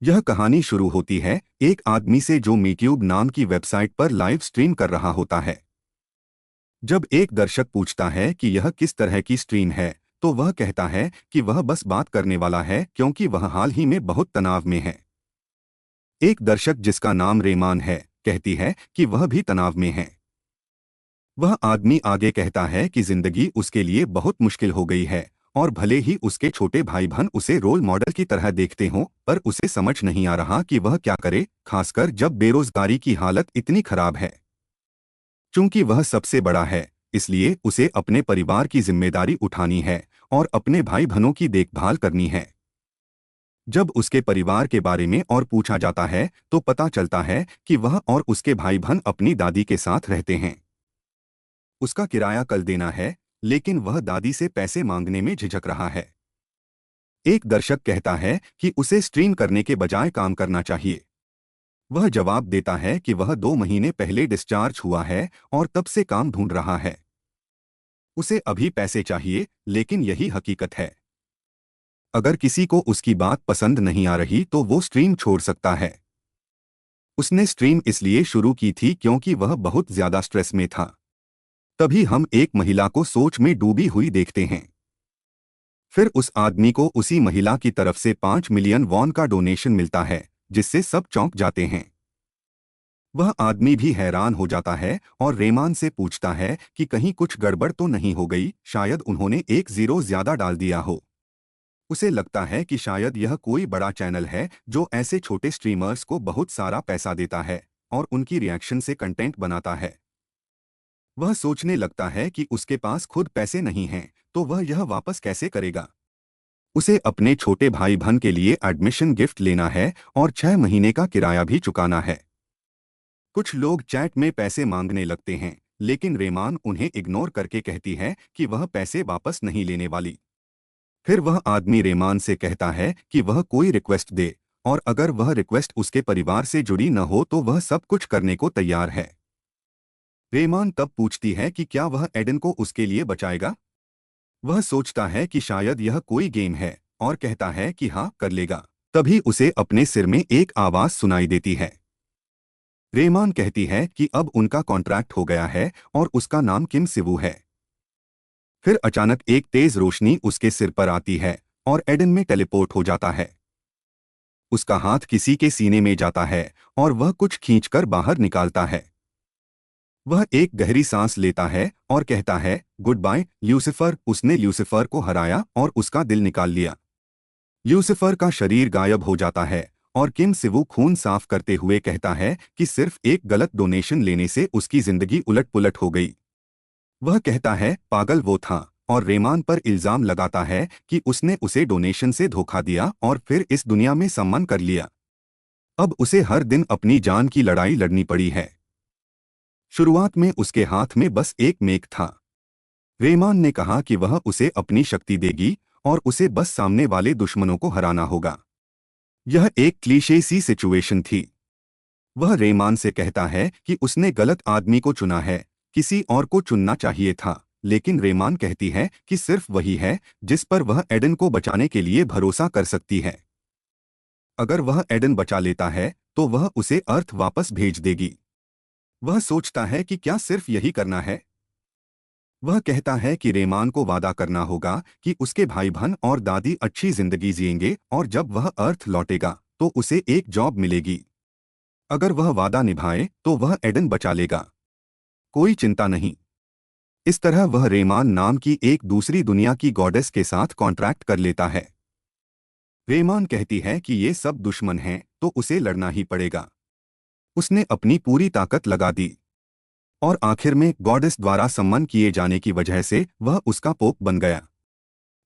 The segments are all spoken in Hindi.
यह कहानी शुरू होती है एक आदमी से जो मीट्यूब नाम की वेबसाइट पर लाइव स्ट्रीम कर रहा होता है। जब एक दर्शक पूछता है कि यह किस तरह की स्ट्रीम है, तो वह कहता है कि वह बस बात करने वाला है क्योंकि वह हाल ही में बहुत तनाव में है। एक दर्शक जिसका नाम रेमान है कहती है कि वह भी तनाव में है। वह आदमी आगे कहता है कि जिंदगी उसके लिए बहुत मुश्किल हो गई है और भले ही उसके छोटे भाई बहन उसे रोल मॉडल की तरह देखते हों, पर उसे समझ नहीं आ रहा कि वह क्या करे, खासकर जब बेरोजगारी की हालत इतनी खराब है। चूंकि वह सबसे बड़ा है, इसलिए उसे अपने परिवार की जिम्मेदारी उठानी है और अपने भाई बहनों की देखभाल करनी है। जब उसके परिवार के बारे में और पूछा जाता है, तो पता चलता है कि वह और उसके भाई बहन अपनी दादी के साथ रहते हैं। उसका किराया कल देना है, लेकिन वह दादी से पैसे मांगने में झिझक रहा है। एक दर्शक कहता है कि उसे स्ट्रीम करने के बजाय काम करना चाहिए। वह जवाब देता है कि वह 2 महीने पहले डिस्चार्ज हुआ है और तब से काम ढूंढ रहा है। उसे अभी पैसे चाहिए, लेकिन यही हकीकत है। अगर किसी को उसकी बात पसंद नहीं आ रही तो वो स्ट्रीम छोड़ सकता है। उसने स्ट्रीम इसलिए शुरू की थी क्योंकि वह बहुत ज्यादा स्ट्रेस में था। तभी हम एक महिला को सोच में डूबी हुई देखते हैं। फिर उस आदमी को उसी महिला की तरफ से 5 मिलियन वॉन का डोनेशन मिलता है, जिससे सब चौंक जाते हैं। वह आदमी भी हैरान हो जाता है और रेमान से पूछता है कि कहीं कुछ गड़बड़ तो नहीं हो गई, शायद उन्होंने एक जीरो ज्यादा डाल दिया हो। उसे लगता है कि शायद यह कोई बड़ा चैनल है जो ऐसे छोटे स्ट्रीमर्स को बहुत सारा पैसा देता है और उनकी रिएक्शन से कंटेंट बनाता है। वह सोचने लगता है कि उसके पास खुद पैसे नहीं हैं, तो वह यह वापस कैसे करेगा। उसे अपने छोटे भाई बहन के लिए एडमिशन गिफ्ट लेना है और 6 महीने का किराया भी चुकाना है। कुछ लोग चैट में पैसे मांगने लगते हैं, लेकिन रेमान उन्हें इग्नोर करके कहती है कि वह पैसे वापस नहीं लेने वाली। फिर वह आदमी रेमान से कहता है कि वह कोई रिक्वेस्ट दे, और अगर वह रिक्वेस्ट उसके परिवार से जुड़ी न हो तो वह सब कुछ करने को तैयार है। रेमान तब पूछती है कि क्या वह एडन को उसके लिए बचाएगा। वह सोचता है कि शायद यह कोई गेम है और कहता है कि हाँ, कर लेगा। तभी उसे अपने सिर में एक आवाज सुनाई देती है। रेमान कहती है कि अब उनका कॉन्ट्रैक्ट हो गया है और उसका नाम किम सिवू है। फिर अचानक एक तेज रोशनी उसके सिर पर आती है और एडन में टेलीपोर्ट हो जाता है। उसका हाथ किसी के सीने में जाता है और वह कुछ खींचकर बाहर निकालता है। वह एक गहरी सांस लेता है और कहता है, गुड बाय ल्यूसिफर। उसने ल्यूसिफर को हराया और उसका दिल निकाल लिया। ल्यूसिफर का शरीर गायब हो जाता है और किम सिवू खून साफ करते हुए कहता है कि सिर्फ एक गलत डोनेशन लेने से उसकी जिंदगी उलट पुलट हो गई। वह कहता है पागल वो था, और रेमान पर इल्जाम लगाता है कि उसने उसे डोनेशन से धोखा दिया और फिर इस दुनिया में सम्मान कर लिया। अब उसे हर दिन अपनी जान की लड़ाई लड़नी पड़ी है। शुरुआत में उसके हाथ में बस एक मेक था। रेमान ने कहा कि वह उसे अपनी शक्ति देगी और उसे बस सामने वाले दुश्मनों को हराना होगा। यह एक क्लीशे सी सिचुएशन थी। वह रेमान से कहता है कि उसने गलत आदमी को चुना है, किसी और को चुनना चाहिए था, लेकिन रेमान कहती है कि सिर्फ वही है जिस पर वह एडन को बचाने के लिए भरोसा कर सकती है। अगर वह एडन बचा लेता है तो वह उसे अर्थ वापस भेज देगी। वह सोचता है कि क्या सिर्फ यही करना है। वह कहता है कि रेमान को वादा करना होगा कि उसके भाई बहन और दादी अच्छी जिंदगी जिएंगे और जब वह अर्थ लौटेगा तो उसे एक जॉब मिलेगी। अगर वह वादा निभाए तो वह एडन बचा लेगा। कोई चिंता नहीं। इस तरह वह रेमान नाम की एक दूसरी दुनिया की गॉडेस के साथ कॉन्ट्रैक्ट कर लेता है। रेमान कहती है कि ये सब दुश्मन हैं तो उसे लड़ना ही पड़ेगा। उसने अपनी पूरी ताकत लगा दी और आखिर में गॉडेस द्वारा सम्मान किए जाने की वजह से वह उसका पोप बन गया।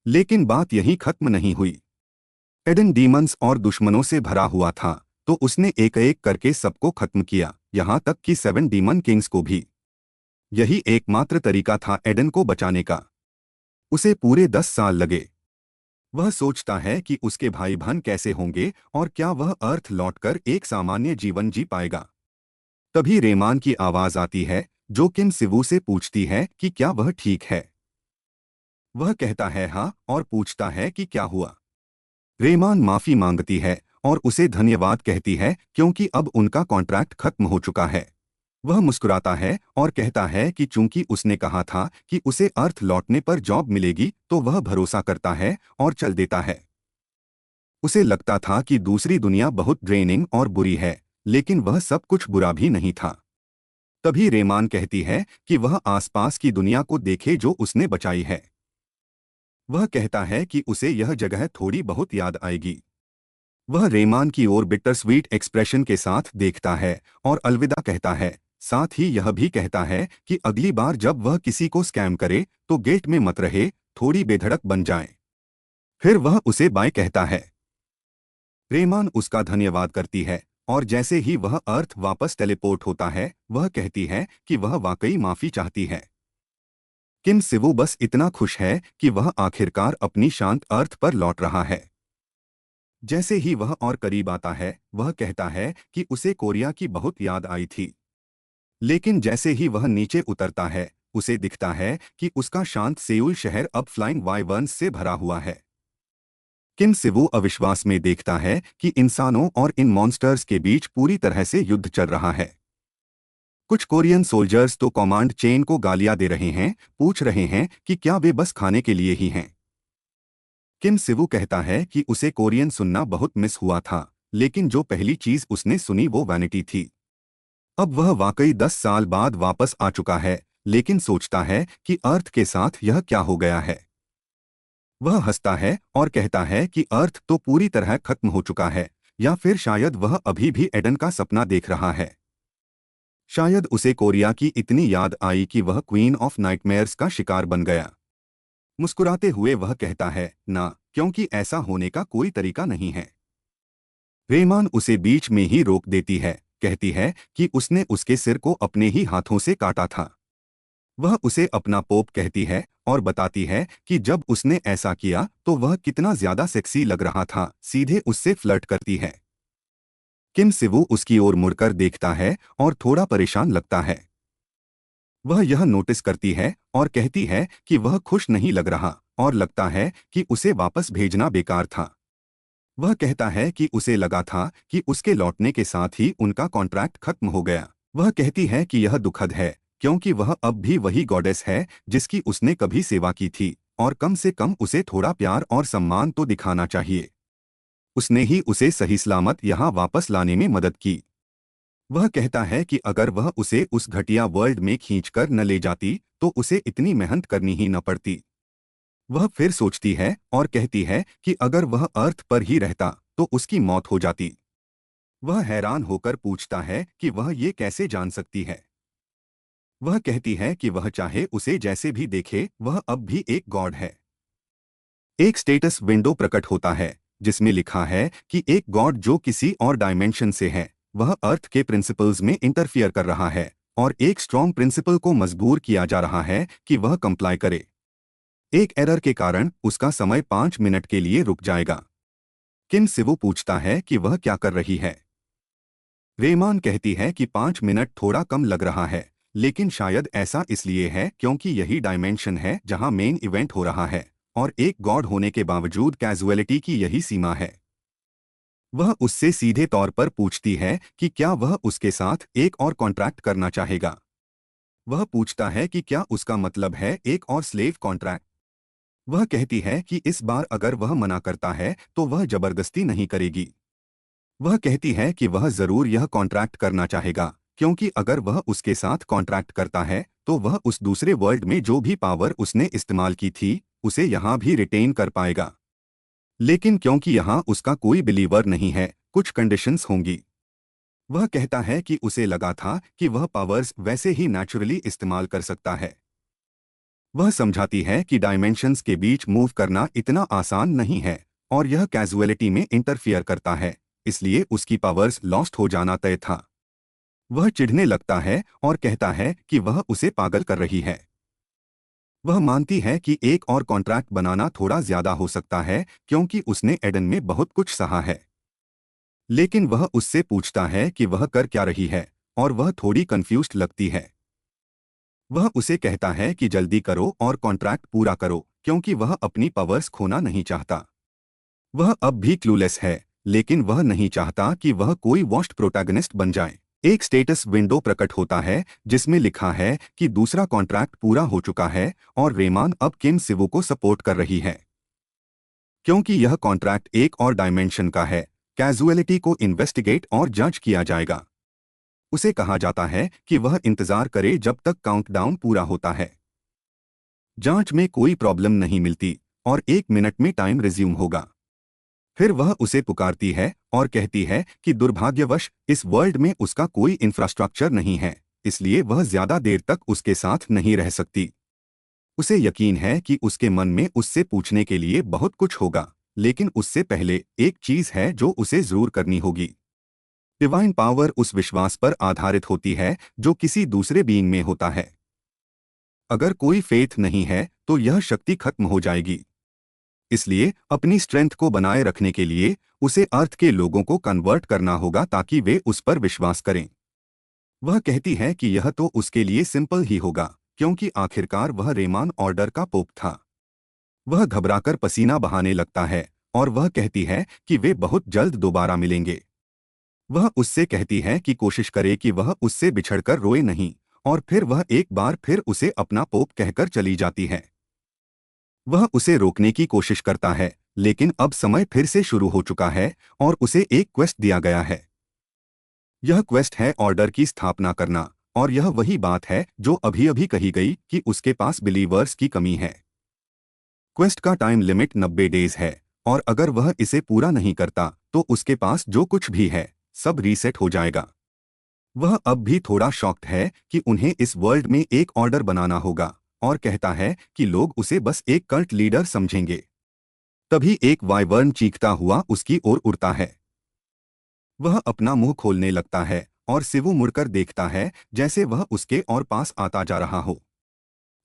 लेकिन बात यहीं खत्म नहीं हुई। एडन डीमंस और दुश्मनों से भरा हुआ था, तो उसने एक एक करके सबको खत्म किया, यहाँ तक कि 7 डीमन किंग्स को भी। यही एकमात्र तरीका था एडन को बचाने का। उसे पूरे 10 साल लगे। वह सोचता है कि उसके भाई बहन कैसे होंगे और क्या वह अर्थ लौटकर एक सामान्य जीवन जी पाएगा। तभी रेमान की आवाज आती है जो किम सिवू से पूछती है कि क्या वह ठीक है। वह कहता है हाँ और पूछता है कि क्या हुआ। रेमान माफी मांगती है और उसे धन्यवाद कहती है क्योंकि अब उनका कॉन्ट्रैक्ट खत्म हो चुका है। वह मुस्कुराता है और कहता है कि चूंकि उसने कहा था कि उसे अर्थ लौटने पर जॉब मिलेगी तो वह भरोसा करता है और चल देता है। उसे लगता था कि दूसरी दुनिया बहुत ड्रेनिंग और बुरी है, लेकिन वह सब कुछ बुरा भी नहीं था। तभी रेमान कहती है कि वह आसपास की दुनिया को देखे जो उसने बचाई है। वह कहता है कि उसे यह जगह थोड़ी बहुत याद आएगी। वह रेमान की ओर बिटर स्वीट एक्सप्रेशन के साथ देखता है और अलविदा कहता है। साथ ही यह भी कहता है कि अगली बार जब वह किसी को स्कैम करे तो गेट में मत रहे, थोड़ी बेधड़क बन जाए। फिर वह उसे बाय कहता है। रेमान उसका धन्यवाद करती है और जैसे ही वह अर्थ वापस टेलीपोर्ट होता है वह कहती है कि वह वाकई माफी चाहती है। किम सिवू बस इतना खुश है कि वह आखिरकार अपनी शांत अर्थ पर लौट रहा है। जैसे ही वह और करीब आता है वह कहता है कि उसे कोरिया की बहुत याद आई थी। लेकिन जैसे ही वह नीचे उतरता है उसे दिखता है कि उसका शांत सेउल शहर अब फ्लाइंग वाइवर्न्स से भरा हुआ है। किम सिवू अविश्वास में देखता है कि इंसानों और इन मॉन्स्टर्स के बीच पूरी तरह से युद्ध चल रहा है। कुछ कोरियन सोल्जर्स तो कमांड चेन को गालियां दे रहे हैं, पूछ रहे हैं कि क्या वे बस खाने के लिए ही हैं। किम सिवू कहता है कि उसे कोरियन सुनना बहुत मिस हुआ था, लेकिन जो पहली चीज उसने सुनी वो वैनिटी थी। अब वह वाकई 10 साल बाद वापस आ चुका है, लेकिन सोचता है कि अर्थ के साथ यह क्या हो गया है। वह हंसता है और कहता है कि अर्थ तो पूरी तरह खत्म हो चुका है, या फिर शायद वह अभी भी एडन का सपना देख रहा है। शायद उसे कोरिया की इतनी याद आई कि वह क्वीन ऑफ नाइटमेयर्स का शिकार बन गया। मुस्कुराते हुए वह कहता है, ना, क्योंकि ऐसा होने का कोई तरीका नहीं है। रेमान उसे बीच में ही रोक देती है, कहती है कि उसने उसके सिर को अपने ही हाथों से काटा था। वह उसे अपना पोप कहती है और बताती है कि जब उसने ऐसा किया तो वह कितना ज्यादा सेक्सी लग रहा था, सीधे उससे फ्लर्ट करती है। किम सिवू उसकी ओर मुड़कर देखता है और थोड़ा परेशान लगता है। वह यह नोटिस करती है और कहती है कि वह खुश नहीं लग रहा और लगता है कि उसे वापस भेजना बेकार था। वह कहता है कि उसे लगा था कि उसके लौटने के साथ ही उनका कॉन्ट्रैक्ट खत्म हो गया। वह कहती है कि यह दुखद है क्योंकि वह अब भी वही गॉडेस है जिसकी उसने कभी सेवा की थी, और कम से कम उसे थोड़ा प्यार और सम्मान तो दिखाना चाहिए। उसने ही उसे सही सलामत यहाँ वापस लाने में मदद की। वह कहता है कि अगर वह उसे उस घटिया वर्ल्ड में खींचकर न ले जाती तो उसे इतनी मेहनत करनी ही न पड़ती। वह फिर सोचती है और कहती है कि अगर वह अर्थ पर ही रहता तो उसकी मौत हो जाती। वह हैरान होकर पूछता है कि वह ये कैसे जान सकती है। वह कहती है कि वह चाहे उसे जैसे भी देखे वह अब भी एक गॉड है। एक स्टेटस विंडो प्रकट होता है जिसमें लिखा है कि एक गॉड जो किसी और डायमेंशन से है, वह अर्थ के प्रिंसिपल्स में इंटरफियर कर रहा है और एक स्ट्रॉन्ग प्रिंसिपल को मजबूर किया जा रहा है कि वह कंप्लाई करे। एक एरर के कारण उसका समय 5 मिनट के लिए रुक जाएगा। किम सिवू पूछता है कि वह क्या कर रही है। रेमान कहती है कि 5 मिनट थोड़ा कम लग रहा है, लेकिन शायद ऐसा इसलिए है क्योंकि यही डायमेंशन है जहां मेन इवेंट हो रहा है और एक गॉड होने के बावजूद कैजुअलिटी की यही सीमा है। वह उससे सीधे तौर पर पूछती है कि क्या वह उसके साथ एक और कॉन्ट्रैक्ट करना चाहेगा। वह पूछता है कि क्या उसका मतलब है एक और स्लेव कॉन्ट्रैक्ट। वह कहती है कि इस बार अगर वह मना करता है तो वह जबरदस्ती नहीं करेगी। वह कहती है कि वह जरूर यह कॉन्ट्रैक्ट करना चाहेगा क्योंकि अगर वह उसके साथ कॉन्ट्रैक्ट करता है तो वह उस दूसरे वर्ल्ड में जो भी पावर उसने इस्तेमाल की थी उसे यहाँ भी रिटेन कर पाएगा। लेकिन क्योंकि यहाँ उसका कोई बिलीवर नहीं है, कुछ कंडीशंस होंगी। वह कहता है कि उसे लगा था कि वह पावर्स वैसे ही नेचुरली इस्तेमाल कर सकता है। वह समझाती है कि डायमेंशंस के बीच मूव करना इतना आसान नहीं है और यह कैजुअलिटी में इंटरफियर करता है, इसलिए उसकी पावर्स लॉस्ट हो जाना तय था। वह चिढ़ने लगता है और कहता है कि वह उसे पागल कर रही है। वह मानती है कि एक और कॉन्ट्रैक्ट बनाना थोड़ा ज्यादा हो सकता है क्योंकि उसने एडन में बहुत कुछ सहा है। लेकिन वह उससे पूछता है कि वह कर क्या रही है और वह थोड़ी कंफ्यूज्ड लगती है। वह उसे कहता है कि जल्दी करो और कॉन्ट्रैक्ट पूरा करो क्योंकि वह अपनी पावर्स खोना नहीं चाहता। वह अब भी क्लूलेस है लेकिन वह नहीं चाहता कि वह कोई वॉस्ट प्रोटैगनिस्ट बन जाए। एक स्टेटस विंडो प्रकट होता है जिसमें लिखा है कि दूसरा कॉन्ट्रैक्ट पूरा हो चुका है और रेमान अब किम सिवू को सपोर्ट कर रही है। क्योंकि यह कॉन्ट्रैक्ट एक और डायमेंशन का है, कैजुअलिटी को इन्वेस्टिगेट और जज किया जाएगा। उसे कहा जाता है कि वह इंतजार करे जब तक काउंटडाउन पूरा होता है। जांच में कोई प्रॉब्लम नहीं मिलती और 1 मिनट में टाइम रिज्यूम होगा। फिर वह उसे पुकारती है और कहती है कि दुर्भाग्यवश इस वर्ल्ड में उसका कोई इंफ्रास्ट्रक्चर नहीं है, इसलिए वह ज्यादा देर तक उसके साथ नहीं रह सकती। उसे यकीन है कि उसके मन में उससे पूछने के लिए बहुत कुछ होगा, लेकिन उससे पहले एक चीज है जो उसे जरूर करनी होगी। डिवाइन पावर उस विश्वास पर आधारित होती है जो किसी दूसरे बीइंग में होता है। अगर कोई फेथ नहीं है तो यह शक्ति खत्म हो जाएगी। इसलिए अपनी स्ट्रेंथ को बनाए रखने के लिए उसे अर्थ के लोगों को कन्वर्ट करना होगा ताकि वे उस पर विश्वास करें। वह कहती है कि यह तो उसके लिए सिंपल ही होगा, क्योंकि आखिरकार वह रेमान ऑर्डर का पोप था। वह घबराकर पसीना बहाने लगता है और वह कहती है कि वे बहुत जल्द दोबारा मिलेंगे। वह उससे कहती है कि कोशिश करे कि वह उससे बिछड़कर रोए नहीं, और फिर वह एक बार फिर उसे अपना पोप कहकर चली जाती है। वह उसे रोकने की कोशिश करता है, लेकिन अब समय फिर से शुरू हो चुका है और उसे एक क्वेस्ट दिया गया है। यह क्वेस्ट है ऑर्डर की स्थापना करना, और यह वही बात है जो अभी अभी कही गई कि उसके पास बिलीवर्स की कमी है। क्वेस्ट का टाइम लिमिट 90 डेज है, और अगर वह इसे पूरा नहीं करता तो उसके पास जो कुछ भी है सब रीसेट हो जाएगा। वह अब भी थोड़ा शॉक्ड है कि उन्हें इस वर्ल्ड में एक ऑर्डर बनाना होगा, और कहता है कि लोग उसे बस एक कल्ट लीडर समझेंगे। तभी एक वाइवर्न चीखता हुआ उसकी ओर उड़ता है। वह अपना मुंह खोलने लगता है और सिवू मुड़कर देखता है जैसे वह उसके और पास आता जा रहा हो।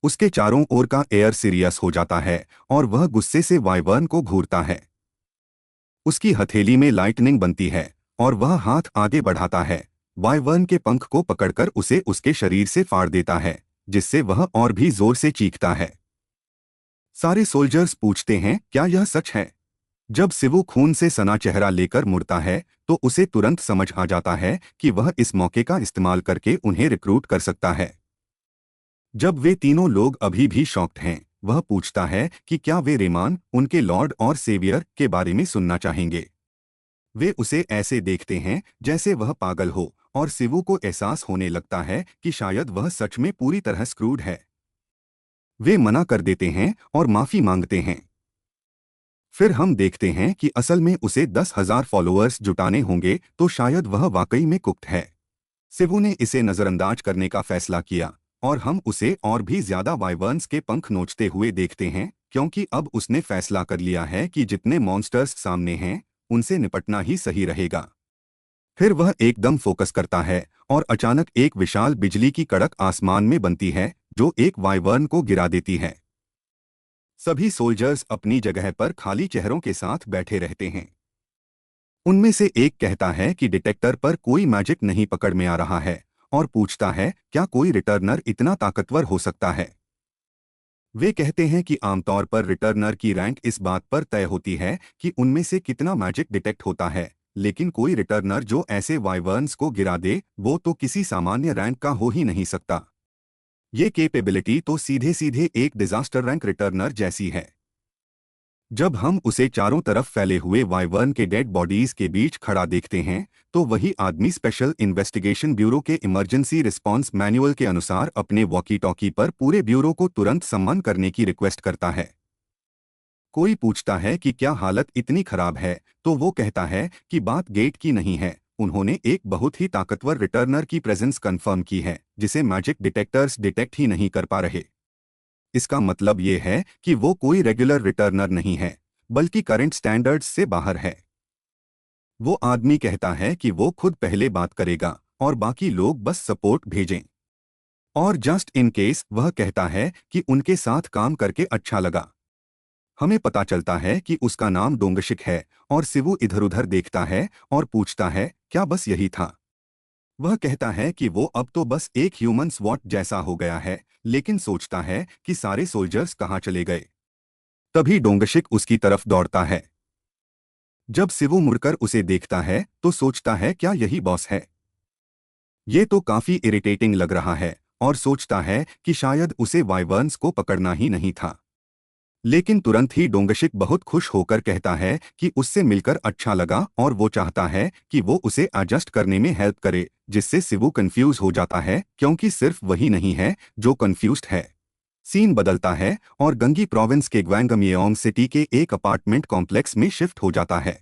उसके चारों ओर का एयर सीरियस हो जाता है और वह गुस्से से वाइवर्न को घूरता है। उसकी हथेली में लाइटनिंग बनती है और वह हाथ आगे बढ़ाता है, वाइवर्न के पंख को पकड़कर उसे उसके शरीर से फाड़ देता है, जिससे वह और भी जोर से चीखता है। सारे सोल्जर्स पूछते हैं क्या यह सच है। जब सिवू खून से सना चेहरा लेकर मुड़ता है तो उसे तुरंत समझ आ जाता है कि वह इस मौके का इस्तेमाल करके उन्हें रिक्रूट कर सकता है। जब वे तीनों लोग अभी भी शॉक्ड हैं, वह पूछता है कि क्या वे रेमान, उनके लॉर्ड और सेवियर, के बारे में सुनना चाहेंगे। वे उसे ऐसे देखते हैं जैसे वह पागल हो, और सिवू को एहसास होने लगता है कि शायद वह सच में पूरी तरह स्क्रूड है। वे मना कर देते हैं और माफी मांगते हैं। फिर हम देखते हैं कि असल में उसे 10,000 फॉलोअर्स जुटाने होंगे, तो शायद वह वाकई में कुख्त है। सिवू ने इसे नजरअंदाज करने का फैसला किया और हम उसे और भी ज्यादा वाइवर्न्स के पंख नोचते हुए देखते हैं, क्योंकि अब उसने फैसला कर लिया है कि जितने मॉन्स्टर्स सामने हैं उनसे निपटना ही सही रहेगा। फिर वह एकदम फोकस करता है और अचानक एक विशाल बिजली की कड़क आसमान में बनती है जो एक वाइवर्न को गिरा देती है। सभी सोल्जर्स अपनी जगह पर खाली चेहरों के साथ बैठे रहते हैं। उनमें से एक कहता है कि डिटेक्टर पर कोई मैजिक नहीं पकड़ में आ रहा है, और पूछता है क्या कोई रिटर्नर इतना ताकतवर हो सकता है। वे कहते हैं कि आमतौर पर रिटर्नर की रैंक इस बात पर तय होती है कि उनमें से कितना मैजिक डिटेक्ट होता है, लेकिन कोई रिटर्नर जो ऐसे वाइवर्न्स को गिरा दे वो तो किसी सामान्य रैंक का हो ही नहीं सकता। ये कैपेबिलिटी तो सीधे सीधे एक डिजास्टर रैंक रिटर्नर जैसी है। जब हम उसे चारों तरफ फैले हुए वाइवर्न के डेड बॉडीज के बीच खड़ा देखते हैं तो वही आदमी स्पेशल इन्वेस्टिगेशन ब्यूरो के इमरजेंसी रिस्पांस मैनुअल के अनुसार अपने वॉकी टॉकी पर पूरे ब्यूरो को तुरंत सम्मान करने की रिक्वेस्ट करता है। कोई पूछता है कि क्या हालत इतनी खराब है, तो वो कहता है कि बात गेट की नहीं है, उन्होंने एक बहुत ही ताकतवर रिटर्नर की प्रेजेंस कंफर्म की है जिसे मैजिक डिटेक्टर्स डिटेक्ट ही नहीं कर पा रहे। इसका मतलब ये है कि वो कोई रेगुलर रिटर्नर नहीं है, बल्कि करंट स्टैंडर्ड्स से बाहर है। वो आदमी कहता है कि वो खुद पहले बात करेगा और बाकी लोग बस सपोर्ट भेजें। और जस्ट इन केस वह कहता है कि उनके साथ काम करके अच्छा लगा। हमें पता चलता है कि उसका नाम डोंगशिक है, और सिवू इधर-उधर देखता है और पूछता है क्या बस यही था। वह कहता है कि वो अब तो बस एक ह्यूमन स्वॉट जैसा हो गया है, लेकिन सोचता है कि सारे सोल्जर्स कहाँ चले गए। तभी डोंगशिक उसकी तरफ दौड़ता है। जब सिवू मुड़कर उसे देखता है तो सोचता है क्या यही बॉस है। ये तो काफी इरिटेटिंग लग रहा है और सोचता है कि शायद उसे वाइवर्न्स को पकड़ना ही नहीं था। लेकिन तुरंत ही डोंगशिक बहुत खुश होकर कहता है कि उससे मिलकर अच्छा लगा और वो चाहता है कि वो उसे एडजस्ट करने में हेल्प करे, जिससे सिवू कंफ्यूज हो जाता है क्योंकि सिर्फ वही नहीं है जो कंफ्यूज्ड है। सीन बदलता है और गंगी प्रोविंस के ग्वांगमयेओंग सिटी के एक अपार्टमेंट कॉम्प्लेक्स में शिफ्ट हो जाता है।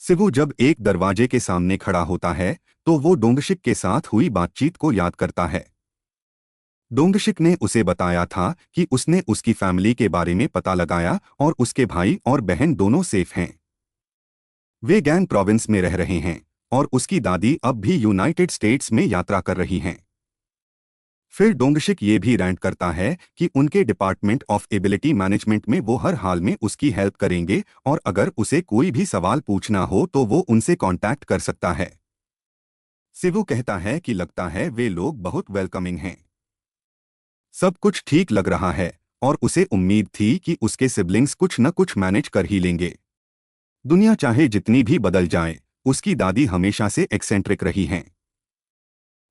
सिवू जब एक दरवाजे के सामने खड़ा होता है तो वो डोंगशिक के साथ हुई बातचीत को याद करता है। डोंगशिक ने उसे बताया था कि उसने उसकी फैमिली के बारे में पता लगाया और उसके भाई और बहन दोनों सेफ हैं। वे गैंग प्रोविंस में रह रहे हैं और उसकी दादी अब भी यूनाइटेड स्टेट्स में यात्रा कर रही हैं। फिर डोंगशिक ये भी रैंट करता है कि उनके डिपार्टमेंट ऑफ एबिलिटी मैनेजमेंट में वो हर हाल में उसकी हेल्प करेंगे और अगर उसे कोई भी सवाल पूछना हो तो वो उनसे कांटेक्ट कर सकता है। सिवू कहता है कि लगता है वे लोग बहुत वेलकमिंग हैं। सब कुछ ठीक लग रहा है और उसे उम्मीद थी कि उसके सिबलिंग्स कुछ न कुछ मैनेज कर ही लेंगे। दुनिया चाहे जितनी भी बदल जाए, उसकी दादी हमेशा से एक्सेंट्रिक रही हैं।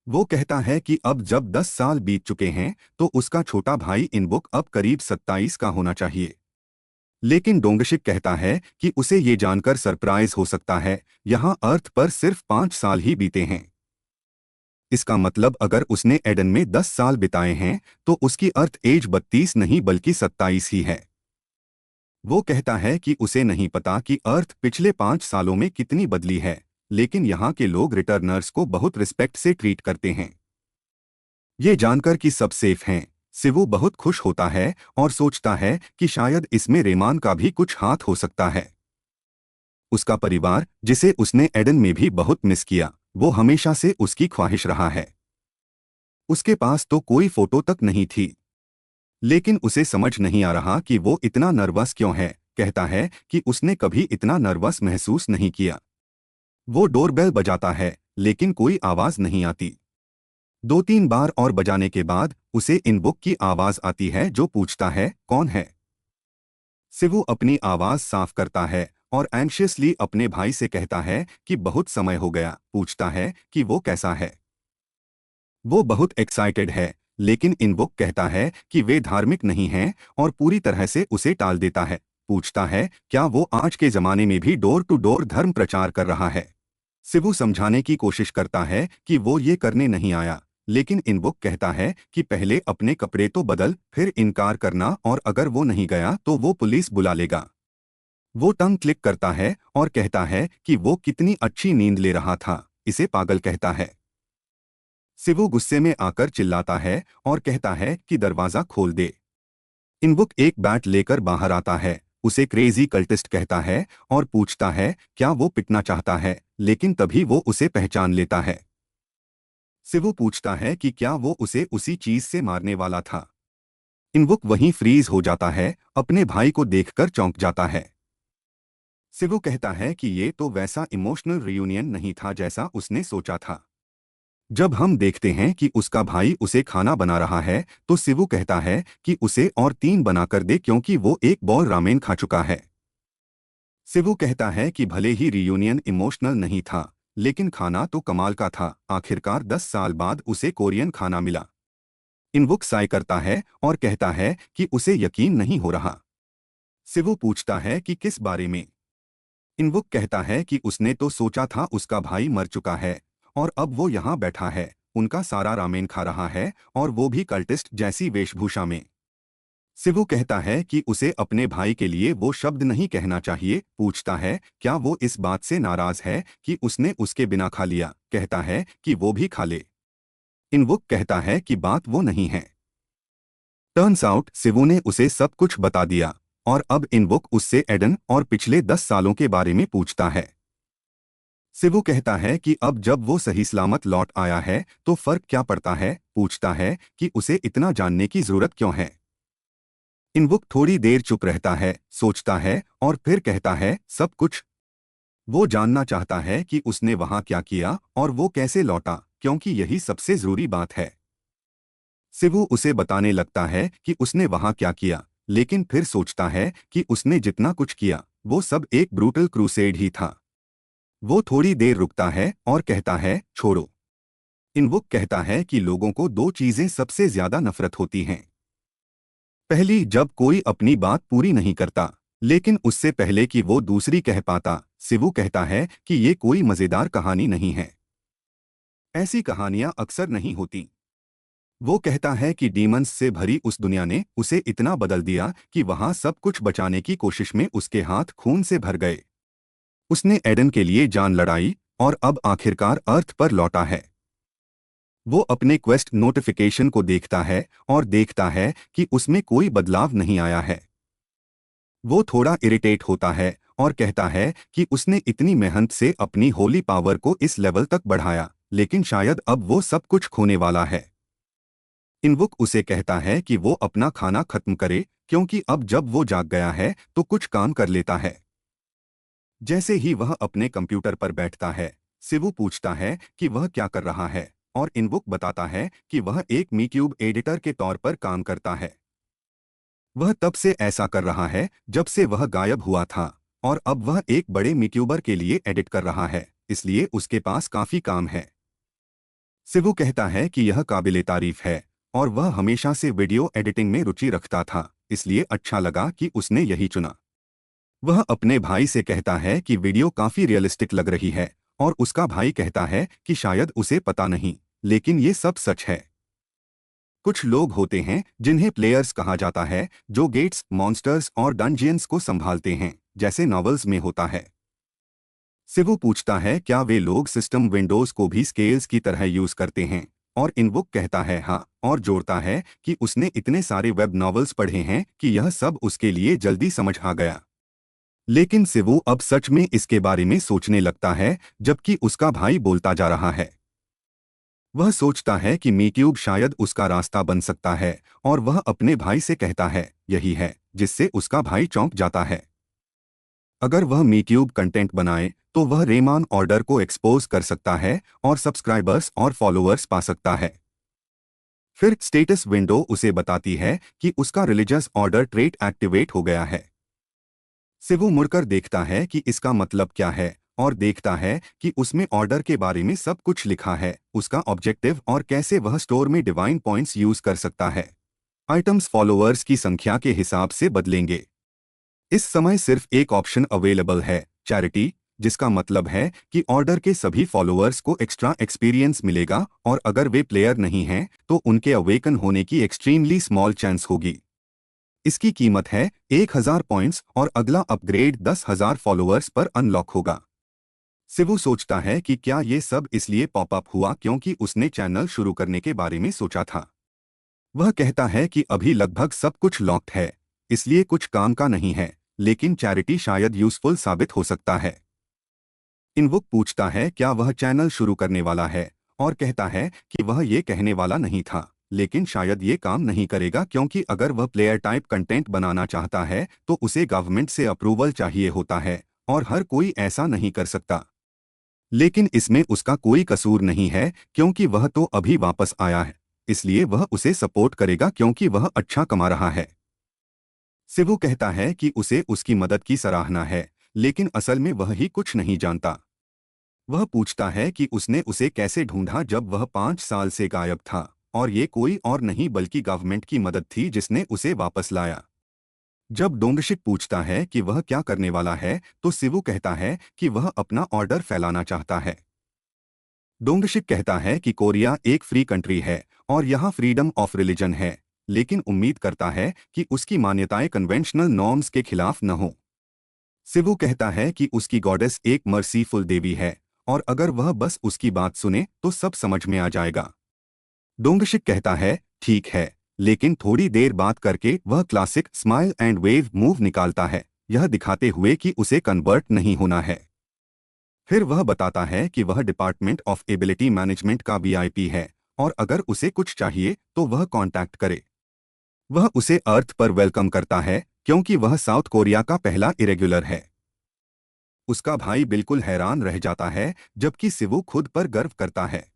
वो कहता है कि अब जब 10 साल बीत चुके हैं तो उसका छोटा भाई इनबुक अब करीब 27 का होना चाहिए। लेकिन डोंगशिक कहता है कि उसे ये जानकर सरप्राइज हो सकता है, यहाँ अर्थ पर सिर्फ 5 साल ही बीते हैं। इसका मतलब अगर उसने एडन में 10 साल बिताए हैं तो उसकी अर्थ एज 32 नहीं बल्कि 27 ही है। वो कहता है कि उसे नहीं पता कि अर्थ पिछले 5 सालों में कितनी बदली है, लेकिन यहाँ के लोग रिटर्नर्स को बहुत रिस्पेक्ट से ट्रीट करते हैं। ये जानकर कि सब सेफ हैं, सिवू बहुत खुश होता है और सोचता है कि शायद इसमें रेमान का भी कुछ हाथ हो सकता है। उसका परिवार, जिसे उसने एडन में भी बहुत मिस किया, वो हमेशा से उसकी ख्वाहिश रहा है। उसके पास तो कोई फोटो तक नहीं थी, लेकिन उसे समझ नहीं आ रहा कि वो इतना नर्वस क्यों है। कहता है कि उसने कभी इतना नर्वस महसूस नहीं किया। वो डोरबेल बजाता है लेकिन कोई आवाज नहीं आती। 2-3 बार और बजाने के बाद उसे इनबुक की आवाज आती है जो पूछता है कौन है। सिवू अपनी आवाज साफ करता है और एंशियसली अपने भाई से कहता है कि बहुत समय हो गया। पूछता है कि वो कैसा है। वो बहुत एक्साइटेड है, लेकिन इनबुक कहता है कि वे धार्मिक नहीं हैं और पूरी तरह से उसे टाल देता है। पूछता है क्या वो आज के जमाने में भी डोर टू डोर धर्म प्रचार कर रहा है। सिबू समझाने की कोशिश करता है कि वो ये करने नहीं आया, लेकिन इनबुक कहता है कि पहले अपने कपड़े तो बदल, फिर इनकार करना और अगर वो नहीं गया तो वो पुलिस बुला लेगा। वो टंग क्लिक करता है और कहता है कि वो कितनी अच्छी नींद ले रहा था, इसे पागल कहता है। सिवू गुस्से में आकर चिल्लाता है और कहता है कि दरवाजा खोल दे। इनबुक एक बैट लेकर बाहर आता है, उसे क्रेजी कल्टिस्ट कहता है और पूछता है क्या वो पिटना चाहता है, लेकिन तभी वो उसे पहचान लेता है। सिवू पूछता है कि क्या वो उसे उसी चीज से मारने वाला था। इनबुक वहीं फ्रीज हो जाता है, अपने भाई को देखकर चौंक जाता है। सिवू कहता है कि ये तो वैसा इमोशनल रियूनियन नहीं था जैसा उसने सोचा था। जब हम देखते हैं कि उसका भाई उसे खाना बना रहा है तो सिवू कहता है कि उसे और 3 बनाकर दे क्योंकि वो एक बॉल रामेन खा चुका है। सिवू कहता है कि भले ही रियूनियन इमोशनल नहीं था, लेकिन खाना तो कमाल का था। आखिरकार 10 साल बाद उसे कोरियन खाना मिला। इनबुक साय करता है और कहता है कि उसे यकीन नहीं हो रहा। सिवू पूछता है कि किस बारे में। इनबुक कहता है कि उसने तो सोचा था उसका भाई मर चुका है और अब वो यहाँ बैठा है, उनका सारा रामेन खा रहा है और वो भी कल्टिस्ट जैसी वेशभूषा में। सिवू कहता है कि उसे अपने भाई के लिए वो शब्द नहीं कहना चाहिए। पूछता है क्या वो इस बात से नाराज है कि उसने उसके बिना खा लिया। कहता है कि वो भी खा ले। इनवुक कहता है कि बात वो नहीं है। टर्न्स आउट सिवू ने उसे सब कुछ बता दिया और अब इनवुक उससे एडन और पिछले 10 सालों के बारे में पूछता है। सिवू कहता है कि अब जब वो सही सलामत लौट आया है तो फर्क क्या पड़ता है। पूछता है कि उसे इतना जानने की जरूरत क्यों है। इनवुक थोड़ी देर चुप रहता है, सोचता है और फिर कहता है सब कुछ। वो जानना चाहता है कि उसने वहां क्या किया और वो कैसे लौटा, क्योंकि यही सबसे जरूरी बात है। सिवू उसे बताने लगता है कि उसने वहां क्या किया, लेकिन फिर सोचता है कि उसने जितना कुछ किया वो सब एक ब्रूटल क्रूसेड ही था। वो थोड़ी देर रुकता है और कहता है, छोड़ो। इनवुक कहता है कि लोगों को दो चीजें सबसे ज्यादा नफरत होती हैं। पहली, जब कोई अपनी बात पूरी नहीं करता, लेकिन उससे पहले कि वो दूसरी कह पाता, सिवू कहता है कि ये कोई मजेदार कहानी नहीं है। ऐसी कहानियां अक्सर नहीं होती। वो कहता है कि डीमंस से भरी उस दुनिया ने उसे इतना बदल दिया कि वहां सब कुछ बचाने की कोशिश में उसके हाथ खून से भर गए। उसने एडन के लिए जान लड़ाई और अब आखिरकार अर्थ पर लौटा है। वो अपने क्वेस्ट नोटिफिकेशन को देखता है और देखता है कि उसमें कोई बदलाव नहीं आया है। वो थोड़ा इरिटेट होता है और कहता है कि उसने इतनी मेहनत से अपनी होली पावर को इस लेवल तक बढ़ाया, लेकिन शायद अब वो सब कुछ खोने वाला है। इनवुक उसे कहता है कि वो अपना खाना खत्म करे, क्योंकि अब जब वो जाग गया है तो कुछ काम कर लेता है। जैसे ही वह अपने कंप्यूटर पर बैठता है, सिवू पूछता है कि वह क्या कर रहा है, और इनवुक बताता है कि वह एक मीक्यूब एडिटर के तौर पर काम करता है। वह तब से ऐसा कर रहा है जब से वह गायब हुआ था, और अब वह एक बड़े मीक्यूबर के लिए एडिट कर रहा है, इसलिए उसके पास काफी काम है। सिवू कहता है कि यह काबिले तारीफ है, और वह हमेशा से वीडियो एडिटिंग में रुचि रखता था, इसलिए अच्छा लगा कि उसने यही चुना। वह अपने भाई से कहता है कि वीडियो काफी रियलिस्टिक लग रही है, और उसका भाई कहता है कि शायद उसे पता नहीं, लेकिन ये सब सच है। कुछ लोग होते हैं जिन्हें प्लेयर्स कहा जाता है, जो गेट्स, मॉन्स्टर्स और डंजियंस को संभालते हैं, जैसे नॉवेल्स में होता है। सिवू पूछता है क्या वे लोग सिस्टम विंडोज को भी स्केल्स की तरह यूज करते हैं, और इनवुक कहता है हाँ, और जोड़ता है कि उसने इतने सारे वेब नॉवेल्स पढ़े हैं कि यह सब उसके लिए जल्दी समझ आ गया। लेकिन सिवू अब सच में इसके बारे में सोचने लगता है, जबकि उसका भाई बोलता जा रहा है। वह सोचता है कि मीट्यूब शायद उसका रास्ता बन सकता है, और वह अपने भाई से कहता है, यही है, जिससे उसका भाई चौंक जाता है। अगर वह मीट्यूब कंटेंट बनाए तो वह रेमान ऑर्डर को एक्सपोज कर सकता है और सब्सक्राइबर्स और फॉलोअर्स पा सकता है। फिर स्टेटस विंडो उसे बताती है कि उसका रिलीजियस ऑर्डर ट्रेट एक्टिवेट हो गया है। सिवू मुड़कर देखता है कि इसका मतलब क्या है, और देखता है कि उसमें ऑर्डर के बारे में सब कुछ लिखा है, उसका ऑब्जेक्टिव और कैसे वह स्टोर में डिवाइन पॉइंट्स यूज कर सकता है। आइटम्स फॉलोअर्स की संख्या के हिसाब से बदलेंगे। इस समय सिर्फ एक ऑप्शन अवेलेबल है, चैरिटी, जिसका मतलब है कि ऑर्डर के सभी फॉलोअर्स को एक्स्ट्रा एक्सपीरियंस मिलेगा, और अगर वे प्लेयर नहीं हैं तो उनके अवेकन होने की एक्सट्रीमली स्मॉल चांस होगी। इसकी कीमत है 1000 पॉइंट्स, और अगला अपग्रेड 10,000 फॉलोअर्स पर अनलॉक होगा। सिवू सोचता है कि क्या ये सब इसलिए पॉपअप हुआ क्योंकि उसने चैनल शुरू करने के बारे में सोचा था। वह कहता है कि अभी लगभग सब कुछ लॉक्ड है, इसलिए कुछ काम का नहीं है, लेकिन चैरिटी शायद यूजफुल साबित हो सकता है। इनवुक पूछता है क्या वह चैनल शुरू करने वाला है, और कहता है कि वह ये कहने वाला नहीं था, लेकिन शायद ये काम नहीं करेगा क्योंकि अगर वह प्लेयर टाइप कंटेंट बनाना चाहता है तो उसे गवर्नमेंट से अप्रूवल चाहिए होता है, और हर कोई ऐसा नहीं कर सकता। लेकिन इसमें उसका कोई कसूर नहीं है क्योंकि वह तो अभी वापस आया है, इसलिए वह उसे सपोर्ट करेगा क्योंकि वह अच्छा कमा रहा है। सिवू कहता है कि उसे उसकी मदद की सराहना है, लेकिन असल में वह ही कुछ नहीं जानता। वह पूछता है कि उसने उसे कैसे ढूंढा जब वह 5 साल से गायब था, और ये कोई और नहीं बल्कि गवर्नमेंट की मदद थी जिसने उसे वापस लाया। जब डोंगशिक पूछता है कि वह क्या करने वाला है तो सिवू कहता है कि वह अपना ऑर्डर फैलाना चाहता है। डोंगशिक कहता है कि कोरिया एक फ्री कंट्री है और यहाँ फ्रीडम ऑफ रिलीजन है, लेकिन उम्मीद करता है कि उसकी मान्यताएं कन्वेंशनल नॉर्म्स के खिलाफ न हो। सिवू कहता है कि उसकी गॉडेस एक मर्सीफुल देवी है, और अगर वह बस उसकी बात सुने तो सब समझ में आ जाएगा। डोंगशिक कहता है, ठीक है, लेकिन थोड़ी देर बात करके वह classic smile and wave move निकालता है, यह दिखाते हुए कि उसे कन्वर्ट नहीं होना है। फिर वह बताता है कि वह डिपार्टमेंट ऑफ एबिलिटी मैनेजमेंट का वीआईपी है, और अगर उसे कुछ चाहिए तो वह कांटेक्ट करे। वह उसे अर्थ पर वेलकम करता है क्योंकि वह साउथ कोरिया का पहला इरेगुलर है। उसका भाई बिल्कुल हैरान रह जाता है, जबकि सिवू खुद पर गर्व करता है।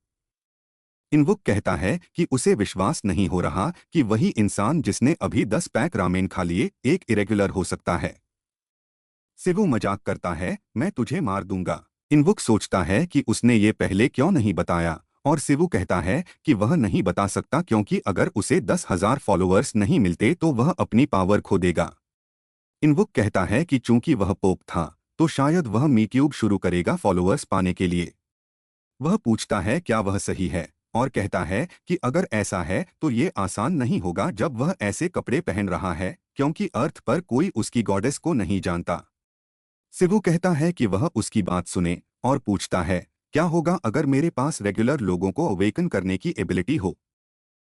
इनवुक कहता है कि उसे विश्वास नहीं हो रहा कि वही इंसान जिसने अभी 10 पैक रामेन खा लिए एक इरेगुलर हो सकता है। सिवु मजाक करता है, मैं तुझे मार दूंगा। इनवुक सोचता है कि उसने ये पहले क्यों नहीं बताया, और सिवु कहता है कि वह नहीं बता सकता क्योंकि अगर उसे 10,000 फॉलोअर्स नहीं मिलते तो वह अपनी पावर खो देगा। इनवुक कहता है कि चूंकि वह पोप था तो शायद वह मीट्यूब शुरू करेगा फॉलोअर्स पाने के लिए। वह पूछता है क्या वह सही है, और कहता है कि अगर ऐसा है तो ये आसान नहीं होगा जब वह ऐसे कपड़े पहन रहा है क्योंकि अर्थ पर कोई उसकी गॉडेस को नहीं जानता। सिवु कहता है कि वह उसकी बात सुने और पूछता है क्या होगा अगर मेरे पास रेगुलर लोगों को अवेकन करने की एबिलिटी हो।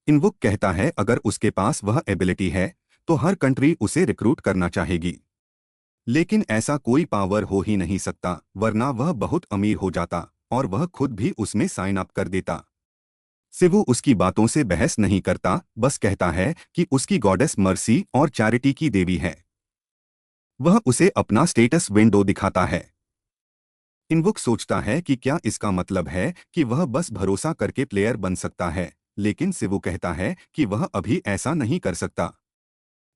इनवुक कहता है अगर उसके पास वह एबिलिटी है तो हर कंट्री उसे रिक्रूट करना चाहेगी। लेकिन ऐसा कोई पावर हो ही नहीं सकता वरना वह बहुत अमीर हो जाता और वह खुद भी उसमें साइन अप कर देता। सिवु उसकी बातों से बहस नहीं करता, बस कहता है कि उसकी गॉडेस मर्सी और चैरिटी की देवी है। वह उसे अपना स्टेटस विंडो दिखाता है। इनवुक सोचता है कि क्या इसका मतलब है कि वह बस भरोसा करके प्लेयर बन सकता है, लेकिन सिवु कहता है कि वह अभी ऐसा नहीं कर सकता।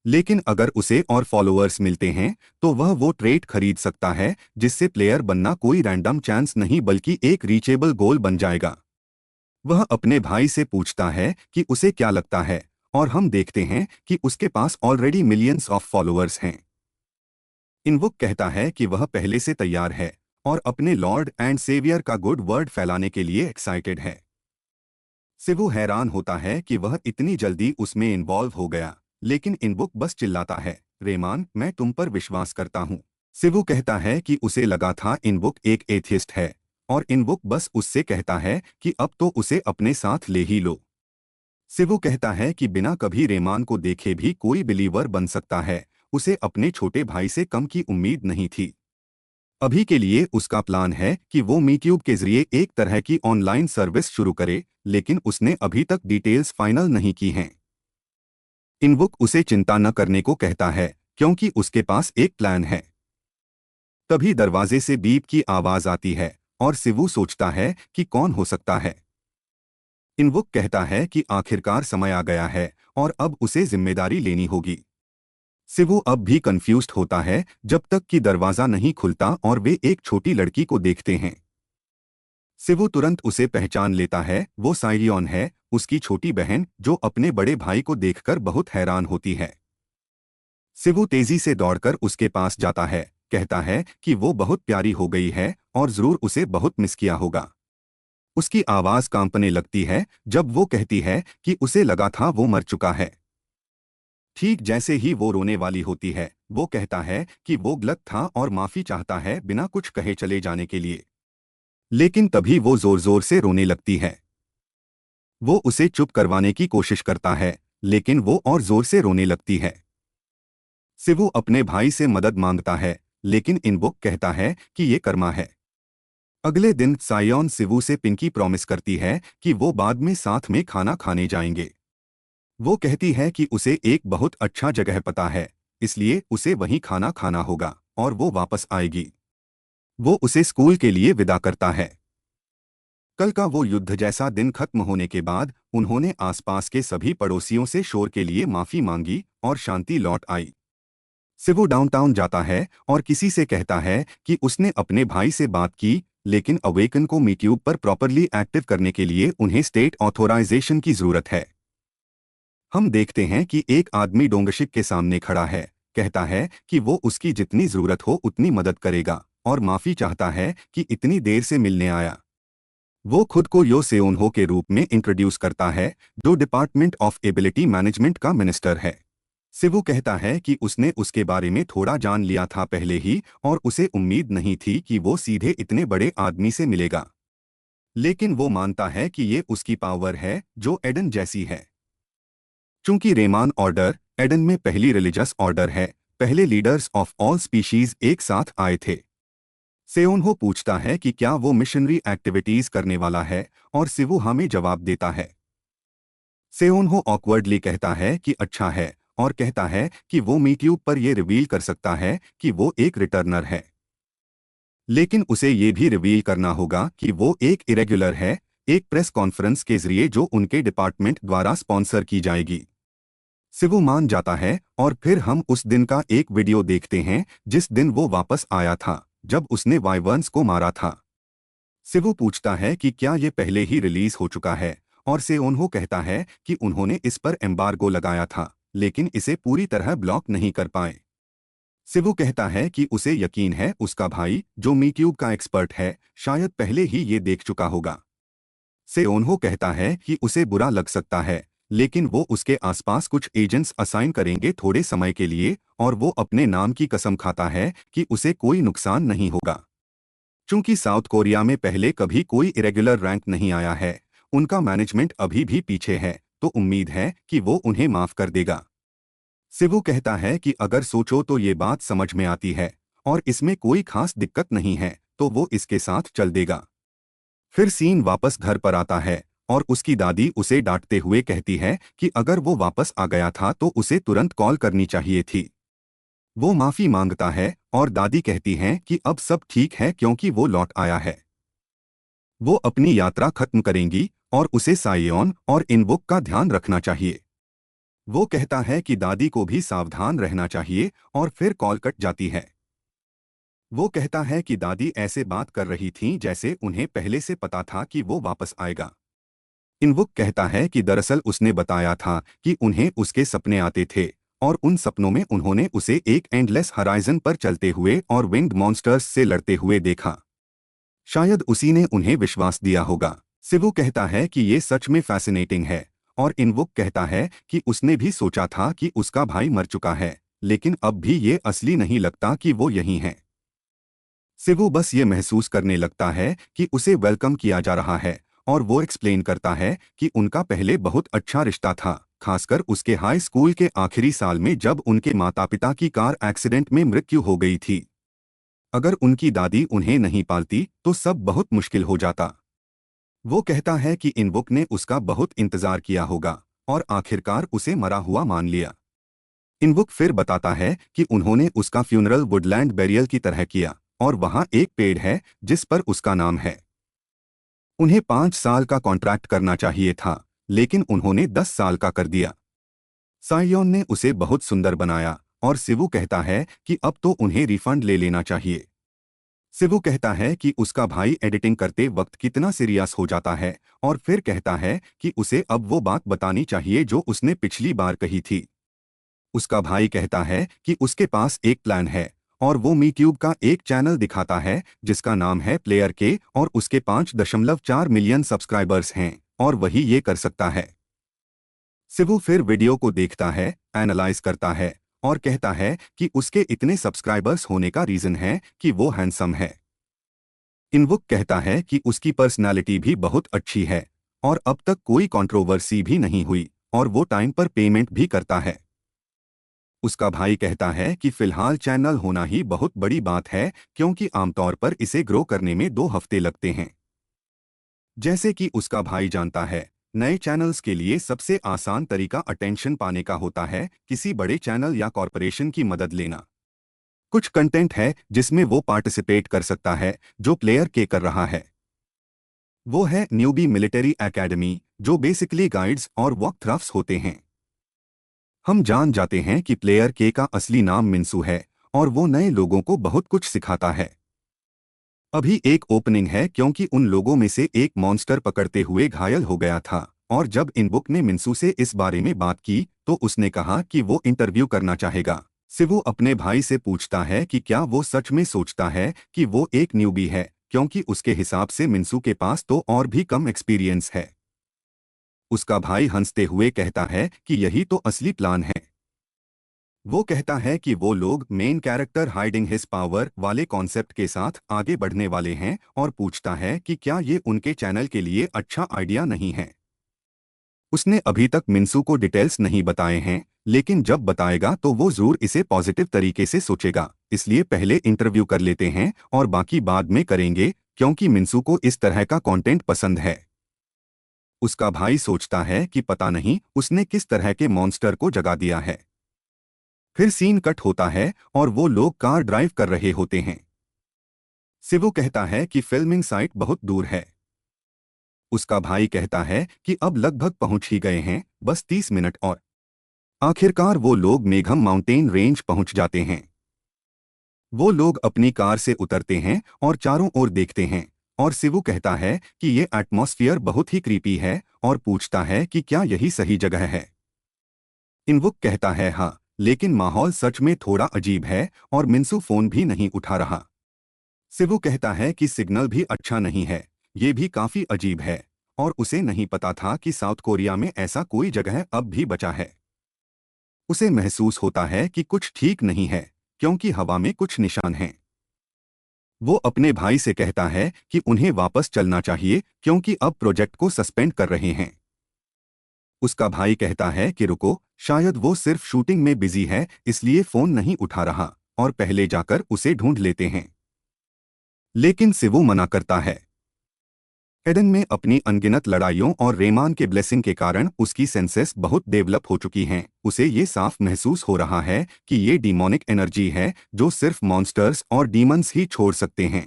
लेकिन अगर उसे और फॉलोअर्स मिलते हैं तो वह वो ट्रेट खरीद सकता है जिससे प्लेयर बनना कोई रैंडम चांस नहीं बल्कि एक रीचेबल गोल बन जाएगा। वह अपने भाई से पूछता है कि उसे क्या लगता है, और हम देखते हैं कि उसके पास ऑलरेडी मिलियंस ऑफ फॉलोअर्स हैं। इनवुक कहता है कि वह पहले से तैयार है और अपने लॉर्ड एंड सेवियर का गुड वर्ड फैलाने के लिए एक्साइटेड है। सिवु हैरान होता है कि वह इतनी जल्दी उसमें इन्वॉल्व हो गया, लेकिन इनबुक बस चिल्लाता है, रेमान मैं तुम पर विश्वास करता हूँ। सिवु कहता है कि उसे लगा था इनबुक एक एथियस्ट है, और इनबुक बस उससे कहता है कि अब तो उसे अपने साथ ले ही लो। सिवु कहता है कि बिना कभी रेमान को देखे भी कोई बिलीवर बन सकता है, उसे अपने छोटे भाई से कम की उम्मीद नहीं थी। अभी के लिए उसका प्लान है कि वो मीट्यूब के जरिए एक तरह की ऑनलाइन सर्विस शुरू करे, लेकिन उसने अभी तक डिटेल्स फाइनल नहीं की हैं। इनबुक उसे चिंता न करने को कहता है क्योंकि उसके पास एक प्लान है। तभी दरवाजे से बीप की आवाज आती है और सिवु सोचता है कि कौन हो सकता है। इनबुक कहता है कि आखिरकार समय आ गया है और अब उसे जिम्मेदारी लेनी होगी। सिवु अब भी कंफ्यूज्ड होता है जब तक कि दरवाजा नहीं खुलता और वे एक छोटी लड़की को देखते हैं। सिवु तुरंत उसे पहचान लेता है, वो साइरियन है, उसकी छोटी बहन जो अपने बड़े भाई को देखकर बहुत हैरान होती है। सिवु तेजी से दौड़कर उसके पास जाता है, कहता है कि वो बहुत प्यारी हो गई है और जरूर उसे बहुत मिस किया होगा। उसकी आवाज कांपने लगती है जब वो कहती है कि उसे लगा था वो मर चुका है। ठीक जैसे ही वो रोने वाली होती है, वो कहता है कि वो गलत था और माफी चाहता है बिना कुछ कहे चले जाने के लिए। लेकिन तभी वो जोर जोर से रोने लगती है। वो उसे चुप करवाने की कोशिश करता है, लेकिन वो और जोर से रोने लगती है। सिवु अपने भाई से मदद मांगता है, लेकिन इनबुक कहता है कि ये कर्मा है। अगले दिन सायोन सिवु से पिंकी प्रॉमिस करती है कि वो बाद में साथ में खाना खाने जाएंगे। वो कहती है कि उसे एक बहुत अच्छा जगह पता है, इसलिए उसे वहीं खाना खाना होगा और वो वापस आएगी। वो उसे स्कूल के लिए विदा करता है। कल का वो युद्ध जैसा दिन खत्म होने के बाद उन्होंने आसपास के सभी पड़ोसियों से शोर के लिए माफी मांगी और शांति लौट आई। सिवु डाउनटाउन जाता है और किसी से कहता है कि उसने अपने भाई से बात की, लेकिन अवेकन को मीट्यूब पर प्रॉपरली एक्टिव करने के लिए उन्हें स्टेट ऑथोराइजेशन की जरूरत है। हम देखते हैं कि एक आदमी डोंगशिक के सामने खड़ा है, कहता है कि वो उसकी जितनी जरूरत हो उतनी मदद करेगा और माफी चाहता है कि इतनी देर से मिलने आया। वो खुद को यो सेओनहो के रूप में इंट्रोड्यूस करता है, जो डिपार्टमेंट ऑफ एबिलिटी मैनेजमेंट का मिनिस्टर है। सिवु कहता है कि उसने उसके बारे में थोड़ा जान लिया था पहले ही और उसे उम्मीद नहीं थी कि वो सीधे इतने बड़े आदमी से मिलेगा। लेकिन वो मानता है कि ये उसकी पावर है जो एडन जैसी है। चूंकि रेमान ऑर्डर एडन में पहली रिलीजियस ऑर्डर है, पहले लीडर्स ऑफ ऑल स्पीशीज एक साथ आए थे। सेओनहो पूछता है कि क्या वो मिशनरी एक्टिविटीज करने वाला है और सिवु हमें जवाब देता है। सेओनहो ऑकवर्डली कहता है कि अच्छा है और कहता है कि वो मीट्यूब पर यह रिवील कर सकता है कि वो एक रिटर्नर है। लेकिन उसे ये भी रिवील करना होगा कि वो एक इरेगुलर है, एक प्रेस कॉन्फ्रेंस के जरिए जो उनके डिपार्टमेंट द्वारा स्पॉन्सर की जाएगी। शिवू मान जाता है और फिर हम उस दिन का एक वीडियो देखते हैं जिस दिन वो वापस आया था, जब उसने वाइवर्न्स को मारा था। शिवू पूछता है कि क्या ये पहले ही रिलीज हो चुका है, और सेओन्हो कहता है कि उन्होंने इस पर एम्बार्गो लगाया था, लेकिन इसे पूरी तरह ब्लॉक नहीं कर पाए। शिवू कहता है कि उसे यकीन है उसका भाई, जो मीट्यूब का एक्सपर्ट है, शायद पहले ही ये देख चुका होगा। सेओन्हो कहता है कि उसे बुरा लग सकता है, लेकिन वो उसके आसपास कुछ एजेंट्स असाइन करेंगे थोड़े समय के लिए, और वो अपने नाम की कसम खाता है कि उसे कोई नुकसान नहीं होगा। चूंकि साउथ कोरिया में पहले कभी कोई इरेगुलर रैंक नहीं आया है, उनका मैनेजमेंट अभी भी पीछे है, तो उम्मीद है कि वो उन्हें माफ कर देगा। शिवू कहता है कि अगर सोचो तो ये बात समझ में आती है, और इसमें कोई खास दिक्कत नहीं है, तो वो इसके साथ चल देगा। फिर सीन वापस घर पर आता है, और उसकी दादी उसे डांटते हुए कहती है कि अगर वो वापस आ गया था तो उसे तुरंत कॉल करनी चाहिए थी। वो माफी मांगता है, और दादी कहती हैं कि अब सब ठीक है क्योंकि वो लौट आया है। वो अपनी यात्रा खत्म करेंगी, और उसे साइयोन और इनवुक का ध्यान रखना चाहिए। वो कहता है कि दादी को भी सावधान रहना चाहिए, और फिर कॉल कट जाती है। वो कहता है कि दादी ऐसे बात कर रही थीं जैसे उन्हें पहले से पता था कि वो वापस आएगा। इनवुक कहता है कि दरअसल उसने बताया था कि उन्हें उसके सपने आते थे, और उन सपनों में उन्होंने उसे एक एंडलेस हराइजन पर चलते हुए और विंग्ड मॉन्स्टर्स से लड़ते हुए देखा। शायद उसी ने उन्हें विश्वास दिया होगा। शिवू कहता है कि ये सच में फैसिनेटिंग है, और इनवुक कहता है कि उसने भी सोचा था कि उसका भाई मर चुका है, लेकिन अब भी ये असली नहीं लगता कि वो यही है। शिवू बस ये महसूस करने लगता है कि उसे वेलकम किया जा रहा है, और वो एक्सप्लेन करता है कि उनका पहले बहुत अच्छा रिश्ता था, खासकर उसके हाई स्कूल के आखिरी साल में जब उनके माता पिता की कार एक्सीडेंट में मृत्यु हो गई थी। अगर उनकी दादी उन्हें नहीं पालती तो सब बहुत मुश्किल हो जाता। वो कहता है कि इनवुक ने उसका बहुत इंतजार किया होगा, और आखिरकार उसे मरा हुआ मान लिया। इनवुक फिर बताता है कि उन्होंने उसका फ्यूनरल वुडलैंड बेरियल की तरह किया, और वहां एक पेड़ है जिस पर उसका नाम है। उन्हें 5 साल का कॉन्ट्रैक्ट करना चाहिए था, लेकिन उन्होंने 10 साल का कर दिया। साइयोन ने उसे बहुत सुंदर बनाया, और शिवू कहता है कि अब तो उन्हें रिफंड ले लेना चाहिए। शिवू कहता है कि उसका भाई एडिटिंग करते वक्त कितना सीरियस हो जाता है, और फिर कहता है कि उसे अब वो बात बतानी चाहिए जो उसने पिछली बार कही थी। उसका भाई कहता है कि उसके पास एक प्लान है, और वो मीट्यूब का एक चैनल दिखाता है जिसका नाम है प्लेयर के, और उसके 5.4 मिलियन सब्सक्राइबर्स हैं, और वही ये कर सकता है। शिवू फिर वीडियो को देखता है, एनालाइज करता है, और कहता है कि उसके इतने सब्सक्राइबर्स होने का रीजन है कि वो हैंडसम है। इनवुक कहता है कि उसकी पर्सनालिटी भी बहुत अच्छी है, और अब तक कोई कंट्रोवर्सी भी नहीं हुई, और वो टाइम पर पेमेंट भी करता है। उसका भाई कहता है कि फिलहाल चैनल होना ही बहुत बड़ी बात है, क्योंकि आमतौर पर इसे ग्रो करने में 2 हफ्ते लगते हैं। जैसे कि उसका भाई जानता है, नए चैनल्स के लिए सबसे आसान तरीका अटेंशन पाने का होता है, किसी बड़े चैनल या कॉरपोरेशन की मदद लेना। कुछ कंटेंट है जिसमें वो पार्टिसिपेट कर सकता है जो प्लेयर के कर रहा है। वो है न्यूबी मिलिट्री एकेडमी, जो बेसिकली गाइड्स और वॉक थ्रफ्स होते हैं। हम जान जाते हैं कि प्लेयर के का असली नाम मिन्सू है, और वो नए लोगों को बहुत कुछ सिखाता है। अभी एक ओपनिंग है क्योंकि उन लोगों में से एक मॉन्स्टर पकड़ते हुए घायल हो गया था, और जब इनबुक ने मिन्सू से इस बारे में बात की तो उसने कहा कि वो इंटरव्यू करना चाहेगा। शिवू अपने भाई से पूछता है कि क्या वो सच में सोचता है कि वो एक न्यूबी है, क्योंकि उसके हिसाब से मिन्सू के पास तो और भी कम एक्सपीरियंस है। उसका भाई हंसते हुए कहता है कि यही तो असली प्लान है। वो कहता है कि वो लोग main character hiding his power वाले कॉन्सेप्ट के साथ आगे बढ़ने वाले हैं, और पूछता है कि क्या ये उनके चैनल के लिए अच्छा आइडिया नहीं है। उसने अभी तक मिन्सू को डिटेल्स नहीं बताए हैं, लेकिन जब बताएगा तो वो जरूर इसे पॉजिटिव तरीके से सोचेगा, इसलिए पहले इंटरव्यू कर लेते हैं और बाकी बाद में करेंगे, क्योंकि मिन्सू को इस तरह का कंटेंट पसंद है। उसका भाई सोचता है कि पता नहीं उसने किस तरह के मॉन्स्टर को जगा दिया है। फिर सीन कट होता है, और वो लोग कार ड्राइव कर रहे होते हैं। शिवू कहता है कि फिल्मिंग साइट बहुत दूर है। उसका भाई कहता है कि अब लगभग पहुंच ही गए हैं, बस 30 मिनट और। आखिरकार वो लोग मेघम माउंटेन रेंज पहुंच जाते हैं। वो लोग अपनी कार से उतरते हैं और चारों ओर देखते हैं, और शिवू कहता है कि ये एटमॉस्फियर बहुत ही क्रीपी है और पूछता है कि क्या यही सही जगह है। इनवुक कहता है हाँ, लेकिन माहौल सच में थोड़ा अजीब है और मिंसू फोन भी नहीं उठा रहा। शिवू कहता है कि सिग्नल भी अच्छा नहीं है, ये भी काफी अजीब है, और उसे नहीं पता था कि साउथ कोरिया में ऐसा कोई जगह अब भी बचा है। उसे महसूस होता है कि कुछ ठीक नहीं है, क्योंकि हवा में कुछ निशान हैं। वो अपने भाई से कहता है कि उन्हें वापस चलना चाहिए क्योंकि अब प्रोजेक्ट को सस्पेंड कर रहे हैं। उसका भाई कहता है कि रुको, शायद वो सिर्फ शूटिंग में बिजी है इसलिए फोन नहीं उठा रहा, और पहले जाकर उसे ढूंढ लेते हैं। लेकिन सिवू मना करता है। एडन में अपनी अनगिनत लड़ाइयों और रेमान के ब्लेसिंग के कारण उसकी सेंसेस बहुत डेवलप हो चुकी हैं। उसे ये साफ महसूस हो रहा है कि ये डीमोनिक एनर्जी है जो सिर्फ मॉन्स्टर्स और डीमंस ही छोड़ सकते हैं।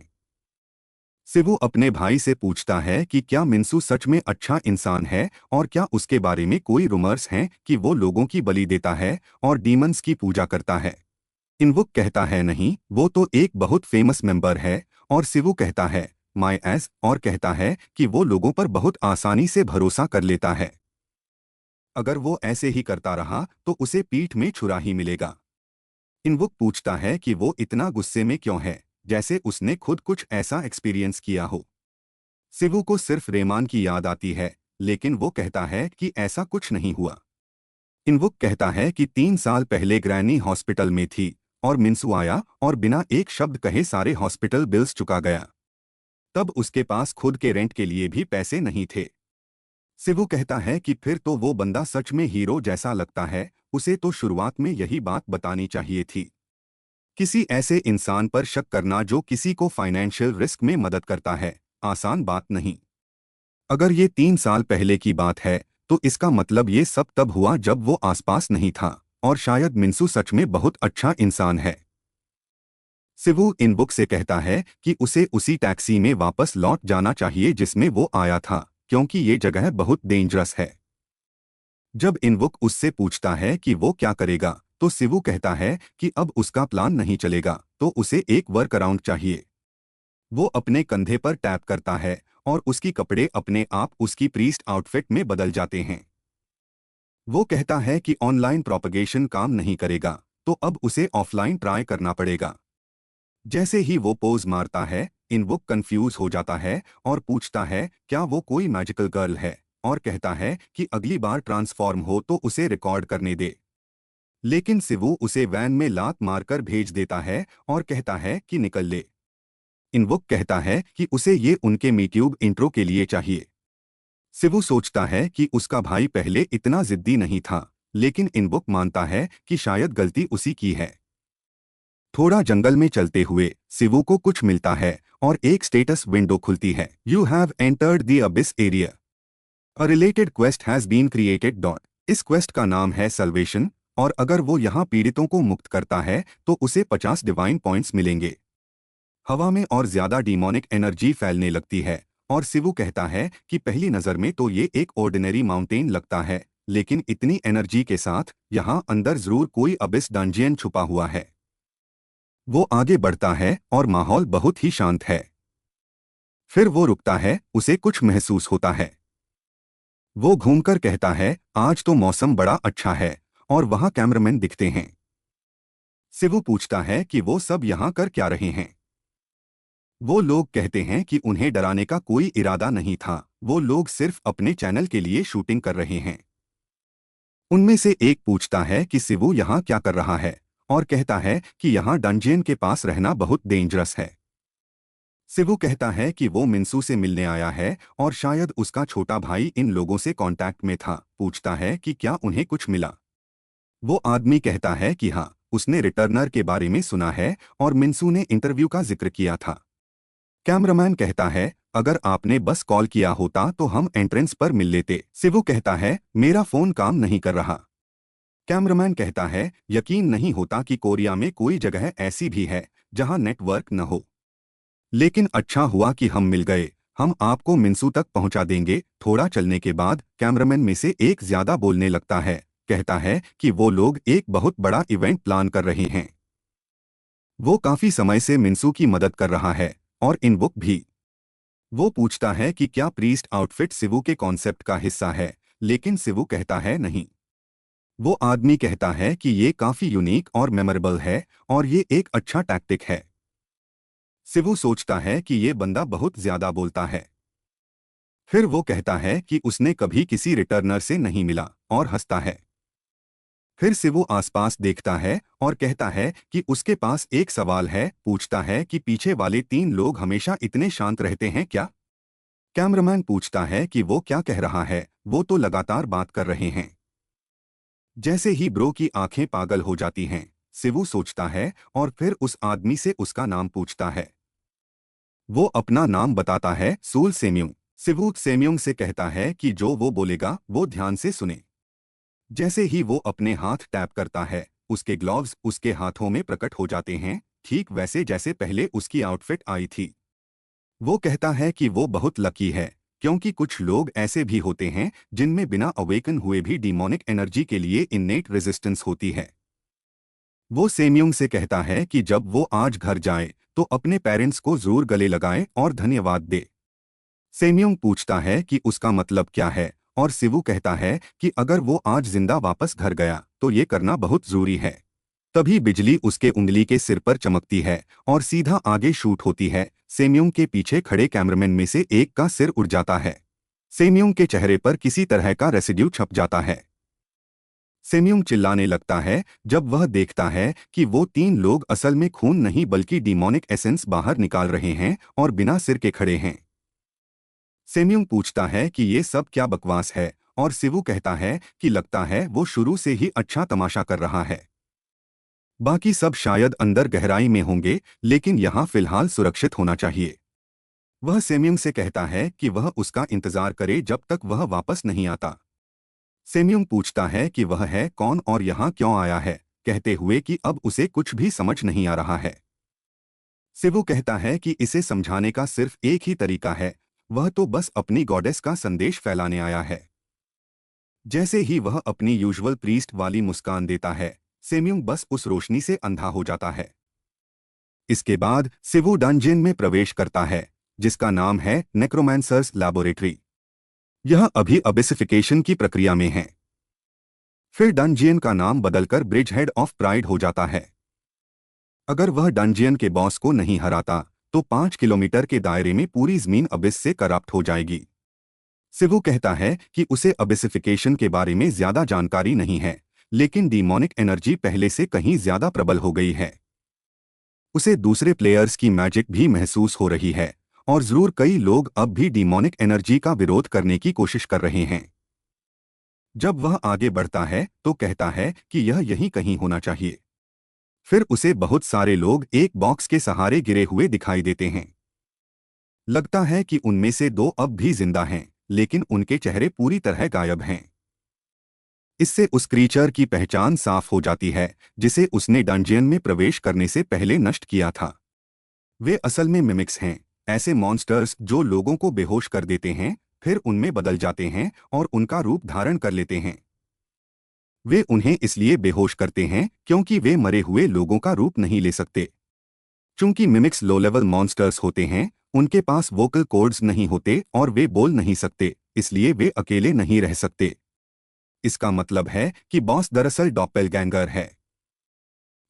सिवू अपने भाई से पूछता है कि क्या मिंसू सच में अच्छा इंसान है और क्या उसके बारे में कोई रूमर्स हैं कि वो लोगों की बलि देता है और डीमंस की पूजा करता है। इनवुक कहता है नहीं, वो तो एक बहुत फेमस मेंबर है, और सिवू कहता है माय एस और कहता है कि वो लोगों पर बहुत आसानी से भरोसा कर लेता है। अगर वो ऐसे ही करता रहा तो उसे पीठ में छुरा ही मिलेगा। इनवुक पूछता है कि वो इतना गुस्से में क्यों है, जैसे उसने खुद कुछ ऐसा एक्सपीरियंस किया हो। सिवू को सिर्फ रेमान की याद आती है, लेकिन वो कहता है कि ऐसा कुछ नहीं हुआ। इनवुक कहता है कि 3 साल पहले ग्रैनी हॉस्पिटल में थी और मिंसू आया और बिना एक शब्द कहे सारे हॉस्पिटल बिल्स चुका गया। तब उसके पास खुद के रेंट के लिए भी पैसे नहीं थे। सिवू कहता है कि फिर तो वो बंदा सच में हीरो जैसा लगता है, उसे तो शुरुआत में यही बात बतानी चाहिए थी। किसी ऐसे इंसान पर शक करना जो किसी को फाइनेंशियल रिस्क में मदद करता है, आसान बात नहीं। अगर ये 3 साल पहले की बात है तो इसका मतलब ये सब तब हुआ जब वो आसपास नहीं था, और शायद मिंसू सच में बहुत अच्छा इंसान है। सिवू इनबुक से कहता है कि उसे उसी टैक्सी में वापस लौट जाना चाहिए जिसमें वो आया था, क्योंकि ये जगह बहुत डेंजरस है। जब इनबुक उससे पूछता है कि वो क्या करेगा तो सिवू कहता है कि अब उसका प्लान नहीं चलेगा, तो उसे एक वर्क अराउंड चाहिए। वो अपने कंधे पर टैप करता है और उसकी कपड़े अपने आप उसकी प्रीस्ट आउटफिट में बदल जाते हैं। वो कहता है कि ऑनलाइन प्रोपगेशन काम नहीं करेगा, तो अब उसे ऑफलाइन ट्राई करना पड़ेगा। जैसे ही वो पोज मारता है, इनवुक कंफ्यूज हो जाता है और पूछता है क्या वो कोई मैजिकल गर्ल है, और कहता है कि अगली बार ट्रांसफॉर्म हो तो उसे रिकॉर्ड करने दे। लेकिन सिवू उसे वैन में लात मारकर भेज देता है और कहता है कि निकल ले। इनवुक कहता है कि उसे ये उनके मीट्यूब इंट्रो के लिए चाहिए। सिवू सोचता है कि उसका भाई पहले इतना जिद्दी नहीं था, लेकिन इनवुक मानता है कि शायद गलती उसी की है। थोड़ा जंगल में चलते हुए सिवू को कुछ मिलता है और एक स्टेटस विंडो खुलती है। You have entered the abyss area, a related quest has been created dot. इस क्वेस्ट का नाम है सल्वेशन, और अगर वो यहाँ पीड़ितों को मुक्त करता है तो उसे 50 डिवाइन पॉइंट्स मिलेंगे। हवा में और ज्यादा डीमोनिक एनर्जी फैलने लगती है, और सिवू कहता है कि पहली नजर में तो ये एक ऑर्डिनरी माउंटेन लगता है, लेकिन इतनी एनर्जी के साथ यहाँ अंदर जरूर कोई अबिस डंजियन छुपा हुआ है। वो आगे बढ़ता है और माहौल बहुत ही शांत है। फिर वो रुकता है, उसे कुछ महसूस होता है। वो घूमकर कहता है आज तो मौसम बड़ा अच्छा है, और वहां कैमरामैन दिखते हैं। सिवू पूछता है कि वो सब यहाँ कर क्या रहे हैं। वो लोग कहते हैं कि उन्हें डराने का कोई इरादा नहीं था, वो लोग सिर्फ अपने चैनल के लिए शूटिंग कर रहे हैं। उनमें से एक पूछता है कि सिवू यहाँ क्या कर रहा है, और कहता है कि यहाँ डंजियन के पास रहना बहुत डेंजरस है। सिवू कहता है कि वो मिंसू से मिलने आया है और शायद उसका छोटा भाई इन लोगों से कांटेक्ट में था। पूछता है कि क्या उन्हें कुछ मिला। वो आदमी कहता है कि हाँ, उसने रिटर्नर के बारे में सुना है और मिंसू ने इंटरव्यू का जिक्र किया था। कैमरामैन कहता है अगर आपने बस कॉल किया होता तो हम एंट्रेंस पर मिल लेते। सिवू कहता है मेरा फोन काम नहीं कर रहा। कैमरामैन कहता है यकीन नहीं होता कि कोरिया में कोई जगह ऐसी भी है जहां नेटवर्क न हो, लेकिन अच्छा हुआ कि हम मिल गए, हम आपको मिंसू तक पहुंचा देंगे। थोड़ा चलने के बाद कैमरामैन में से एक ज्यादा बोलने लगता है। कहता है कि वो लोग एक बहुत बड़ा इवेंट प्लान कर रहे हैं। वो काफी समय से मिन्सू की मदद कर रहा है और इनवुक भी। वो पूछता है कि क्या प्रीस्ट आउटफिट सिवू के कॉन्सेप्ट का हिस्सा है, लेकिन सिवू कहता है नहीं। वो आदमी कहता है कि ये काफी यूनिक और मेमोरेबल है और ये एक अच्छा टैक्टिक है। सिवू सोचता है कि ये बंदा बहुत ज्यादा बोलता है। फिर वो कहता है कि उसने कभी किसी रिटर्नर से नहीं मिला और हंसता है। फिर से वो आसपास देखता है और कहता है कि उसके पास एक सवाल है। पूछता है कि पीछे वाले 3 लोग हमेशा इतने शांत रहते हैं क्या? कैमरामैन पूछता है कि वो क्या कह रहा है। वो तो लगातार बात कर रहे हैं। जैसे ही ब्रो की आंखें पागल हो जाती हैं, सिवू सोचता है और फिर उस आदमी से उसका नाम पूछता है। वो अपना नाम बताता है, सूल सेम्यूंग। सिवू सेम्यूंग से कहता है कि जो वो बोलेगा वो ध्यान से सुने। जैसे ही वो अपने हाथ टैप करता है, उसके ग्लव्स उसके हाथों में प्रकट हो जाते हैं, ठीक वैसे जैसे पहले उसकी आउटफिट आई थी। वो कहता है कि वो बहुत लकी है, क्योंकि कुछ लोग ऐसे भी होते हैं जिनमें बिना अवेकन हुए भी डीमोनिक एनर्जी के लिए इन्नेट रेजिस्टेंस होती है। वो सेम्यूंग से कहता है कि जब वो आज घर जाए तो अपने पेरेंट्स को जरूर गले लगाए और धन्यवाद दे। सेम्यूंग पूछता है कि उसका मतलब क्या है और सिवू कहता है कि अगर वो आज जिंदा वापस घर गया तो ये करना बहुत जरूरी है। तभी बिजली उसके उंगली के सिर पर चमकती है और सीधा आगे शूट होती है। सेम्यूंग के पीछे खड़े कैमरामैन में से एक का सिर उड़ जाता है। सेम्यूंग के चेहरे पर किसी तरह का रेसिड्यू छप जाता है। सेम्यूंग चिल्लाने लगता है जब वह देखता है कि वो 3 लोग असल में खून नहीं बल्कि डिमोनिक एसेंस बाहर निकाल रहे हैं और बिना सिर के खड़े हैं। सेम्यूंग पूछता है कि ये सब क्या बकवास है और सिवू कहता है कि लगता है वो शुरू से ही अच्छा तमाशा कर रहा है। बाकी सब शायद अंदर गहराई में होंगे, लेकिन यहाँ फिलहाल सुरक्षित होना चाहिए। वह सेम्यूंग से कहता है कि वह उसका इंतजार करे जब तक वह वापस नहीं आता। सेम्यूंग पूछता है कि वह है कौन और यहाँ क्यों आया है, कहते हुए कि अब उसे कुछ भी समझ नहीं आ रहा है। सिवू कहता है कि इसे समझाने का सिर्फ एक ही तरीका है, वह तो बस अपनी गॉडेस का संदेश फैलाने आया है। जैसे ही वह अपनी यूजुअल प्रीस्ट वाली मुस्कान देता है, सेम्यूंग बस उस रोशनी से अंधा हो जाता है। इसके बाद सिवू डंजियन में प्रवेश करता है, जिसका नाम है नेक्रोमांसर्स लैबोरेटरी। यह अभी अबिसिफिकेशन की प्रक्रिया में है। फिर डंजियन का नाम बदलकर ब्रिज हेड ऑफ प्राइड हो जाता है। अगर वह डंजियन के बॉस को नहीं हराता तो 5 किलोमीटर के दायरे में पूरी जमीन अबिस से करप्ट हो जाएगी। सिवू कहता है कि उसे अबिसिफिकेशन के बारे में ज्यादा जानकारी नहीं है, लेकिन डीमोनिक एनर्जी पहले से कहीं ज्यादा प्रबल हो गई है। उसे दूसरे प्लेयर्स की मैजिक भी महसूस हो रही है और जरूर कई लोग अब भी डीमोनिक एनर्जी का विरोध करने की कोशिश कर रहे हैं। जब वह आगे बढ़ता है तो कहता है कि यह यहीं कहीं होना चाहिए। फिर उसे बहुत सारे लोग एक बॉक्स के सहारे गिरे हुए दिखाई देते हैं। लगता है कि उनमें से 2 अब भी जिंदा हैं, लेकिन उनके चेहरे पूरी तरह गायब हैं। इससे उस क्रीचर की पहचान साफ हो जाती है जिसे उसने डंजियन में प्रवेश करने से पहले नष्ट किया था। वे असल में मिमिक्स हैं, ऐसे मॉन्स्टर्स जो लोगों को बेहोश कर देते हैं, फिर उनमें बदल जाते हैं और उनका रूप धारण कर लेते हैं। वे उन्हें इसलिए बेहोश करते हैं क्योंकि वे मरे हुए लोगों का रूप नहीं ले सकते। चूंकि मिमिक्स लो लेवल मॉन्स्टर्स होते हैं, उनके पास वोकल कॉर्ड्स नहीं होते और वे बोल नहीं सकते, इसलिए वे अकेले नहीं रह सकते। इसका मतलब है कि बॉस दरअसल डॉप्पेलगैंगर है।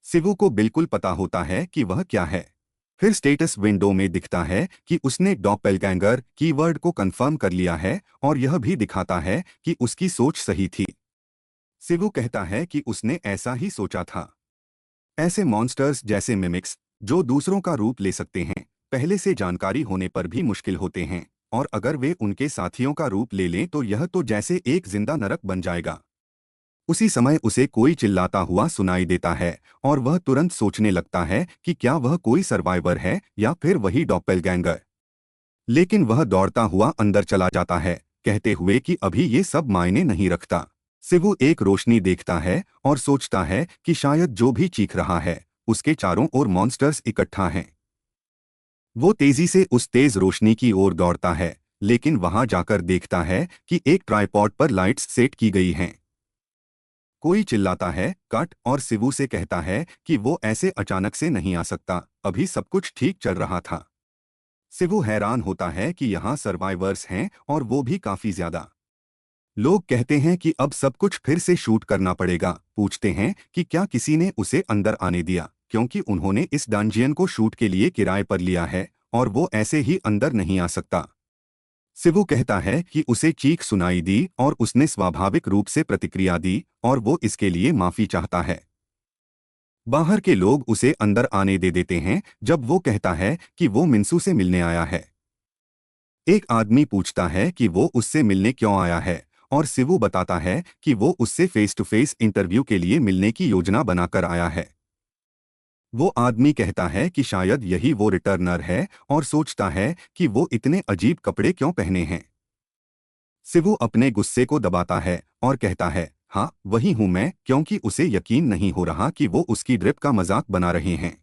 सिवू को बिल्कुल पता होता है कि वह क्या है। फिर स्टेटस विंडो में दिखता है कि उसने डॉप्पेलगैंगर कीवर्ड को कंफर्म कर लिया है और यह भी दिखाता है कि उसकी सोच सही थी। सिवू कहता है कि उसने ऐसा ही सोचा था। ऐसे मॉन्स्टर्स जैसे मिमिक्स जो दूसरों का रूप ले सकते हैं, पहले से जानकारी होने पर भी मुश्किल होते हैं, और अगर वे उनके साथियों का रूप ले लें तो यह तो जैसे एक जिंदा नरक बन जाएगा। उसी समय उसे कोई चिल्लाता हुआ सुनाई देता है और वह तुरंत सोचने लगता है कि क्या वह कोई सर्वाइवर है या फिर वही डॉप्पेलगैंगर। लेकिन वह दौड़ता हुआ अंदर चला जाता है, कहते हुए कि अभी ये सब मायने नहीं रखता। सिवू एक रोशनी देखता है और सोचता है कि शायद जो भी चीख रहा है उसके चारों ओर मॉन्स्टर्स इकट्ठा हैं। वो तेजी से उस तेज रोशनी की ओर दौड़ता है, लेकिन वहां जाकर देखता है कि एक ट्राइपॉड पर लाइट्स सेट की गई हैं। कोई चिल्लाता है कट और शिवू से कहता है कि वो ऐसे अचानक से नहीं आ सकता, अभी सब कुछ ठीक चल रहा था। शिवू हैरान होता है कि यहाँ सर्वाइवर्स हैं और वो भी काफी ज्यादा। लोग कहते हैं कि अब सब कुछ फिर से शूट करना पड़ेगा। पूछते हैं कि क्या किसी ने उसे अंदर आने दिया, क्योंकि उन्होंने इस डंजियन को शूट के लिए किराए पर लिया है और वो ऐसे ही अंदर नहीं आ सकता। शिवू कहता है कि उसे चीख सुनाई दी और उसने स्वाभाविक रूप से प्रतिक्रिया दी और वो इसके लिए माफी चाहता है। बाहर के लोग उसे अंदर आने दे देते हैं जब वो कहता है कि वो मिंसू से मिलने आया है। एक आदमी पूछता है कि वो उससे मिलने क्यों आया है और शिवू बताता है कि वो उससे फेस टू फेस इंटरव्यू के लिए मिलने की योजना बनाकर आया है। वो आदमी कहता है कि शायद यही वो रिटर्नर है और सोचता है कि वो इतने अजीब कपड़े क्यों पहने हैं। शिवू अपने गुस्से को दबाता है और कहता है हाँ वही हूं मैं, क्योंकि उसे यकीन नहीं हो रहा कि वो उसकी ड्रिप का मजाक बना रहे हैं।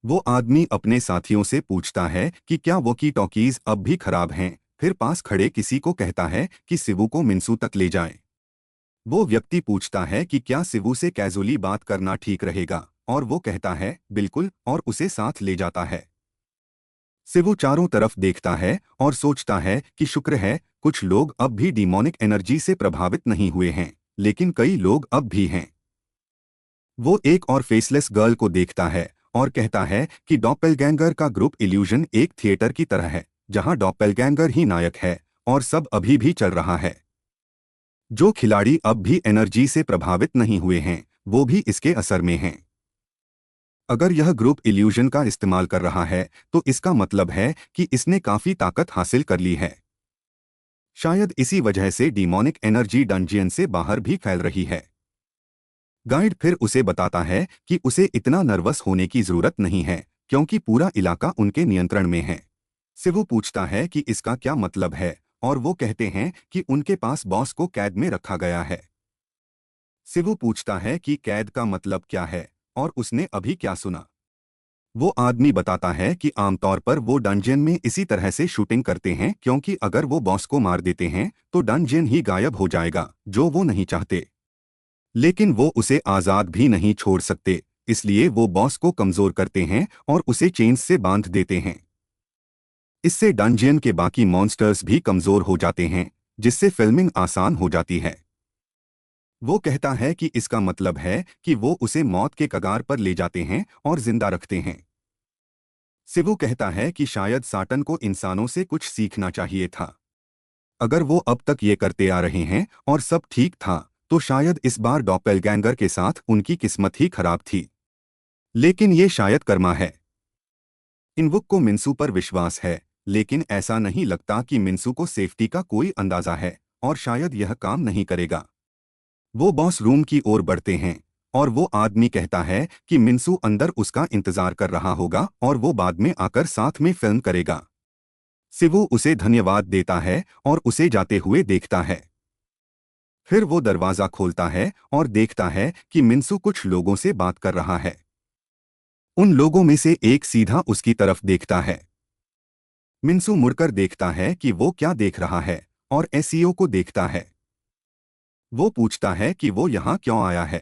वो आदमी अपने साथियों से पूछता है कि क्या वॉकी टॉकीज अब भी खराब हैं, फिर पास खड़े किसी को कहता है कि शिवू को मिंसू तक ले जाएं। वो व्यक्ति पूछता है कि क्या शिवू से कैजुअली बात करना ठीक रहेगा और वो कहता है बिल्कुल और उसे साथ ले जाता है। शिवू चारों तरफ देखता है और सोचता है कि शुक्र है कुछ लोग अब भी डिमोनिक एनर्जी से प्रभावित नहीं हुए हैं, लेकिन कई लोग अब भी हैं। वो एक और फेसलेस गर्ल को देखता है और कहता है कि डॉपलगैंगर का ग्रुप इल्यूजन एक थिएटर की तरह है, जहां डॉपलगैंगर ही नायक है और सब अभी भी चल रहा है। जो खिलाड़ी अब भी एनर्जी से प्रभावित नहीं हुए हैं वो भी इसके असर में हैं। अगर यह ग्रुप इल्यूजन का इस्तेमाल कर रहा है तो इसका मतलब है कि इसने काफी ताकत हासिल कर ली है। शायद इसी वजह से डिमोनिक एनर्जी डंजियन से बाहर भी फैल रही है। गाइड फिर उसे बताता है कि उसे इतना नर्वस होने की जरूरत नहीं है, क्योंकि पूरा इलाका उनके नियंत्रण में है। शिवू पूछता है कि इसका क्या मतलब है और वो कहते हैं कि उनके पास बॉस को कैद में रखा गया है। शिवू पूछता है कि कैद का मतलब क्या है और उसने अभी क्या सुना। वो आदमी बताता है कि आमतौर पर वो डंजियन में इसी तरह से शूटिंग करते हैं, क्योंकि अगर वो बॉस को मार देते हैं तो डंजियन ही गायब हो जाएगा, जो वो नहीं चाहते। लेकिन वो उसे आज़ाद भी नहीं छोड़ सकते, इसलिए वो बॉस को कमज़ोर करते हैं और उसे चेन्स से बांध देते हैं। इससे डंजियन के बाकी मॉन्स्टर्स भी कमज़ोर हो जाते हैं, जिससे फिल्मिंग आसान हो जाती है। वो कहता है कि इसका मतलब है कि वो उसे मौत के कगार पर ले जाते हैं और जिंदा रखते हैं। शिवू कहता है कि शायद साटन को इंसानों से कुछ सीखना चाहिए था। अगर वो अब तक ये करते आ रहे हैं और सब ठीक था, तो शायद इस बार डॉपलगैंगर के साथ उनकी किस्मत ही खराब थी। लेकिन ये शायद कर्मा है। इनवुक को मिंसू पर विश्वास है, लेकिन ऐसा नहीं लगता कि मिंसू को सेफ्टी का कोई अंदाजा है और शायद यह काम नहीं करेगा। वो बॉस रूम की ओर बढ़ते हैं और वो आदमी कहता है कि मिंसू अंदर उसका इंतजार कर रहा होगा और वो बाद में आकर साथ में फिल्म करेगा। शिवू उसे धन्यवाद देता है और उसे जाते हुए देखता है। फिर वो दरवाजा खोलता है और देखता है कि मिंसू कुछ लोगों से बात कर रहा है। उन लोगों में से एक सीधा उसकी तरफ देखता है। मिंसू मुड़कर देखता है कि वो क्या देख रहा है और एसईओ को देखता है। वो पूछता है कि वो यहाँ क्यों आया है।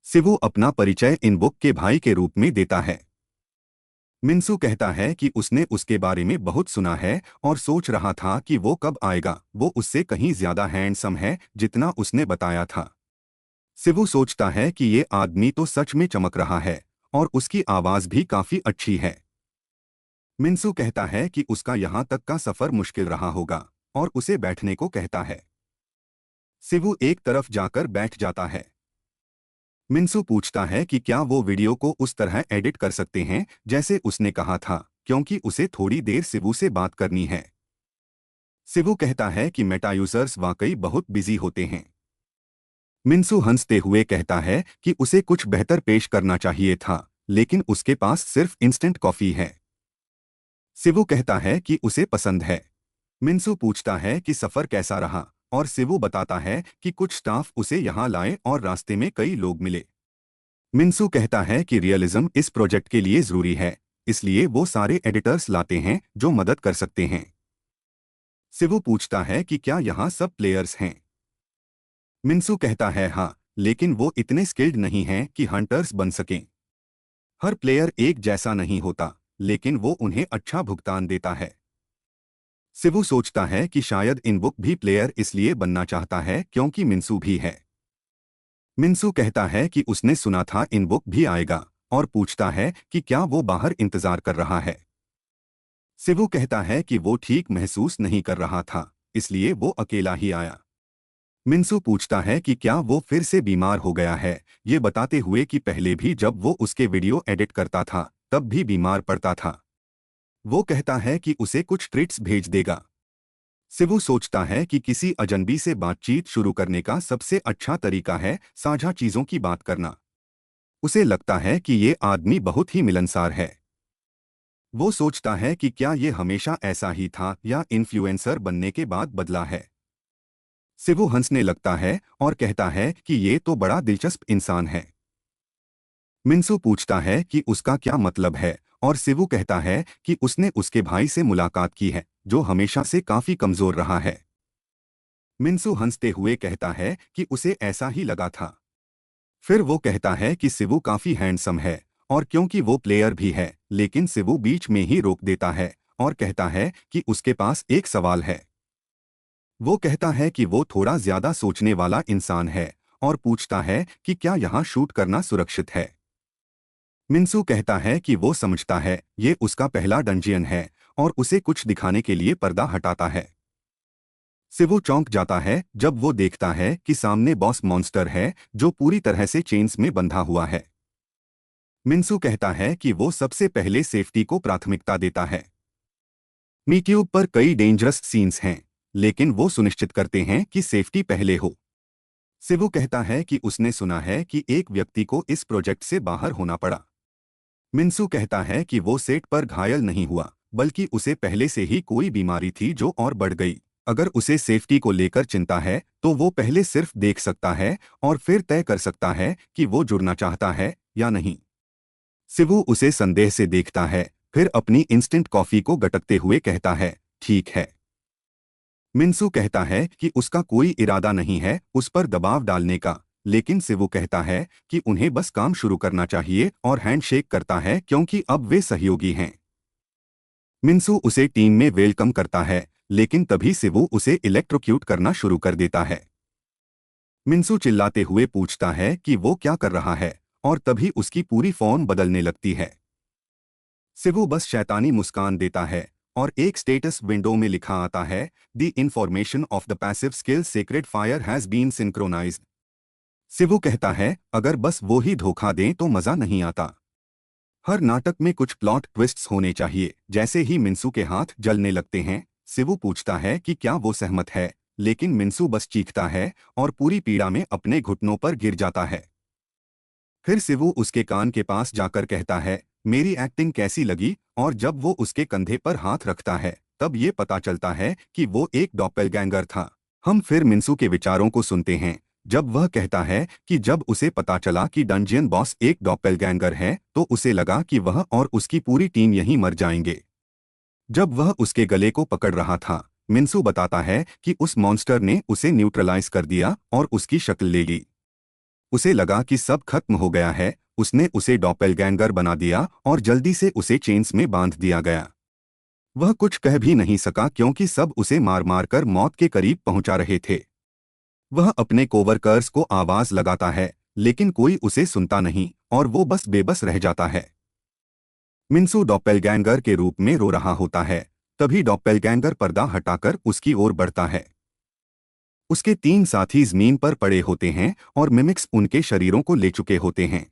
शिवू अपना परिचय इनबुक के भाई के रूप में देता है। मिंसू कहता है कि उसने उसके बारे में बहुत सुना है और सोच रहा था कि वो कब आएगा, वो उससे कहीं ज्यादा हैंडसम है जितना उसने बताया था। शिवू सोचता है कि ये आदमी तो सच में चमक रहा है और उसकी आवाज भी काफी अच्छी है। मिंसू कहता है कि उसका यहाँ तक का सफर मुश्किल रहा होगा और उसे बैठने को कहता है। शिवू एक तरफ जाकर बैठ जाता है। मिंसू पूछता है कि क्या वो वीडियो को उस तरह एडिट कर सकते हैं जैसे उसने कहा था, क्योंकि उसे थोड़ी देर शिवू से बात करनी है। शिवू कहता है कि मेटा यूजर्स वाकई बहुत बिजी होते हैं। मिंसू हंसते हुए कहता है कि उसे कुछ बेहतर पेश करना चाहिए था, लेकिन उसके पास सिर्फ इंस्टेंट कॉफी है। शिवू कहता है कि उसे पसंद है। मिंसू पूछता है कि सफर कैसा रहा और शिवू बताता है कि कुछ स्टाफ उसे यहाँ लाए और रास्ते में कई लोग मिले। मिंसू कहता है कि रियलिज्म इस प्रोजेक्ट के लिए जरूरी है, इसलिए वो सारे एडिटर्स लाते हैं जो मदद कर सकते हैं। शिवू पूछता है कि क्या यहाँ सब प्लेयर्स हैं। मिन्सू कहता है हाँ, लेकिन वो इतने स्किल्ड नहीं हैं कि हंटर्स बन सकें। हर प्लेयर एक जैसा नहीं होता, लेकिन वो उन्हें अच्छा भुगतान देता है। सिवू सोचता है कि शायद इनबुक भी प्लेयर इसलिए बनना चाहता है क्योंकि मिन्सू भी है। मिन्सू कहता है कि उसने सुना था इनबुक भी आएगा और पूछता है कि क्या वो बाहर इंतजार कर रहा है। सिवू कहता है कि वो ठीक महसूस नहीं कर रहा था, इसलिए वो अकेला ही आया। मिन्सू पूछता है कि क्या वो फिर से बीमार हो गया है, ये बताते हुए कि पहले भी जब वो उसके वीडियो एडिट करता था तब भी बीमार पड़ता था। वो कहता है कि उसे कुछ ट्रीट्स भेज देगा। सिवू सोचता है कि किसी अजनबी से बातचीत शुरू करने का सबसे अच्छा तरीका है साझा चीजों की बात करना। उसे लगता है कि ये आदमी बहुत ही मिलनसार है। वो सोचता है कि क्या ये हमेशा ऐसा ही था या इन्फ्लुएंसर बनने के बाद बदला है। सिवू हंसने लगता है और कहता है कि ये तो बड़ा दिलचस्प इंसान है। मिन्सू पूछता है कि उसका क्या मतलब है और सिवू कहता है कि उसने उसके भाई से मुलाकात की है, जो हमेशा से काफी कमजोर रहा है। मिन्सू हंसते हुए कहता है कि उसे ऐसा ही लगा था। फिर वो कहता है कि सिवू काफी हैंडसम है और क्योंकि वो प्लेयर भी है, लेकिन सिवू बीच में ही रोक देता है और कहता है कि उसके पास एक सवाल है। वो कहता है कि वो थोड़ा ज्यादा सोचने वाला इंसान है और पूछता है कि क्या यहाँ शूट करना सुरक्षित है। मिन्सू कहता है कि वो समझता है ये उसका पहला डंजियन है और उसे कुछ दिखाने के लिए पर्दा हटाता है। सिवू चौंक जाता है जब वो देखता है कि सामने बॉस मॉन्स्टर है जो पूरी तरह से चेन्स में बंधा हुआ है। मिन्सू कहता है कि वो सबसे पहले सेफ्टी को प्राथमिकता देता है। यूट्यूब पर कई डेंजरस सीन्स हैं, लेकिन वो सुनिश्चित करते हैं कि सेफ्टी पहले हो। सिवू कहता है कि उसने सुना है कि एक व्यक्ति को इस प्रोजेक्ट से बाहर होना पड़ा। मिन्सू कहता है कि वो सेट पर घायल नहीं हुआ, बल्कि उसे पहले से ही कोई बीमारी थी जो और बढ़ गई। अगर उसे सेफ्टी को लेकर चिंता है तो वो पहले सिर्फ देख सकता है और फिर तय कर सकता है कि वो जुड़ना चाहता है या नहीं। सिवू उसे संदेह से देखता है, फिर अपनी इंस्टेंट कॉफी को गटकते हुए कहता है, ठीक है। मिन्सू कहता है कि उसका कोई इरादा नहीं है उस पर दबाव डालने का, लेकिन सिवू कहता है कि उन्हें बस काम शुरू करना चाहिए और हैंडशेक करता है क्योंकि अब वे सहयोगी हैं। मिन्सू उसे टीम में वेलकम करता है, लेकिन तभी सिवू उसे इलेक्ट्रोक्यूट करना शुरू कर देता है। मिन्सू चिल्लाते हुए पूछता है कि वो क्या कर रहा है और तभी उसकी पूरी फॉर्म बदलने लगती है। सिवू बस शैतानी मुस्कान देता है और एक स्टेटस विंडो में लिखा आता है, the information of the passive skill sacred fire has been synchronised. सिवू कहता है अगर बस वो ही धोखा दें तो मजा नहीं आता। हर नाटक में कुछ प्लॉट ट्विस्ट्स होने चाहिए। जैसे ही मिन्सू के हाथ जलने लगते हैं, सिवू पूछता है कि क्या वो सहमत है, लेकिन मिन्सू बस चीखता है और पूरी पीड़ा में अपने घुटनों पर गिर जाता है। फिर सिवू उसके कान के पास जाकर कहता है, मेरी एक्टिंग कैसी लगी, और जब वो उसके कंधे पर हाथ रखता है तब ये पता चलता है कि वो एक डॉपलगैंगर था। हम फिर मिन्सू के विचारों को सुनते हैं जब वह कहता है कि जब उसे पता चला कि डंजियन बॉस एक डॉपलगैंगर है तो उसे लगा कि वह और उसकी पूरी टीम यहीं मर जाएंगे। जब वह उसके गले को पकड़ रहा था, मिन्सू बताता है कि उस मॉन्स्टर ने उसे न्यूट्रलाइज कर दिया और उसकी शक्ल ले ली। उसे लगा कि सब खत्म हो गया है, उसने उसे डॉपलगैंगर बना दिया और जल्दी से उसे चेन्स में बांध दिया गया। वह कुछ कह भी नहीं सका क्योंकि सब उसे मार मार कर मौत के करीब पहुंचा रहे थे। वह अपने कोवर्कर्स को आवाज लगाता है, लेकिन कोई उसे सुनता नहीं और वो बस बेबस रह जाता है। मिन्सू डॉपलगैंगर के रूप में रो रहा होता है, तभी डॉपलगैंगर पर्दा हटाकर उसकी ओर बढ़ता है। उसके तीन साथी जमीन पर पड़े होते हैं और मिमिक्स उनके शरीरों को ले चुके होते हैं।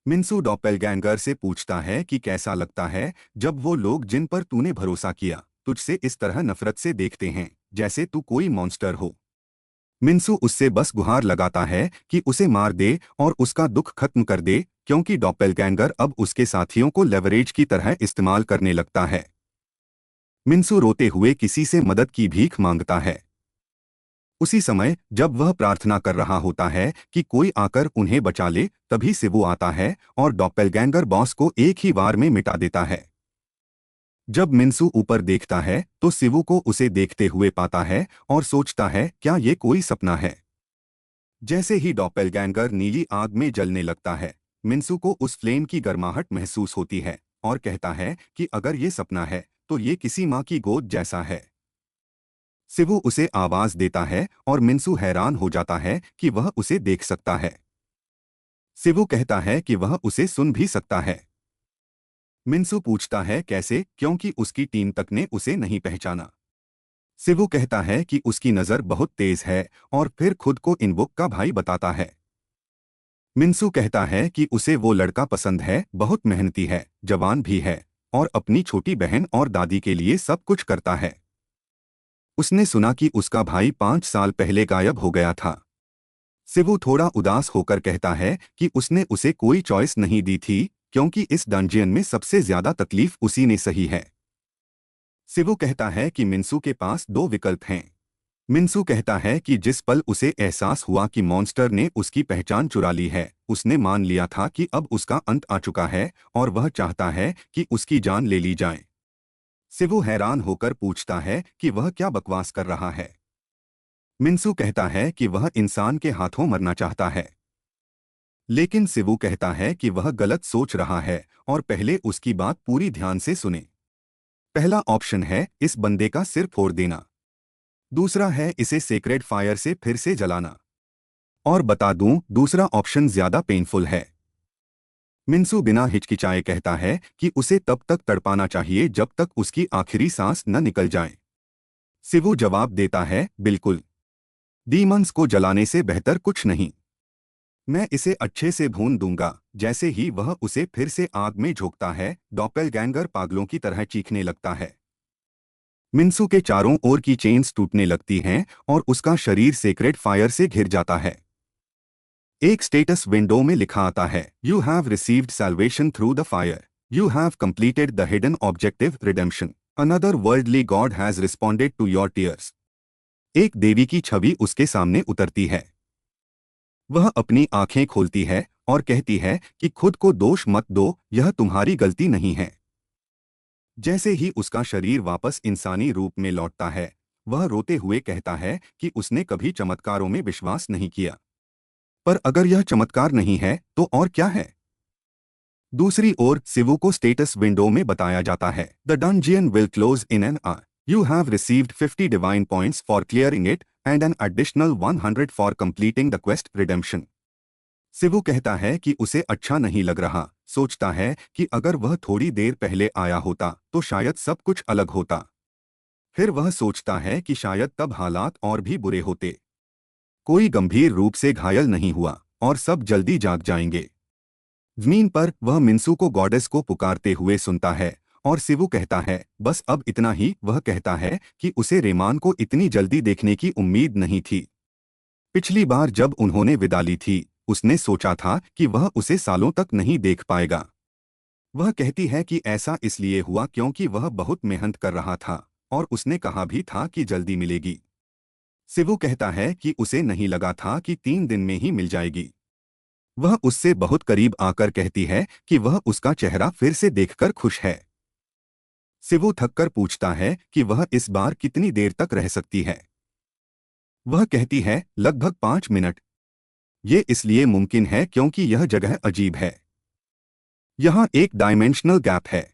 मिन्सू डॉपलगैंगर से पूछता है कि कैसा लगता है जब वो लोग जिन पर तूने भरोसा किया तुझसे इस तरह नफरत से देखते हैं, जैसे तू कोई मॉन्स्टर हो। मिन्सू उससे बस गुहार लगाता है कि उसे मार दे और उसका दुख खत्म कर दे, क्योंकि डॉपलगैंगर अब उसके साथियों को लेवरेज की तरह इस्तेमाल करने लगता है। मिन्सू रोते हुए किसी से मदद की भीख मांगता है। उसी समय जब वह प्रार्थना कर रहा होता है कि कोई आकर उन्हें बचा ले, तभी सिवू आता है और डॉपलगैंगर बॉस को एक ही वार में मिटा देता है। जब मिन्सू ऊपर देखता है तो सिवू को उसे देखते हुए पाता है और सोचता है क्या ये कोई सपना है। जैसे ही डॉपेलगैंगर नीली आग में जलने लगता है, मिन्सू को उस फ्लेम की गर्माहट महसूस होती है और कहता है कि अगर ये सपना है तो ये किसी माँ की गोद जैसा है। सिवू उसे आवाज देता है और मिन्सू हैरान हो जाता है कि वह उसे देख सकता है। सिवू कहता है कि वह उसे सुन भी सकता है। मिन्सू पूछता है कैसे, क्योंकि उसकी टीम तक ने उसे नहीं पहचाना। सिवू कहता है कि उसकी नज़र बहुत तेज है और फिर खुद को इनवुक का भाई बताता है। मिन्सू कहता है कि उसे वो लड़का पसंद है, बहुत मेहनती है, जवान भी है और अपनी छोटी बहन और दादी के लिए सब कुछ करता है। उसने सुना कि उसका भाई 5 साल पहले गायब हो गया था। सिवू थोड़ा उदास होकर कहता है कि उसने उसे कोई चॉइस नहीं दी थी, क्योंकि इस डंजियन में सबसे ज्यादा तकलीफ उसी ने सही है। सिवू कहता है कि मिन्सू के पास दो विकल्प हैं। मिन्सू कहता है कि जिस पल उसे एहसास हुआ कि मॉन्स्टर ने उसकी पहचान चुरा ली है, उसने मान लिया था कि अब उसका अंत आ चुका है और वह चाहता है कि उसकी जान ले ली जाए। सिवू हैरान होकर पूछता है कि वह क्या बकवास कर रहा है। मिन्सू कहता है कि वह इंसान के हाथों मरना चाहता है। लेकिन सिवू कहता है कि वह गलत सोच रहा है और पहले उसकी बात पूरी ध्यान से सुने। पहला ऑप्शन है इस बंदे का सिर फोड़ देना। दूसरा है इसे सेक्रेड फायर से फिर से जलाना। और बता दूं, दूसरा ऑप्शन ज्यादा पेनफुल है। मिन्सू बिना हिचकिचाए कहता है कि उसे तब तक तड़पाना चाहिए जब तक उसकी आखिरी सांस न निकल जाए। सिवू जवाब देता है, बिल्कुल। डीमंस को जलाने से बेहतर कुछ नहीं। मैं इसे अच्छे से भून दूंगा। जैसे ही वह उसे फिर से आग में झोंकता है, डॉपेलगैंगर पागलों की तरह चीखने लगता है। मिन्सू के चारों ओर की चेन्स टूटने लगती हैं और उसका शरीर सेक्रेड फायर से घिर जाता है। एक स्टेटस विंडो में लिखा आता है, you have received salvation through the fire. You have completed the hidden objective redemption. Another worldly god has responded to your tears. एक देवी की छवि उसके सामने उतरती है। वह अपनी आंखें खोलती है और कहती है कि खुद को दोष मत दो, यह तुम्हारी गलती नहीं है। जैसे ही उसका शरीर वापस इंसानी रूप में लौटता है, वह रोते हुए कहता है कि उसने कभी चमत्कारों में विश्वास नहीं किया। पर अगर यह चमत्कार नहीं है तो और क्या है? दूसरी ओर सिवू को स्टेटस विंडो में बताया जाता है, the dungeon will close in an hour. You have received 50 divine points for clearing it and an additional 100 for completing the quest redemption. सिवू कहता है कि उसे अच्छा नहीं लग रहा, सोचता है कि अगर वह थोड़ी देर पहले आया होता तो शायद सब कुछ अलग होता। फिर वह सोचता है कि शायद तब हालात और भी बुरे होते। कोई गंभीर रूप से घायल नहीं हुआ और सब जल्दी जाग जाएंगे। जमीन पर वह मिन्सू को गॉडेस को पुकारते हुए सुनता है और सिवू कहता है, बस अब इतना ही। वह कहता है कि उसे रेमान को इतनी जल्दी देखने की उम्मीद नहीं थी। पिछली बार जब उन्होंने विदा ली थी, उसने सोचा था कि वह उसे सालों तक नहीं देख पाएगा। वह कहती है कि ऐसा इसलिए हुआ क्योंकि वह बहुत मेहनत कर रहा था और उसने कहा भी था कि जल्दी मिलेगी। सिवू कहता है कि उसे नहीं लगा था कि 3 दिन में ही मिल जाएगी। वह उससे बहुत करीब आकर कहती है कि वह उसका चेहरा फिर से देखकर खुश है। सिवू थककर पूछता है कि वह इस बार कितनी देर तक रह सकती है। वह कहती है, लगभग 5 मिनट। ये इसलिए मुमकिन है क्योंकि यह जगह अजीब है। यहाँ एक डायमेंशनल गैप है।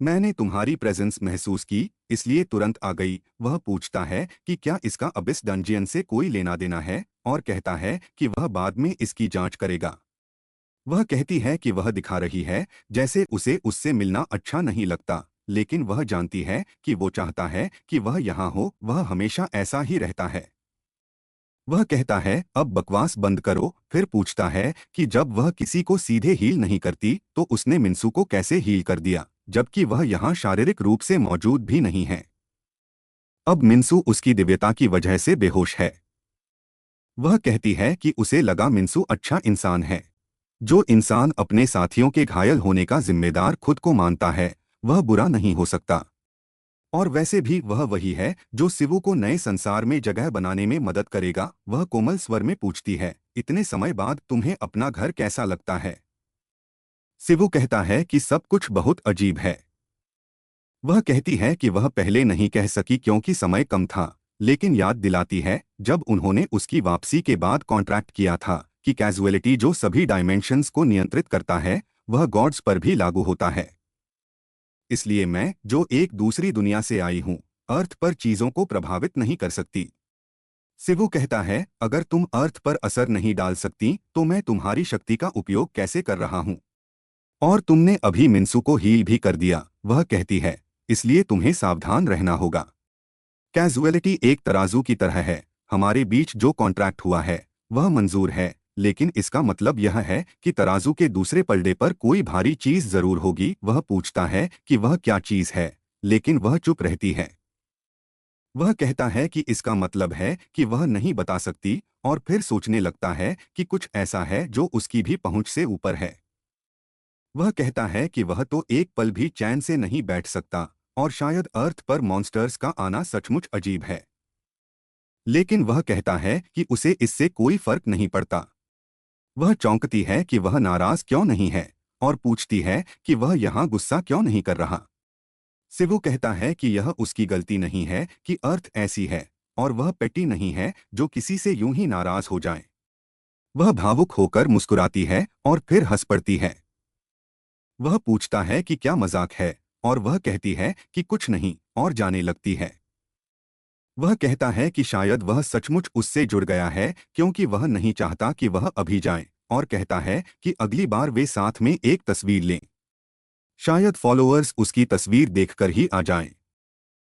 मैंने तुम्हारी प्रेजेंस महसूस की, इसलिए तुरंत आ गई। वह पूछता है कि क्या इसका अबिस डंजियन से कोई लेना देना है और कहता है कि वह बाद में इसकी जांच करेगा। वह कहती है कि वह दिखा रही है जैसे उसे उससे मिलना अच्छा नहीं लगता, लेकिन वह जानती है कि वो चाहता है कि वह यहाँ हो, वह हमेशा ऐसा ही रहता है। वह कहता है, अब बकवास बंद करो। फिर पूछता है कि जब वह किसी को सीधे हील नहीं करती तो उसने मिन्सू को कैसे हील कर दिया, जबकि वह यहाँ शारीरिक रूप से मौजूद भी नहीं है। अब मिन्सू उसकी दिव्यता की वजह से बेहोश है। वह कहती है कि उसे लगा मिन्सू अच्छा इंसान है। जो इंसान अपने साथियों के घायल होने का जिम्मेदार खुद को मानता है, वह बुरा नहीं हो सकता। और वैसे भी वह वही है जो सिवू को नए संसार में जगह बनाने में मदद करेगा। वह कोमल स्वर में पूछती है, इतने समय बाद तुम्हें अपना घर कैसा लगता है? सिवू कहता है कि सब कुछ बहुत अजीब है। वह कहती है कि वह पहले नहीं कह सकी क्योंकि समय कम था, लेकिन याद दिलाती है जब उन्होंने उसकी वापसी के बाद कॉन्ट्रैक्ट किया था कि कैजुअलिटी जो सभी डायमेंशंस को नियंत्रित करता है वह गॉड्स पर भी लागू होता है। इसलिए मैं जो एक दूसरी दुनिया से आई हूं अर्थ पर चीजों को प्रभावित नहीं कर सकती। सिवु कहता है अगर तुम अर्थ पर असर नहीं डाल सकती तो मैं तुम्हारी शक्ति का उपयोग कैसे कर रहा हूं। और तुमने अभी मिन्सू को हील भी कर दिया, वह कहती है, इसलिए तुम्हें सावधान रहना होगा। कैजुअलिटी एक तराजू की तरह है, हमारे बीच जो कॉन्ट्रैक्ट हुआ है वह मंजूर है, लेकिन इसका मतलब यह है कि तराजू के दूसरे पलड़े पर कोई भारी चीज जरूर होगी। वह पूछता है कि वह क्या चीज है, लेकिन वह चुप रहती है। वह कहता है कि इसका मतलब है कि वह नहीं बता सकती, और फिर सोचने लगता है कि कुछ ऐसा है जो उसकी भी पहुंच से ऊपर है। वह कहता है कि वह तो एक पल भी चैन से नहीं बैठ सकता, और शायद अर्थ पर मॉन्स्टर्स का आना सचमुच अजीब है। लेकिन वह कहता है कि उसे इससे कोई फर्क नहीं पड़ता। वह चौंकती है कि वह नाराज क्यों नहीं है, और पूछती है कि वह यहाँ गुस्सा क्यों नहीं कर रहा। सिवु कहता है कि यह उसकी गलती नहीं है कि अर्थ ऐसी है, और वह पेटी नहीं है जो किसी से यूं ही नाराज हो जाए। वह भावुक होकर मुस्कुराती है और फिर हंस पड़ती है। वह पूछता है कि क्या मजाक है, और वह कहती है कि कुछ नहीं, और जाने लगती है। वह कहता है कि शायद वह सचमुच उससे जुड़ गया है क्योंकि वह नहीं चाहता कि वह अभी जाए, और कहता है कि अगली बार वे साथ में एक तस्वीर लें। शायद फॉलोअर्स उसकी तस्वीर देखकर ही आ जाएं।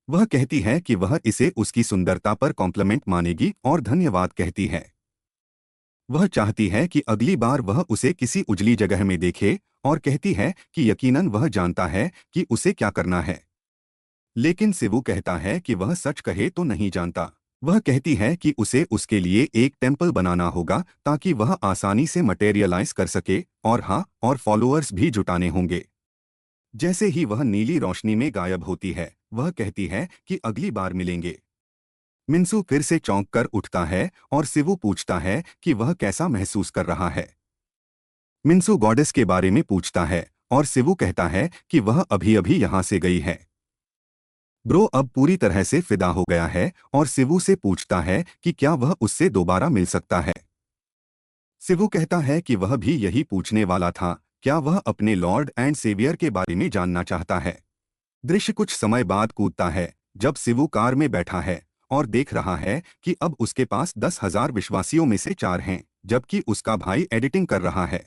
वह कहती है कि वह इसे उसकी सुंदरता पर कॉम्प्लीमेंट मानेगी और धन्यवाद कहती है। वह चाहती है कि अगली बार वह उसे किसी उजली जगह में देखे, और कहती है कि यकीनन वह जानता है कि उसे क्या करना है। लेकिन सिवु कहता है कि वह सच कहे तो नहीं जानता। वह कहती है कि उसे उसके लिए एक टेम्पल बनाना होगा ताकि वह आसानी से मटेरियलाइज कर सके, और हाँ, और फॉलोअर्स भी जुटाने होंगे। जैसे ही वह नीली रोशनी में गायब होती है, वह कहती है कि अगली बार मिलेंगे। मिन्सू फिर से चौंक कर उठता है और सिवु पूछता है कि वह कैसा महसूस कर रहा है। मिन्सू गॉडेस के बारे में पूछता है और सिवु कहता है कि वह अभी अभी यहां से गई है। ब्रो अब पूरी तरह से फिदा हो गया है और सिवु से पूछता है कि क्या वह उससे दोबारा मिल सकता है। सिवु कहता है कि वह भी यही पूछने वाला था, क्या वह अपने लॉर्ड एंड सेवियर के बारे में जानना चाहता है। दृश्य कुछ समय बाद कूदता है जब सिवु कार में बैठा है और देख रहा है कि अब उसके पास 10,000 विश्वासियों में से 4 हैं, जबकि उसका भाई एडिटिंग कर रहा है।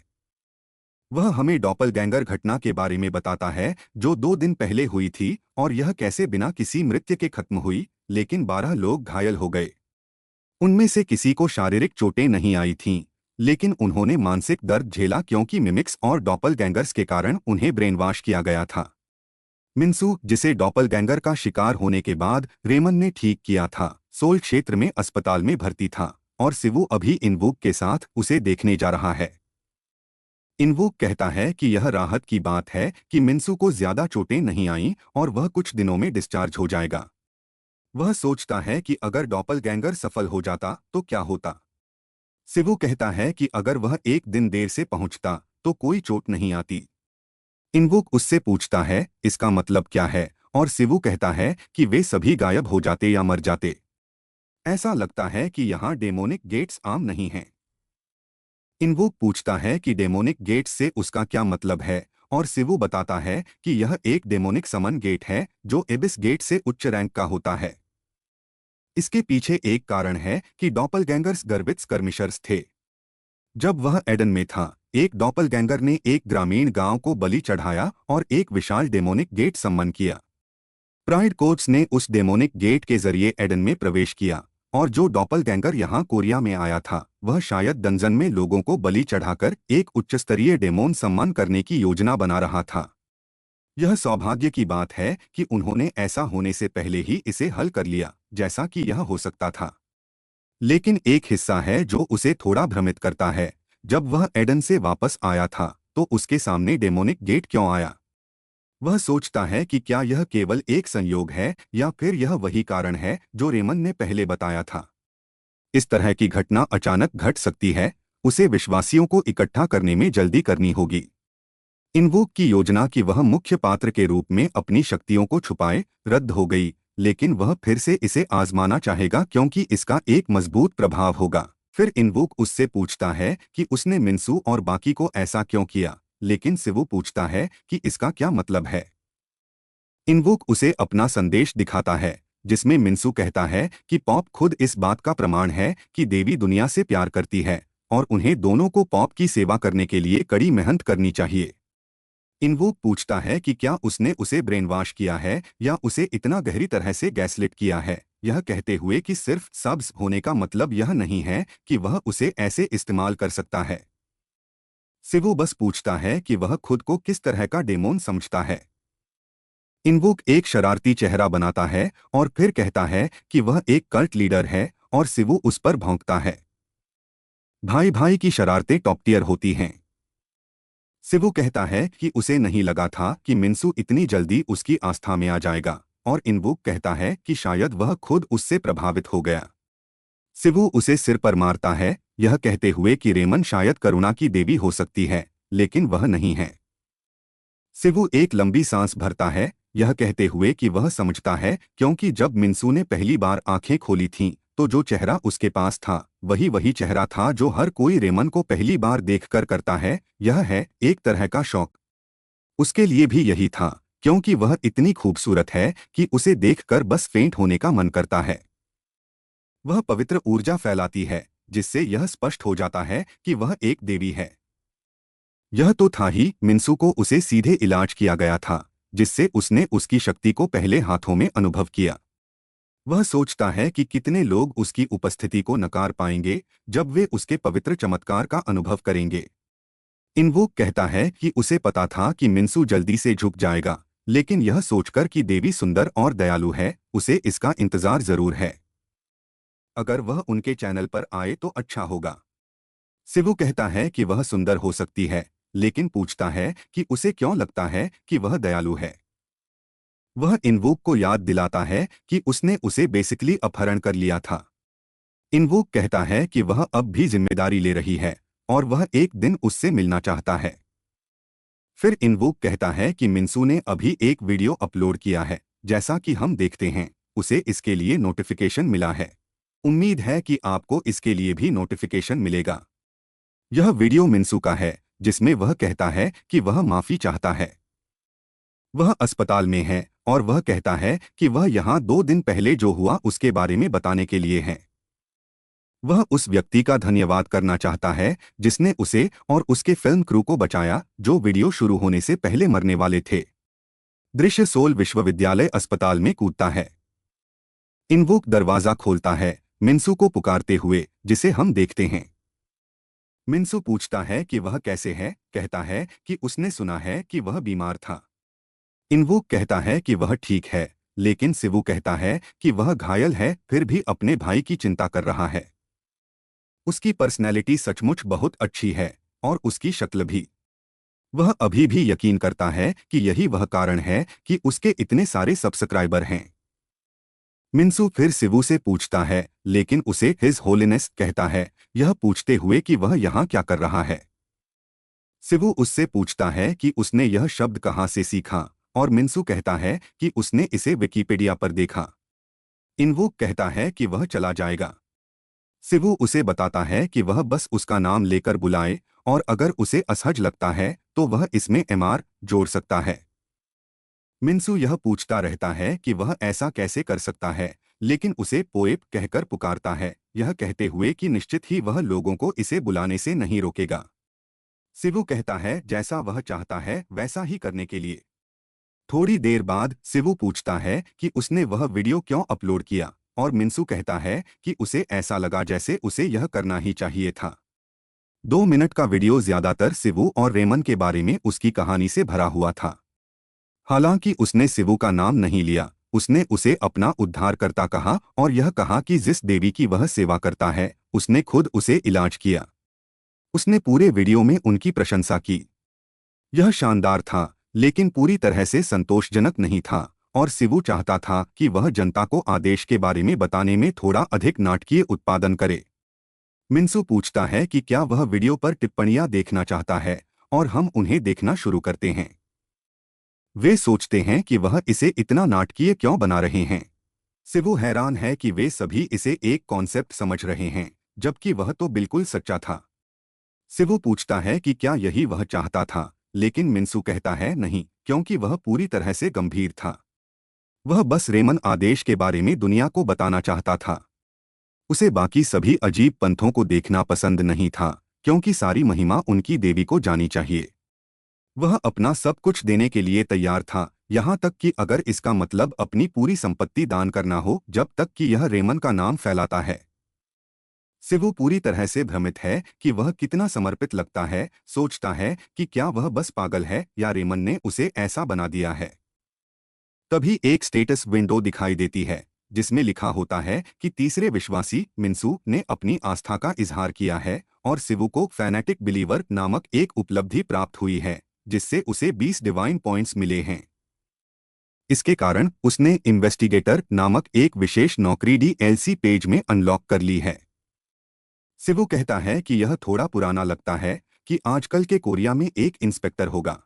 वह हमें डॉपलगैंगर घटना के बारे में बताता है जो 2 दिन पहले हुई थी, और यह कैसे बिना किसी मृत्यु के खत्म हुई, लेकिन 12 लोग घायल हो गए। उनमें से किसी को शारीरिक चोटें नहीं आई थीं, लेकिन उन्होंने मानसिक दर्द झेला क्योंकि मिमिक्स और डॉपलगैंगर्स के कारण उन्हें ब्रेनवॉश किया गया था। मिन्सू, जिसे डॉपलगैंगर का शिकार होने के बाद रेमन ने ठीक किया था, सोल क्षेत्र में अस्पताल में भर्ती था, और सिवु अभी इनवुक के साथ उसे देखने जा रहा है। इनवुक कहता है कि यह राहत की बात है कि मिन्सू को ज्यादा चोटें नहीं आईं और वह कुछ दिनों में डिस्चार्ज हो जाएगा। वह सोचता है कि अगर डॉपलगैंगर सफल हो जाता तो क्या होता। सिवु कहता है कि अगर वह एक दिन देर से पहुंचता तो कोई चोट नहीं आती। इनवुक उससे पूछता है इसका मतलब क्या है, और सिवु कहता है कि वे सभी गायब हो जाते या मर जाते। ऐसा लगता है कि यहाँ डेमोनिक गेट्स आम नहीं हैं। इनवुक पूछता है कि डेमोनिक गेट्स से उसका क्या मतलब है, और सिवु बताता है कि यह एक डेमोनिक समन गेट है जो एबिस गेट से उच्च रैंक का होता है। इसके पीछे एक कारण है कि डॉपलगैंगर्स गर्वित स्कर्मिशर्स थे। जब वह एडन में था, एक डॉपलगैंगर ने एक ग्रामीण गांव को बलि चढ़ाया और एक विशाल डेमोनिक गेट सम्मन किया। प्राइड कोर्ट्स ने उस डेमोनिक गेट के जरिए एडन में प्रवेश किया, और जो डॉपलगैंगर यहाँ कोरिया में आया था वह शायद डंजन में लोगों को बलि चढ़ाकर एक उच्चस्तरीय डेमोन सम्मान करने की योजना बना रहा था। यह सौभाग्य की बात है कि उन्होंने ऐसा होने से पहले ही इसे हल कर लिया, जैसा कि यह हो सकता था। लेकिन एक हिस्सा है जो उसे थोड़ा भ्रमित करता है। जब वह एडन से वापस आया था तो उसके सामने डेमोनिक गेट क्यों आया। वह सोचता है कि क्या यह केवल एक संयोग है या फिर यह वही कारण है जो रेमन ने पहले बताया था। इस तरह की घटना अचानक घट सकती है, उसे विश्वासियों को इकट्ठा करने में जल्दी करनी होगी। इनवुक की योजना कि वह मुख्य पात्र के रूप में अपनी शक्तियों को छुपाए रद्द हो गई, लेकिन वह फिर से इसे आजमाना चाहेगा क्योंकि इसका एक मजबूत प्रभाव होगा। फिर इनवोक उससे पूछता है कि उसने मिन्सू और बाकी को ऐसा क्यों किया, लेकिन सिवू पूछता है कि इसका क्या मतलब है। इनवोक उसे अपना संदेश दिखाता है, जिसमें मिन्सू कहता है कि पॉप खुद इस बात का प्रमाण है कि देवी दुनिया से प्यार करती है और उन्हें दोनों को पॉप की सेवा करने के लिए कड़ी मेहनत करनी चाहिए। इनवोक पूछता है कि क्या उसने उसे ब्रेन वॉश किया है या उसे इतना गहरी तरह से गैसलिट किया है, यह कहते हुए कि सिर्फ सब्ज होने का मतलब यह नहीं है कि वह उसे ऐसे इस्तेमाल कर सकता है। सिवो बस पूछता है कि वह खुद को किस तरह का डेमोन समझता है। इनवोक एक शरारती चेहरा बनाता है और फिर कहता है कि वह एक कल्ट लीडर है और सिवो उस पर भौंकता है। भाई भाई की शरारतें टॉप टियर होती हैं। सिवू कहता है कि उसे नहीं लगा था कि मिन्सू इतनी जल्दी उसकी आस्था में आ जाएगा और इनवोक कहता है कि शायद वह खुद उससे प्रभावित हो गया। सिवू उसे सिर पर मारता है, यह कहते हुए कि रेमन शायद करुणा की देवी हो सकती है, लेकिन वह नहीं है। सिवू एक लंबी सांस भरता है, यह कहते हुए कि वह समझता है क्योंकि जब मिन्सू ने पहली बार आंखें खोली थीं, तो जो चेहरा उसके पास था वही वही चेहरा था जो हर कोई रेमन को पहली बार देखकर करता है। यह है एक तरह का शौक। उसके लिए भी यही था, क्योंकि वह इतनी खूबसूरत है कि उसे देखकर बस फेंट होने का मन करता है। वह पवित्र ऊर्जा फैलाती है, जिससे यह स्पष्ट हो जाता है कि वह एक देवी है। यह तो था ही, मिन्सू को उसे सीधे इलाज किया गया था, जिससे उसने उसकी शक्ति को पहले हाथों में अनुभव किया। वह सोचता है कि कितने लोग उसकी उपस्थिति को नकार पाएंगे जब वे उसके पवित्र चमत्कार का अनुभव करेंगे। इनवोक कहता है कि उसे पता था कि मिन्सू जल्दी से झुक जाएगा, लेकिन यह सोचकर कि देवी सुंदर और दयालु है, उसे इसका इंतजार जरूर है। अगर वह उनके चैनल पर आए तो अच्छा होगा। सिवू कहता है कि वह सुंदर हो सकती है, लेकिन पूछता है कि उसे क्यों लगता है कि वह दयालु है। वह इनवोक को याद दिलाता है कि उसने उसे बेसिकली अपहरण कर लिया था। इनवोक कहता है कि वह अब भी जिम्मेदारी ले रही है और वह एक दिन उससे मिलना चाहता है। फिर इनवोक कहता है कि मिन्सू ने अभी एक वीडियो अपलोड किया है, जैसा कि हम देखते हैं उसे इसके लिए नोटिफिकेशन मिला है। उम्मीद है कि आपको इसके लिए भी नोटिफिकेशन मिलेगा। यह वीडियो मिन्सू का है, जिसमें वह कहता है कि वह माफी चाहता है। वह अस्पताल में है और वह कहता है कि वह यहाँ 2 दिन पहले जो हुआ उसके बारे में बताने के लिए है। वह उस व्यक्ति का धन्यवाद करना चाहता है जिसने उसे और उसके फिल्म क्रू को बचाया, जो वीडियो शुरू होने से पहले मरने वाले थे। दृश्य सोल विश्वविद्यालय अस्पताल में कूदता है। इनवोक दरवाजा खोलता है, मिन्सू को पुकारते हुए, जिसे हम देखते हैं। मिन्सू पूछता है कि वह कैसे है, कहता है कि उसने सुना है कि वह बीमार था। इनवोक कहता है कि वह ठीक है, लेकिन सिवू कहता है कि वह घायल है फिर भी अपने भाई की चिंता कर रहा है। उसकी पर्सनैलिटी सचमुच बहुत अच्छी है और उसकी शक्ल भी। वह अभी भी यकीन करता है कि यही वह कारण है कि उसके इतने सारे सब्सक्राइबर हैं। मिन्सू फिर सिवू से पूछता है, लेकिन उसे हिज होलीनेस कहता है, यह पूछते हुए कि वह यहाँ क्या कर रहा है। सिवू उससे पूछता है कि उसने यह शब्द कहाँ से सीखा और मिन्सू कहता है कि उसने इसे विकिपीडिया पर देखा। इनवोक कहता है कि वह चला जाएगा। सिवू उसे बताता है कि वह बस उसका नाम लेकर बुलाए और अगर उसे असहज लगता है तो वह इसमें एमआर जोड़ सकता है। मिन्सू यह पूछता रहता है कि वह ऐसा कैसे कर सकता है, लेकिन उसे पोएप कहकर पुकारता है, यह कहते हुए कि निश्चित ही वह लोगों को इसे बुलाने से नहीं रोकेगा। सिवू कहता है जैसा वह चाहता है वैसा ही करने के लिए। थोड़ी देर बाद सिवू पूछता है कि उसने वह वीडियो क्यों अपलोड किया और मिन्सू कहता है कि उसे ऐसा लगा जैसे उसे यह करना ही चाहिए था। 2 मिनट का वीडियो ज्यादातर सिवू और रेमन के बारे में उसकी कहानी से भरा हुआ था। हालांकि उसने सिवू का नाम नहीं लिया, उसने उसे अपना उद्धारकर्ता कहा और यह कहा कि जिस देवी की वह सेवा करता है उसने खुद उसे इलाज किया। उसने पूरे वीडियो में उनकी प्रशंसा की। यह शानदार था, लेकिन पूरी तरह से संतोषजनक नहीं था और सिवू चाहता था कि वह जनता को आदेश के बारे में बताने में थोड़ा अधिक नाटकीय उत्पादन करे। मिन्सू पूछता है कि क्या वह वीडियो पर टिप्पणियां देखना चाहता है और हम उन्हें देखना शुरू करते हैं। वे सोचते हैं कि वह इसे इतना नाटकीय क्यों बना रहे हैं। सिवू हैरान है कि वे सभी इसे एक कॉन्सेप्ट समझ रहे हैं, जबकि वह तो बिल्कुल सच्चा था। सिवू पूछता है कि क्या यही वह चाहता था, लेकिन मिन्सू कहता है नहीं, क्योंकि वह पूरी तरह से गंभीर था। वह बस रेमन आदेश के बारे में दुनिया को बताना चाहता था। उसे बाकी सभी अजीब पंथों को देखना पसंद नहीं था, क्योंकि सारी महिमा उनकी देवी को जानी चाहिए। वह अपना सब कुछ देने के लिए तैयार था, यहाँ तक कि अगर इसका मतलब अपनी पूरी संपत्ति दान करना हो, जब तक कि यह रेमन का नाम फैलाता है। सिवू पूरी तरह से भ्रमित है कि वह कितना समर्पित लगता है, सोचता है कि क्या वह बस पागल है या रेमन ने उसे ऐसा बना दिया है। तभी एक स्टेटस विंडो दिखाई देती है, जिसमें लिखा होता है कि तीसरे विश्वासी मिन्सू ने अपनी आस्था का इजहार किया है और सिवू को फैनेटिक बिलीवर नामक एक उपलब्धि प्राप्त हुई है, जिससे उसे 20 डिवाइन पॉइंट्स मिले हैं। इसके कारण उसने इन्वेस्टिगेटर नामक एक विशेष नौकरी DLC पेज में अनलॉक कर ली है। सिवू कहता है कि यह थोड़ा पुराना लगता है कि आजकल के कोरिया में एक इंस्पेक्टर होगा।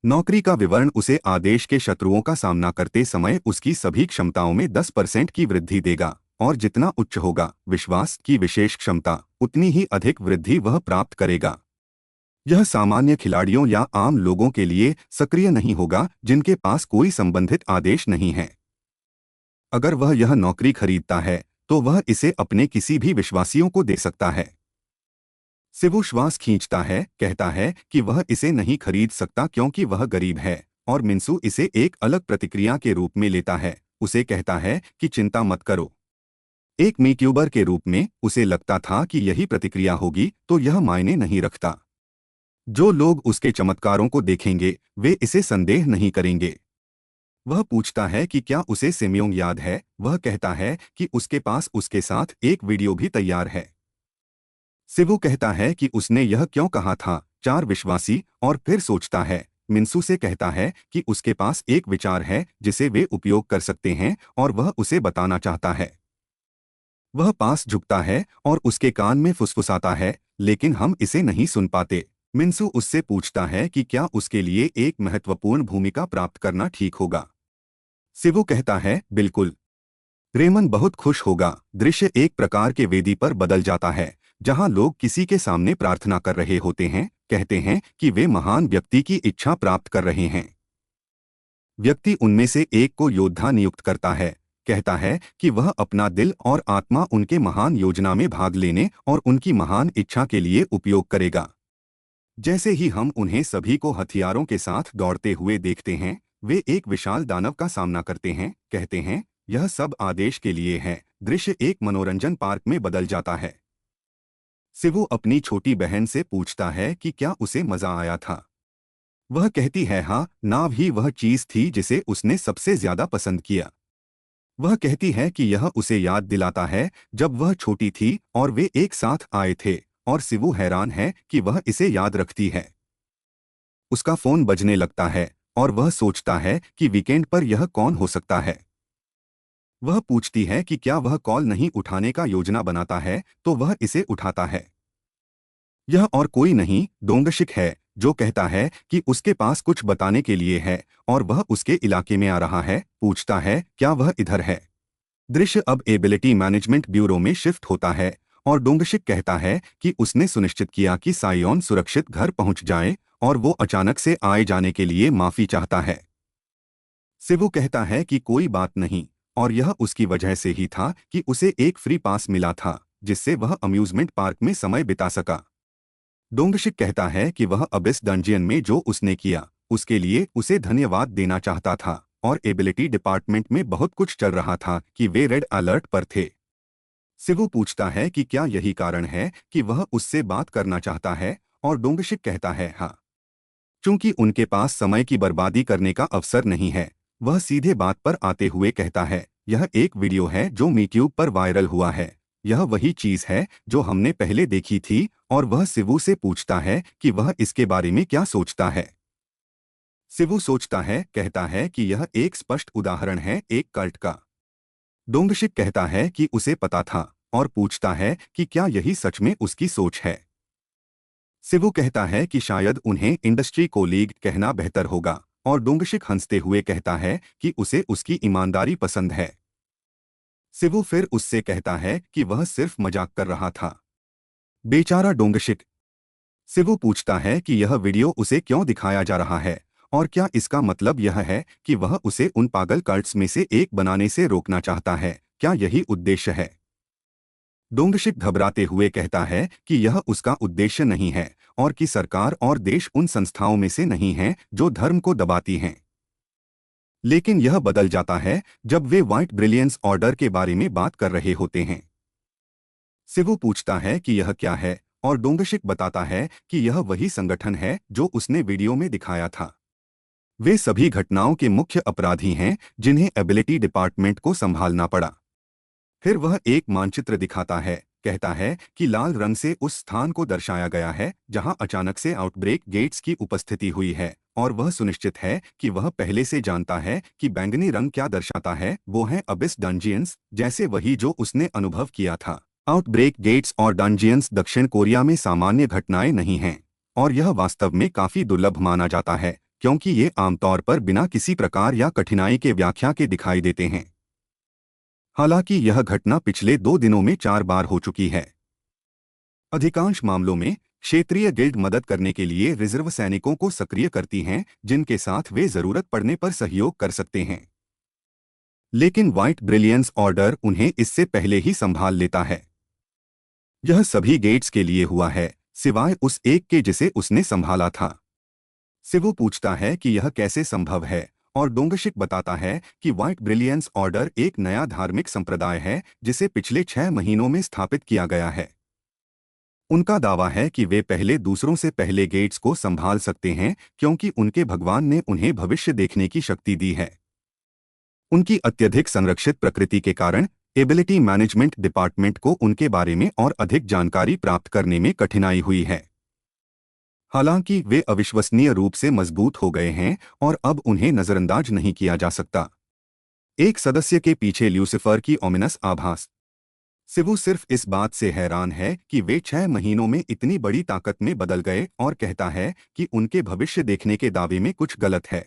नौकरी का विवरण उसे आदेश के शत्रुओं का सामना करते समय उसकी सभी क्षमताओं में 10% की वृद्धि देगा, और जितना उच्च होगा विश्वास की विशेष क्षमता, उतनी ही अधिक वृद्धि वह प्राप्त करेगा। यह सामान्य खिलाड़ियों या आम लोगों के लिए सक्रिय नहीं होगा जिनके पास कोई संबंधित आदेश नहीं है। अगर वह यह नौकरी खरीदता है तो वह इसे अपने किसी भी विश्वासियों को दे सकता है। सिवू श्वास खींचता है, कहता है कि वह इसे नहीं खरीद सकता क्योंकि वह गरीब है, और मिन्सू इसे एक अलग प्रतिक्रिया के रूप में लेता है। उसे कहता है कि चिंता मत करो। एक मीट्यूबर के रूप में उसे लगता था कि यही प्रतिक्रिया होगी, तो यह मायने नहीं रखता। जो लोग उसके चमत्कारों को देखेंगे वे इसे संदेह नहीं करेंगे। वह पूछता है कि क्या उसे सिमयोंग याद है। वह कहता है कि उसके पास उसके साथ एक वीडियो भी तैयार है। सिवू कहता है कि उसने यह क्यों कहा था, 4 विश्वासी, और फिर सोचता है। मिन्सू से कहता है कि उसके पास एक विचार है जिसे वे उपयोग कर सकते हैं और वह उसे बताना चाहता है। वह पास झुकता है और उसके कान में फुसफुसाता है, लेकिन हम इसे नहीं सुन पाते। मिन्सू उससे पूछता है कि क्या उसके लिए एक महत्वपूर्ण भूमिका प्राप्त करना ठीक होगा। सिवू कहता है बिल्कुल। रेमन बहुत खुश होगा। दृश्य एक प्रकार के वेदी पर बदल जाता है, जहां लोग किसी के सामने प्रार्थना कर रहे होते हैं, कहते हैं कि वे महान व्यक्ति की इच्छा प्राप्त कर रहे हैं। व्यक्ति उनमें से एक को योद्धा नियुक्त करता है, कहता है कि वह अपना दिल और आत्मा उनके महान योजना में भाग लेने और उनकी महान इच्छा के लिए उपयोग करेगा। जैसे ही हम उन्हें सभी को हथियारों के साथ दौड़ते हुए देखते हैं, वे एक विशाल दानव का सामना करते हैं, कहते हैं यह सब आदेश के लिए है। दृश्य एक मनोरंजन पार्क में बदल जाता है। सिवू अपनी छोटी बहन से पूछता है कि क्या उसे मजा आया था। वह कहती है हाँ, नाव ही वह चीज थी जिसे उसने सबसे ज्यादा पसंद किया। वह कहती है कि यह उसे याद दिलाता है जब वह छोटी थी और वे एक साथ आए थे, और सिवू हैरान है कि वह इसे याद रखती है। उसका फोन बजने लगता है और वह सोचता है कि वीकेंड पर यह कौन हो सकता है। वह पूछती है कि क्या वह कॉल नहीं उठाने का योजना बनाता है, तो वह इसे उठाता है। यह और कोई नहीं, डोंगशिक है, जो कहता है कि उसके पास कुछ बताने के लिए है और वह उसके इलाके में आ रहा है। पूछता है क्या वह इधर है। दृश्य अब एबिलिटी मैनेजमेंट ब्यूरो में शिफ्ट होता है और डोंगशिक कहता है कि उसने सुनिश्चित किया कि साइयोन सुरक्षित घर पहुंच जाए और वो अचानक से आए जाने के लिए माफी चाहता है। सिवू कहता है कि कोई बात नहीं, और यह उसकी वजह से ही था कि उसे एक फ्री पास मिला था जिससे वह अम्यूजमेंट पार्क में समय बिता सका। डोंगशिक कहता है कि वह अबिस डंजियन में जो उसने किया उसके लिए उसे धन्यवाद देना चाहता था, और एबिलिटी डिपार्टमेंट में बहुत कुछ चल रहा था कि वे रेड अलर्ट पर थे। सिवू पूछता है कि क्या यही कारण है कि वह उससे बात करना चाहता है, और डोंगशिक कहता है हाँ। चूंकि उनके पास समय की बर्बादी करने का अवसर नहीं है, वह सीधे बात पर आते हुए कहता है यह एक वीडियो है जो यूट्यूब पर वायरल हुआ है। यह वही चीज है जो हमने पहले देखी थी, और वह सिवू से पूछता है कि वह इसके बारे में क्या सोचता है। सिवू सोचता है, कहता है कि यह एक स्पष्ट उदाहरण है एक कल्ट का। डोंगशिक कहता है कि उसे पता था, और पूछता है कि क्या यही सच में उसकी सोच है। सिवू कहता है कि शायद उन्हें इंडस्ट्री कोलीग कहना बेहतर होगा, और डोंगशिक हंसते हुए कहता है कि उसे उसकी ईमानदारी पसंद है। शिवू फिर उससे कहता है कि वह सिर्फ मजाक कर रहा था। बेचारा डोंगशिक। शिवू पूछता है कि यह वीडियो उसे क्यों दिखाया जा रहा है और क्या इसका मतलब यह है कि वह उसे उन पागल कल्ट्स में से एक बनाने से रोकना चाहता है। क्या यही उद्देश्य है? डोंगशिक घबराते हुए कहता है कि यह उसका उद्देश्य नहीं है और कि सरकार और देश उन संस्थाओं में से नहीं हैं जो धर्म को दबाती हैं। लेकिन यह बदल जाता है जब वे व्हाइट ब्रिलियंस ऑर्डर के बारे में बात कर रहे होते हैं। शिवू पूछता है कि यह क्या है और डोंगशिक बताता है कि यह वही संगठन है जो उसने वीडियो में दिखाया था। वे सभी घटनाओं के मुख्य अपराधी हैं जिन्हें एबिलिटी डिपार्टमेंट को संभालना पड़ा। फिर वह एक मानचित्र दिखाता है, कहता है कि लाल रंग से उस स्थान को दर्शाया गया है जहां अचानक से आउटब्रेक गेट्स की उपस्थिति हुई है और वह सुनिश्चित है कि वह पहले से जानता है कि बैंगनी रंग क्या दर्शाता है। वो है अबिस डंजियंस, जैसे वही जो उसने अनुभव किया था। आउटब्रेक गेट्स और डंजियंस दक्षिण कोरिया में सामान्य घटनाएं नहीं हैं और यह वास्तव में काफी दुर्लभ माना जाता है क्योंकि ये आमतौर पर बिना किसी प्रकार या कठिनाई के व्याख्या के दिखाई देते हैं। हालांकि यह घटना पिछले 2 दिनों में 4 बार हो चुकी है। अधिकांश मामलों में क्षेत्रीय गिल्ड मदद करने के लिए रिजर्व सैनिकों को सक्रिय करती हैं जिनके साथ वे जरूरत पड़ने पर सहयोग कर सकते हैं। लेकिन व्हाइट ब्रिलियंस ऑर्डर उन्हें इससे पहले ही संभाल लेता है। यह सभी गेट्स के लिए हुआ है सिवाय उस एक के जिसे उसने संभाला था। शिवू पूछता है कि यह कैसे संभव है और डोंगशिक बताता है कि व्हाइट ब्रिलियंस ऑर्डर एक नया धार्मिक संप्रदाय है जिसे पिछले 6 महीनों में स्थापित किया गया है। उनका दावा है कि वे पहले दूसरों से पहले गेट्स को संभाल सकते हैं क्योंकि उनके भगवान ने उन्हें भविष्य देखने की शक्ति दी है। उनकी अत्यधिक संरक्षित प्रकृति के कारण एबिलिटी मैनेजमेंट डिपार्टमेंट को उनके बारे में और अधिक जानकारी प्राप्त करने में कठिनाई हुई है। हालांकि वे अविश्वसनीय रूप से मजबूत हो गए हैं और अब उन्हें नजरअंदाज नहीं किया जा सकता। एक सदस्य के पीछे ल्यूसिफर की ओमिनस आभास। शिवू सिर्फ इस बात से हैरान है कि वे 6 महीनों में इतनी बड़ी ताकत में बदल गए और कहता है कि उनके भविष्य देखने के दावे में कुछ गलत है।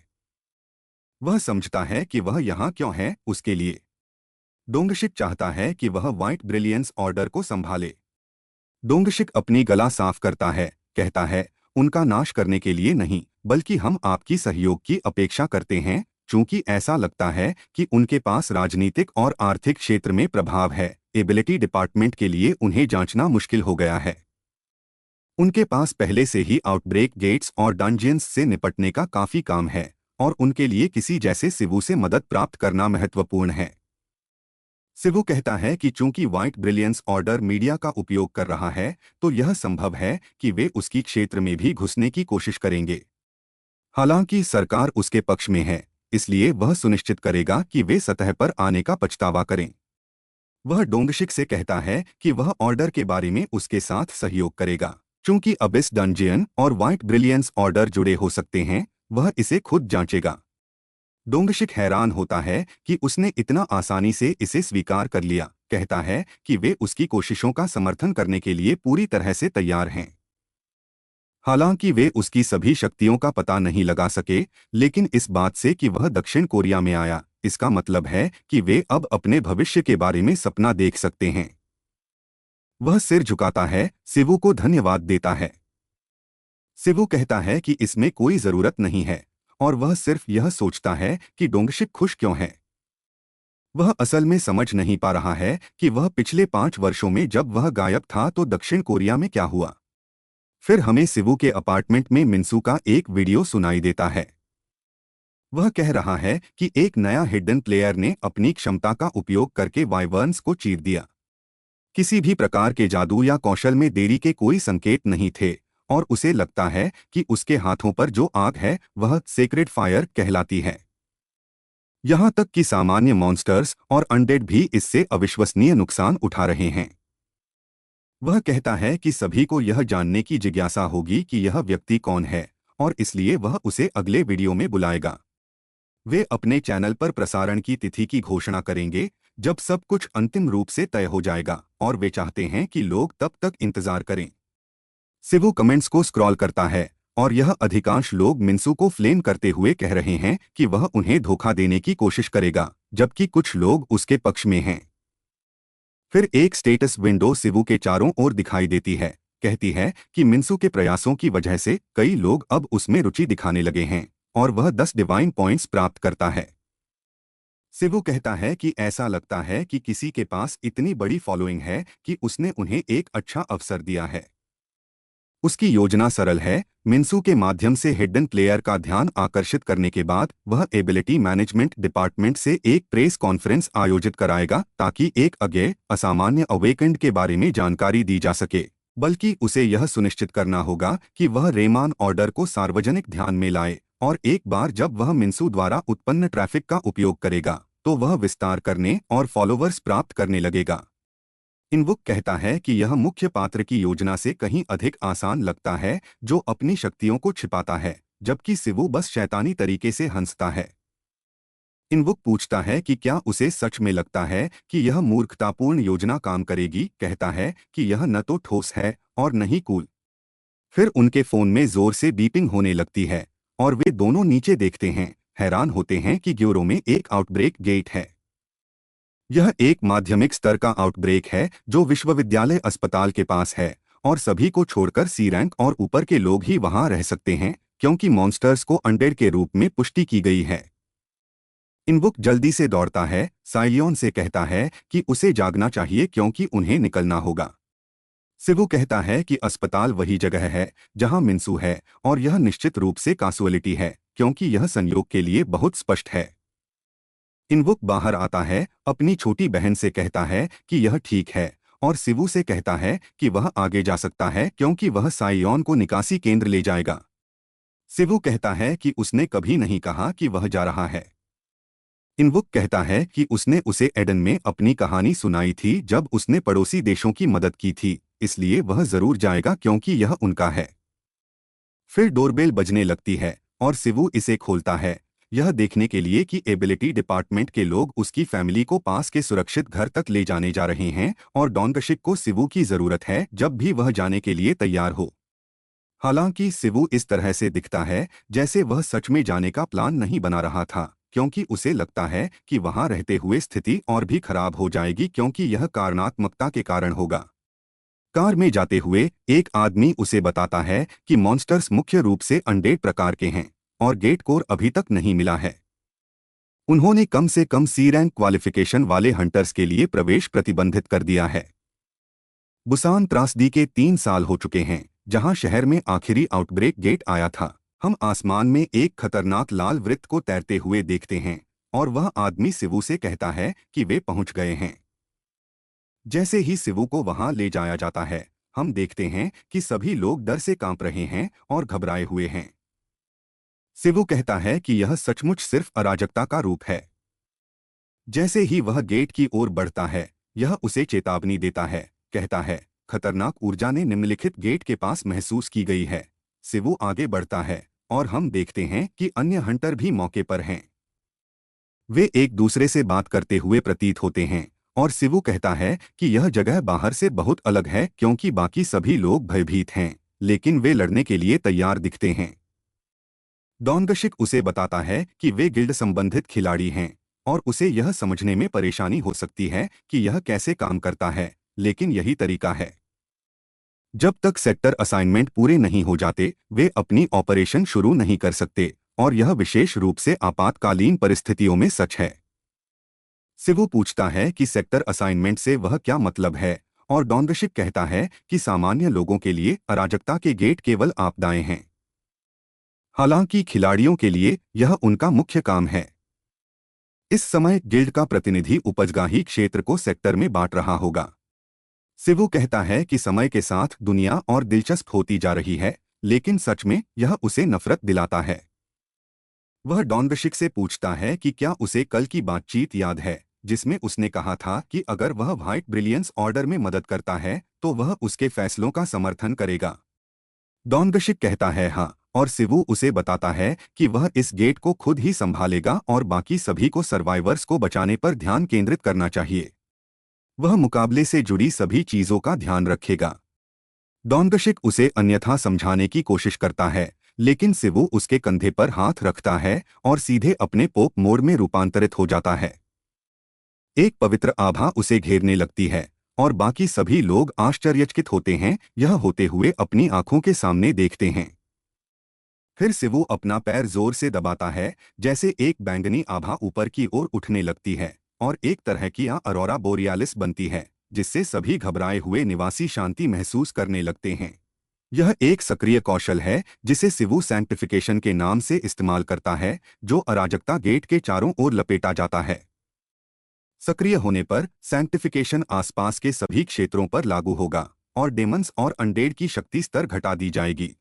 वह समझता है कि वह यहाँ क्यों है उसके लिए। डोंगशिक चाहता है कि वह व्हाइट ब्रिलियंस ऑर्डर को संभाले। डोंगशिक अपनी गला साफ करता है, कहता है, उनका नाश करने के लिए नहीं बल्कि हम आपकी सहयोग की अपेक्षा करते हैं चूंकि ऐसा लगता है कि उनके पास राजनीतिक और आर्थिक क्षेत्र में प्रभाव है। एबिलिटी डिपार्टमेंट के लिए उन्हें जांचना मुश्किल हो गया है। उनके पास पहले से ही आउटब्रेक गेट्स और डंजियंस से निपटने का काफी काम है और उनके लिए किसी जैसे शिवू से मदद प्राप्त करना महत्वपूर्ण है। शिवू कहता है कि चूंकि व्हाइट ब्रिलियंस ऑर्डर मीडिया का उपयोग कर रहा है तो यह संभव है कि वे उसकी क्षेत्र में भी घुसने की कोशिश करेंगे। हालांकि सरकार उसके पक्ष में है, इसलिए वह सुनिश्चित करेगा कि वे सतह पर आने का पछतावा करें। वह डोंगशिक से कहता है कि वह ऑर्डर के बारे में उसके साथ सहयोग करेगा। चूंकि अबिस डंजियन और व्हाइट ब्रिलियंस ऑर्डर जुड़े हो सकते हैं, वह इसे खुद जांचेगा। डोंगशिक हैरान होता है कि उसने इतना आसानी से इसे स्वीकार कर लिया। कहता है कि वे उसकी कोशिशों का समर्थन करने के लिए पूरी तरह से तैयार हैं। हालांकि वे उसकी सभी शक्तियों का पता नहीं लगा सके, लेकिन इस बात से कि वह दक्षिण कोरिया में आया, इसका मतलब है कि वे अब अपने भविष्य के बारे में सपना देख सकते हैं। वह सिर झुकाता है, शिवू को धन्यवाद देता है। शिवू कहता है कि इसमें कोई जरूरत नहीं है और वह सिर्फ यह सोचता है कि डोंगशिक खुश क्यों है। वह असल में समझ नहीं पा रहा है कि वह पिछले 5 वर्षों में जब वह गायब था तो दक्षिण कोरिया में क्या हुआ। फिर हमें शिवू के अपार्टमेंट में मिन्सू का एक वीडियो सुनाई देता है। वह कह रहा है कि एक नया हिडन प्लेयर ने अपनी क्षमता का उपयोग करके वाइवर्न्स को चीर दिया। किसी भी प्रकार के जादू या कौशल में देरी के कोई संकेत नहीं थे और उसे लगता है कि उसके हाथों पर जो आग है वह सेक्रेड फायर कहलाती है। यहाँ तक कि सामान्य मॉन्स्टर्स और अनडेड भी इससे अविश्वसनीय नुकसान उठा रहे हैं। वह कहता है कि सभी को यह जानने की जिज्ञासा होगी कि यह व्यक्ति कौन है और इसलिए वह उसे अगले वीडियो में बुलाएगा। वे अपने चैनल पर प्रसारण की तिथि की घोषणा करेंगे जब सब कुछ अंतिम रूप से तय हो जाएगा और वे चाहते हैं कि लोग तब तक इंतजार करें। शिवू कमेंट्स को स्क्रॉल करता है और यह अधिकांश लोग मिन्सू को फ्लेम करते हुए कह रहे हैं कि वह उन्हें धोखा देने की कोशिश करेगा, जबकि कुछ लोग उसके पक्ष में हैं। फिर एक स्टेटस विंडो सिवू के चारों ओर दिखाई देती है। कहती है कि मिंसू के प्रयासों की वजह से कई लोग अब उसमें रुचि दिखाने लगे हैं और वह 10 डिवाइन पॉइंट्स प्राप्त करता है। सिवू कहता है कि ऐसा लगता है कि किसी के पास इतनी बड़ी फॉलोइंग है कि उसने उन्हें एक अच्छा अवसर दिया है। उसकी योजना सरल है। मिंसू के माध्यम से हिडन प्लेयर का ध्यान आकर्षित करने के बाद वह एबिलिटी मैनेजमेंट डिपार्टमेंट से एक प्रेस कॉन्फ्रेंस आयोजित कराएगा ताकि एक अज्ञेय असामान्य अवेकेंड के बारे में जानकारी दी जा सके। बल्कि उसे यह सुनिश्चित करना होगा कि वह रेमान ऑर्डर को सार्वजनिक ध्यान में लाए और एक बार जब वह मिंसू द्वारा उत्पन्न ट्रैफिक का उपयोग करेगा तो वह विस्तार करने और फॉलोवर्स प्राप्त करने लगेगा। इनवुक कहता है कि यह मुख्य पात्र की योजना से कहीं अधिक आसान लगता है, जो अपनी शक्तियों को छिपाता है, जबकि सिवू बस शैतानी तरीके से हंसता है। इनवुक पूछता है कि क्या उसे सच में लगता है कि यह मूर्खतापूर्ण योजना काम करेगी। कहता है कि यह न तो ठोस है और न ही कूल। फिर उनके फोन में जोर से बीपिंग होने लगती है और वे दोनों नीचे देखते हैं, हैरान होते हैं कि ग्योरो में एक आउटब्रेक गेट है। यह एक माध्यमिक स्तर का आउटब्रेक है जो विश्वविद्यालय अस्पताल के पास है और सभी को छोड़कर सी रैंक और ऊपर के लोग ही वहां रह सकते हैं क्योंकि मॉन्स्टर्स को अनडेड के रूप में पुष्टि की गई है। इनवुक जल्दी से दौड़ता है, साइलियन से कहता है कि उसे जागना चाहिए क्योंकि उन्हें निकलना होगा। सिवू कहता है कि अस्पताल वही जगह है जहां मिंसू है और यह निश्चित रूप से कासुअलिटी है क्योंकि यह संयोग के लिए बहुत स्पष्ट है। इनवुक बाहर आता है, अपनी छोटी बहन से कहता है कि यह ठीक है और सिवू से कहता है कि वह आगे जा सकता है क्योंकि वह साइयोन को निकासी केंद्र ले जाएगा। सिवू कहता है कि उसने कभी नहीं कहा कि वह जा रहा है। इनवुक कहता है कि उसने उसे एडन में अपनी कहानी सुनाई थी जब उसने पड़ोसी देशों की मदद की थी, इसलिए वह जरूर जाएगा क्योंकि यह उनका है। फिर डोरबेल बजने लगती है और सिवू इसे खोलता है, यह देखने के लिए कि एबिलिटी डिपार्टमेंट के लोग उसकी फैमिली को पास के सुरक्षित घर तक ले जाने जा रहे हैं और डॉनगशिक को सिवू की जरूरत है जब भी वह जाने के लिए तैयार हो। हालांकि सिवू इस तरह से दिखता है जैसे वह सच में जाने का प्लान नहीं बना रहा था, क्योंकि उसे लगता है कि वहां रहते हुए स्थिति और भी खराब हो जाएगी क्योंकि यह कारणात्मकता के कारण होगा। कार में जाते हुए एक आदमी उसे बताता है कि मॉन्स्टर्स मुख्य रूप से अनडेड प्रकार के हैं और गेट कोर अभी तक नहीं मिला है। उन्होंने कम से कम सी रैंक क्वालिफिकेशन वाले हंटर्स के लिए प्रवेश प्रतिबंधित कर दिया है। बुसान त्रासदी के 3 साल हो चुके हैं जहां शहर में आखिरी आउटब्रेक गेट आया था। हम आसमान में एक खतरनाक लाल वृत्त को तैरते हुए देखते हैं और वह आदमी सिवू से कहता है कि वे पहुंच गए हैं। जैसे ही सिवू को वहां ले जाया जाता है, हम देखते हैं कि सभी लोग डर से कांप रहे हैं और घबराए हुए हैं। सिवू कहता है कि यह सचमुच सिर्फ अराजकता का रूप है। जैसे ही वह गेट की ओर बढ़ता है, यह उसे चेतावनी देता है, कहता है, खतरनाक ऊर्जा ने निम्नलिखित गेट के पास महसूस की गई है। सिवू आगे बढ़ता है और हम देखते हैं कि अन्य हंटर भी मौके पर हैं। वे एक दूसरे से बात करते हुए प्रतीत होते हैं और सिवू कहता है कि यह जगह बाहर से बहुत अलग है क्योंकि बाकी सभी लोग भयभीत हैं, लेकिन वे लड़ने के लिए तैयार दिखते हैं। डॉनगशिक उसे बताता है कि वे गिल्ड संबंधित खिलाड़ी हैं और उसे यह समझने में परेशानी हो सकती है कि यह कैसे काम करता है, लेकिन यही तरीका है। जब तक सेक्टर असाइनमेंट पूरे नहीं हो जाते, वे अपनी ऑपरेशन शुरू नहीं कर सकते और यह विशेष रूप से आपातकालीन परिस्थितियों में सच है। सिवू पूछता है कि सेक्टर असाइनमेंट से वह क्या मतलब है और डॉनगशिक कहता है कि सामान्य लोगों के लिए अराजकता के गेट केवल आपदाएं हैं, हालांकि खिलाड़ियों के लिए यह उनका मुख्य काम है। इस समय गिल्ड का प्रतिनिधि उपजगाही क्षेत्र को सेक्टर में बांट रहा होगा। सिवू कहता है कि समय के साथ दुनिया और दिलचस्प होती जा रही है, लेकिन सच में यह उसे नफरत दिलाता है। वह डॉनगशिक से पूछता है कि क्या उसे कल की बातचीत याद है जिसमें उसने कहा था कि अगर वह व्हाइट ब्रिलियंस ऑर्डर में मदद करता है तो वह उसके फैसलों का समर्थन करेगा। डॉनगशिक कहता है हाँ, और सिवू उसे बताता है कि वह इस गेट को खुद ही संभालेगा और बाकी सभी को सर्वाइवर्स को बचाने पर ध्यान केंद्रित करना चाहिए। वह मुकाबले से जुड़ी सभी चीजों का ध्यान रखेगा। डॉनगशिक उसे अन्यथा समझाने की कोशिश करता है, लेकिन सिवू उसके कंधे पर हाथ रखता है और सीधे अपने पोप मोड में रूपांतरित हो जाता है। एक पवित्र आभा उसे घेरने लगती है और बाकी सभी लोग आश्चर्यचकित होते हैं, यह होते हुए अपनी आंखों के सामने देखते हैं। फिर सिवू अपना पैर जोर से दबाता है, जैसे एक बैंगनी आभा ऊपर की ओर उठने लगती है और एक तरह की अरोरा बोरियालिस बनती है, जिससे सभी घबराए हुए निवासी शांति महसूस करने लगते हैं। यह एक सक्रिय कौशल है जिसे सिवू सैंक्टिफिकेशन के नाम से इस्तेमाल करता है, जो अराजकता गेट के चारों ओर लपेटा जाता है। सक्रिय होने पर सैंक्टिफिकेशन आसपास के सभी क्षेत्रों पर लागू होगा और डेमंस और अनडेड की शक्ति स्तर घटा दी जाएगी।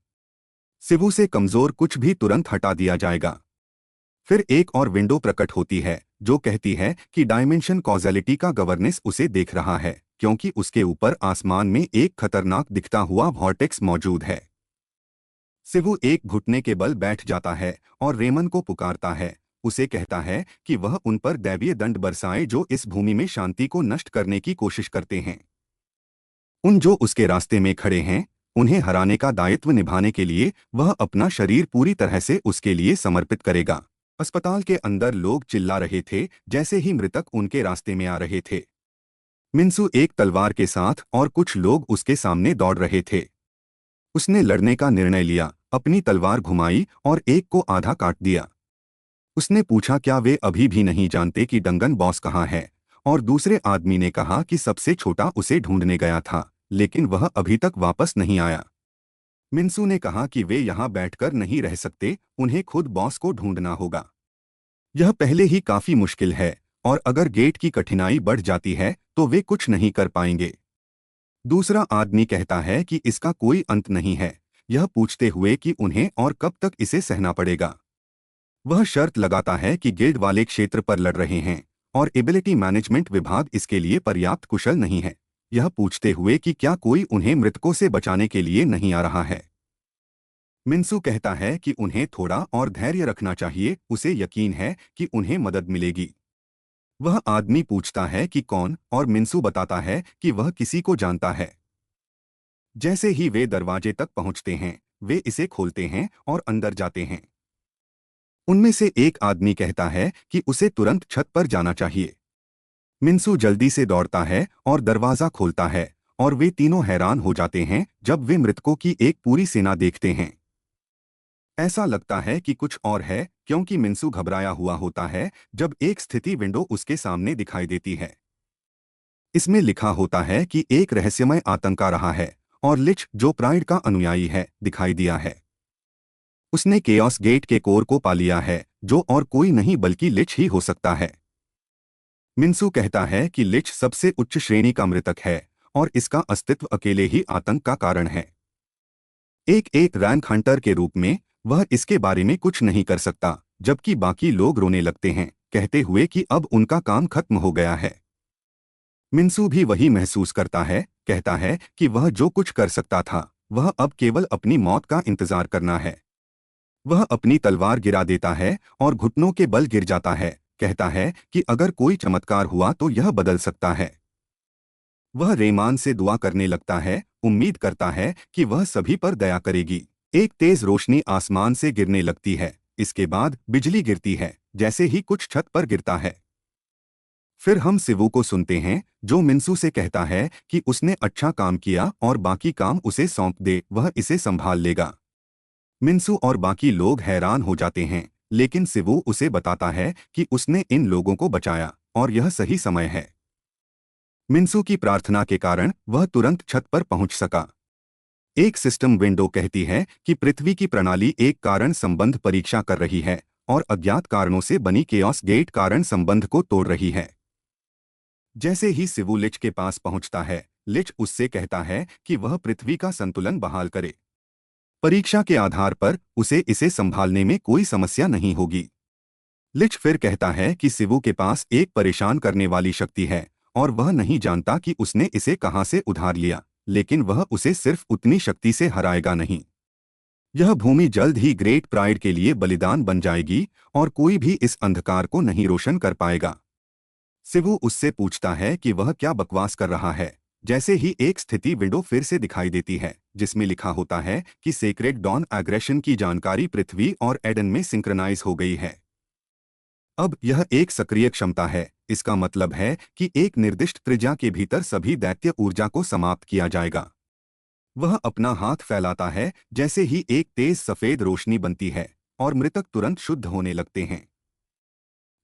सिवू से कमजोर कुछ भी तुरंत हटा दिया जाएगा। फिर एक और विंडो प्रकट होती है जो कहती है कि डायमेंशन कॉजेलिटी का गवर्नेंस उसे देख रहा है, क्योंकि उसके ऊपर आसमान में एक खतरनाक दिखता हुआ वॉर्टेक्स मौजूद है। सिवू एक घुटने के बल बैठ जाता है और रेमन को पुकारता है। उसे कहता है कि वह उन पर दैवीय दंड बरसाए जो इस भूमि में शांति को नष्ट करने की कोशिश करते हैं। उन जो उसके रास्ते में खड़े हैं, उन्हें हराने का दायित्व निभाने के लिए वह अपना शरीर पूरी तरह से उसके लिए समर्पित करेगा। अस्पताल के अंदर लोग चिल्ला रहे थे जैसे ही मृतक उनके रास्ते में आ रहे थे। मिन्सू एक तलवार के साथ और कुछ लोग उसके सामने दौड़ रहे थे। उसने लड़ने का निर्णय लिया, अपनी तलवार घुमाई और एक को आधा काट दिया। उसने पूछा क्या वे अभी भी नहीं जानते कि डंगन बॉस कहाँ है, और दूसरे आदमी ने कहा कि सबसे छोटा उसे ढूंढने गया था, लेकिन वह अभी तक वापस नहीं आया। मिन्सू ने कहा कि वे यहाँ बैठकर नहीं रह सकते, उन्हें खुद बॉस को ढूंढना होगा। यह पहले ही काफी मुश्किल है और अगर गेट की कठिनाई बढ़ जाती है तो वे कुछ नहीं कर पाएंगे। दूसरा आदमी कहता है कि इसका कोई अंत नहीं है, यह पूछते हुए कि उन्हें और कब तक इसे सहना पड़ेगा। वह शर्त लगाता है कि गिल्ड वाले क्षेत्र पर लड़ रहे हैं और एबिलिटी मैनेजमेंट विभाग इसके लिए पर्याप्त कुशल नहीं है, यह पूछते हुए कि क्या कोई उन्हें मृतकों से बचाने के लिए नहीं आ रहा है। मिन्सू कहता है कि उन्हें थोड़ा और धैर्य रखना चाहिए, उसे यकीन है कि उन्हें मदद मिलेगी। वह आदमी पूछता है कि कौन, और मिन्सू बताता है कि वह किसी को जानता है। जैसे ही वे दरवाजे तक पहुंचते हैं, वे इसे खोलते हैं और अंदर जाते हैं। उनमें से एक आदमी कहता है कि उसे तुरंत छत पर जाना चाहिए। मिन्सू जल्दी से दौड़ता है और दरवाजा खोलता है और वे तीनों हैरान हो जाते हैं जब वे मृतकों की एक पूरी सेना देखते हैं। ऐसा लगता है कि कुछ और है, क्योंकि मिन्सू घबराया हुआ होता है जब एक स्थिति विंडो उसके सामने दिखाई देती है। इसमें लिखा होता है कि एक रहस्यमय आतंक आ रहा है और लिच, जो प्राइड का अनुयायी है, दिखाई दिया है। उसने केओस गेट के कोर को पा लिया है, जो और कोई नहीं बल्कि लिच ही हो सकता है। मिन्सू कहता है कि लिच सबसे उच्च श्रेणी का मृतक है और इसका अस्तित्व अकेले ही आतंक का कारण है। एक रैंक हंटर के रूप में वह इसके बारे में कुछ नहीं कर सकता, जबकि बाकी लोग रोने लगते हैं, कहते हुए कि अब उनका काम खत्म हो गया है। मिन्सू भी वही महसूस करता है, कहता है कि वह जो कुछ कर सकता था वह अब केवल अपनी मौत का इंतजार करना है। वह अपनी तलवार गिरा देता है और घुटनों के बल गिर जाता है, कहता है कि अगर कोई चमत्कार हुआ तो यह बदल सकता है। वह रेमान से दुआ करने लगता है, उम्मीद करता है कि वह सभी पर दया करेगी। एक तेज रोशनी आसमान से गिरने लगती है, इसके बाद बिजली गिरती है, जैसे ही कुछ छत पर गिरता है। फिर हम सिवू को सुनते हैं जो मिन्सू से कहता है कि उसने अच्छा काम किया और बाकी काम उसे सौंप दे, वह इसे संभाल लेगा। मिन्सू और बाकी लोग हैरान हो जाते हैं, लेकिन सिवू उसे बताता है कि उसने इन लोगों को बचाया और यह सही समय है। मिन्सू की प्रार्थना के कारण वह तुरंत छत पर पहुंच सका। एक सिस्टम विंडो कहती है कि पृथ्वी की प्रणाली एक कारण संबंध परीक्षा कर रही है और अज्ञात कारणों से बनी केओस गेट कारण संबंध को तोड़ रही है। जैसे ही सिवू लिच के पास पहुंचता है, लिच उससे कहता है कि वह पृथ्वी का संतुलन बहाल करे। परीक्षा के आधार पर उसे इसे संभालने में कोई समस्या नहीं होगी। लिच फिर कहता है कि सिवू के पास एक परेशान करने वाली शक्ति है और वह नहीं जानता कि उसने इसे कहां से उधार लिया, लेकिन वह उसे सिर्फ उतनी शक्ति से हराएगा नहीं। यह भूमि जल्द ही ग्रेट प्राइड के लिए बलिदान बन जाएगी और कोई भी इस अंधकार को नहीं रोशन कर पाएगा। सिवू उससे पूछता है कि वह क्या बकवास कर रहा है, जैसे ही एक स्थिति विंडो फिर से दिखाई देती है जिसमें लिखा होता है कि सेक्रेड डॉन एग्रेशन की जानकारी पृथ्वी और एडन में सिंक्रनाइज हो गई है। अब यह एक सक्रिय क्षमता है। इसका मतलब है कि एक निर्दिष्ट त्रिज्या के भीतर सभी दैत्य ऊर्जा को समाप्त किया जाएगा। वह अपना हाथ फैलाता है, जैसे ही एक तेज सफेद रोशनी बनती है और मृतक तुरंत शुद्ध होने लगते हैं।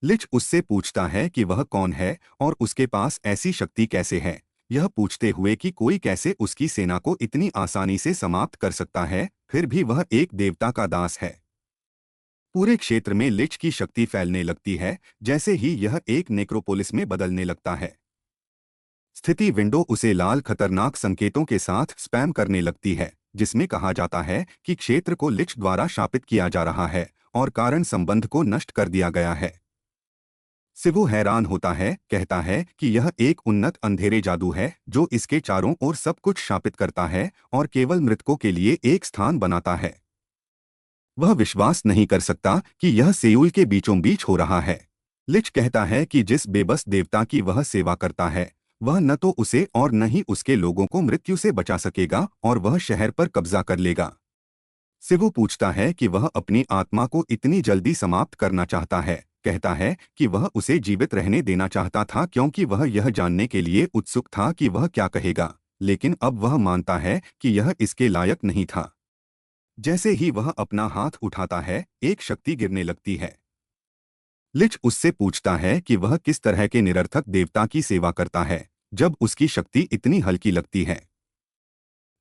लिच उससे पूछता है कि वह कौन है और उसके पास ऐसी शक्ति कैसे है, यह पूछते हुए कि कोई कैसे उसकी सेना को इतनी आसानी से समाप्त कर सकता है, फिर भी वह एक देवता का दास है। पूरे क्षेत्र में लिच की शक्ति फैलने लगती है, जैसे ही यह एक नेक्रोपोलिस में बदलने लगता है। स्थिति विंडो उसे लाल खतरनाक संकेतों के साथ स्पैम करने लगती है, जिसमें कहा जाता है कि क्षेत्र को लिच द्वारा शापित किया जा रहा है और कारण संबंध को नष्ट कर दिया गया है। सिवु हैरान होता है, कहता है कि यह एक उन्नत अंधेरे जादू है जो इसके चारों ओर सब कुछ शापित करता है और केवल मृतकों के लिए एक स्थान बनाता है। वह विश्वास नहीं कर सकता कि यह सेउल के बीचों बीच हो रहा है। लिच कहता है कि जिस बेबस देवता की वह सेवा करता है, वह न तो उसे और न ही उसके लोगों को मृत्यु से बचा सकेगा और वह शहर पर कब्जा कर लेगा। सिवु पूछता है कि वह अपनी आत्मा को इतनी जल्दी समाप्त करना चाहता है। कहता है कि वह उसे जीवित रहने देना चाहता था क्योंकि वह यह जानने के लिए उत्सुक था कि वह क्या कहेगा, लेकिन अब वह मानता है कि यह इसके लायक नहीं था। जैसे ही वह अपना हाथ उठाता है, एक शक्ति गिरने लगती है। लिच उससे पूछता है कि वह किस तरह के निरर्थक देवता की सेवा करता है जब उसकी शक्ति इतनी हल्की लगती है।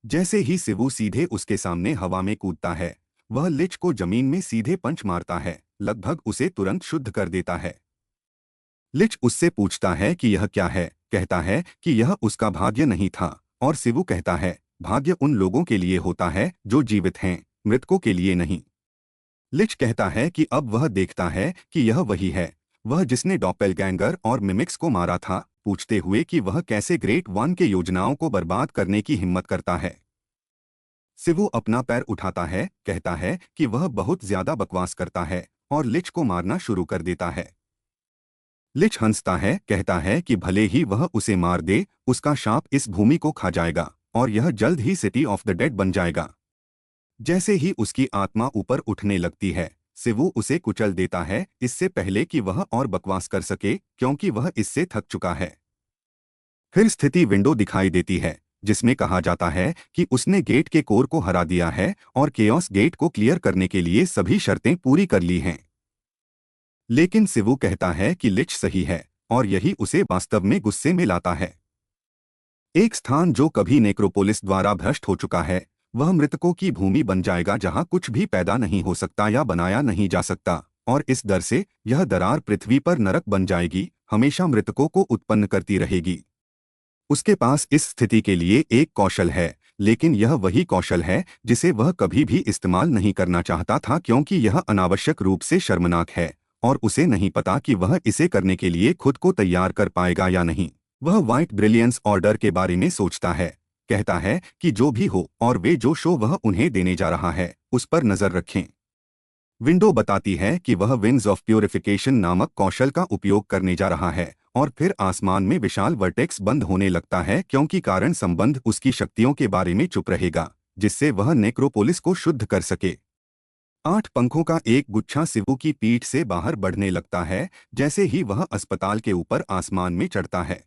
जैसे ही सिवु सीधे उसके सामने हवा में कूदता है, वह लिच को जमीन में सीधे पंच मारता है, लगभग उसे तुरंत शुद्ध कर देता है। लिच उससे पूछता है कि यह क्या है, कहता है कि यह उसका भाग्य नहीं था, और सिवु कहता है, भाग्य उन लोगों के लिए होता है जो जीवित हैं, मृतकों के लिए नहीं। लिच कहता है कि अब वह देखता है कि यह वही है, वह जिसने डॉपेलगैंगर और मिमिक्स को मारा था, पूछते हुए कि वह कैसे ग्रेट वन के योजनाओं को बर्बाद करने की हिम्मत करता है। सिवु अपना पैर उठाता है, कहता है कि वह बहुत ज्यादा बकवास करता है और लिच को मारना शुरू कर देता है। लिच हंसता है, कहता है कि भले ही वह उसे मार दे, उसका शाप इस भूमि को खा जाएगा और यह जल्द ही सिटी ऑफ द डेड बन जाएगा। जैसे ही उसकी आत्मा ऊपर उठने लगती है, सिवु उसे कुचल देता है, इससे पहले कि वह और बकवास कर सके, क्योंकि वह इससे थक चुका है। फिर स्थिति विंडो दिखाई देती है, जिसमें कहा जाता है कि उसने गेट के कोर को हरा दिया है और केओस गेट को क्लियर करने के लिए सभी शर्तें पूरी कर ली हैं। लेकिन सिवु कहता है कि लिच सही है और यही उसे वास्तव में गुस्से में लाता है। एक स्थान जो कभी नेक्रोपोलिस द्वारा भ्रष्ट हो चुका है, वह मृतकों की भूमि बन जाएगा जहां कुछ भी पैदा नहीं हो सकता या बनाया नहीं जा सकता, और इस डर से यह दरार पृथ्वी पर नरक बन जाएगी, हमेशा मृतकों को उत्पन्न करती रहेगी। उसके पास इस स्थिति के लिए एक कौशल है, लेकिन यह वही कौशल है जिसे वह कभी भी इस्तेमाल नहीं करना चाहता था क्योंकि यह अनावश्यक रूप से शर्मनाक है और उसे नहीं पता कि वह इसे करने के लिए खुद को तैयार कर पाएगा या नहीं। वह व्हाइट ब्रिलियंस ऑर्डर के बारे में सोचता है, कहता है कि जो भी हो और वे जो शो वह उन्हें देने जा रहा है, उस पर नजर रखें। विंडो बताती है कि वह विंग्स ऑफ प्यूरिफिकेशन नामक कौशल का उपयोग करने जा रहा है और फिर आसमान में विशाल वर्टेक्स बंद होने लगता है क्योंकि कारण संबंध उसकी शक्तियों के बारे में चुप रहेगा, जिससे वह नेक्रोपोलिस को शुद्ध कर सके। 8 पंखों का एक गुच्छा सिवु की पीठ से बाहर बढ़ने लगता है जैसे ही वह अस्पताल के ऊपर आसमान में चढ़ता है।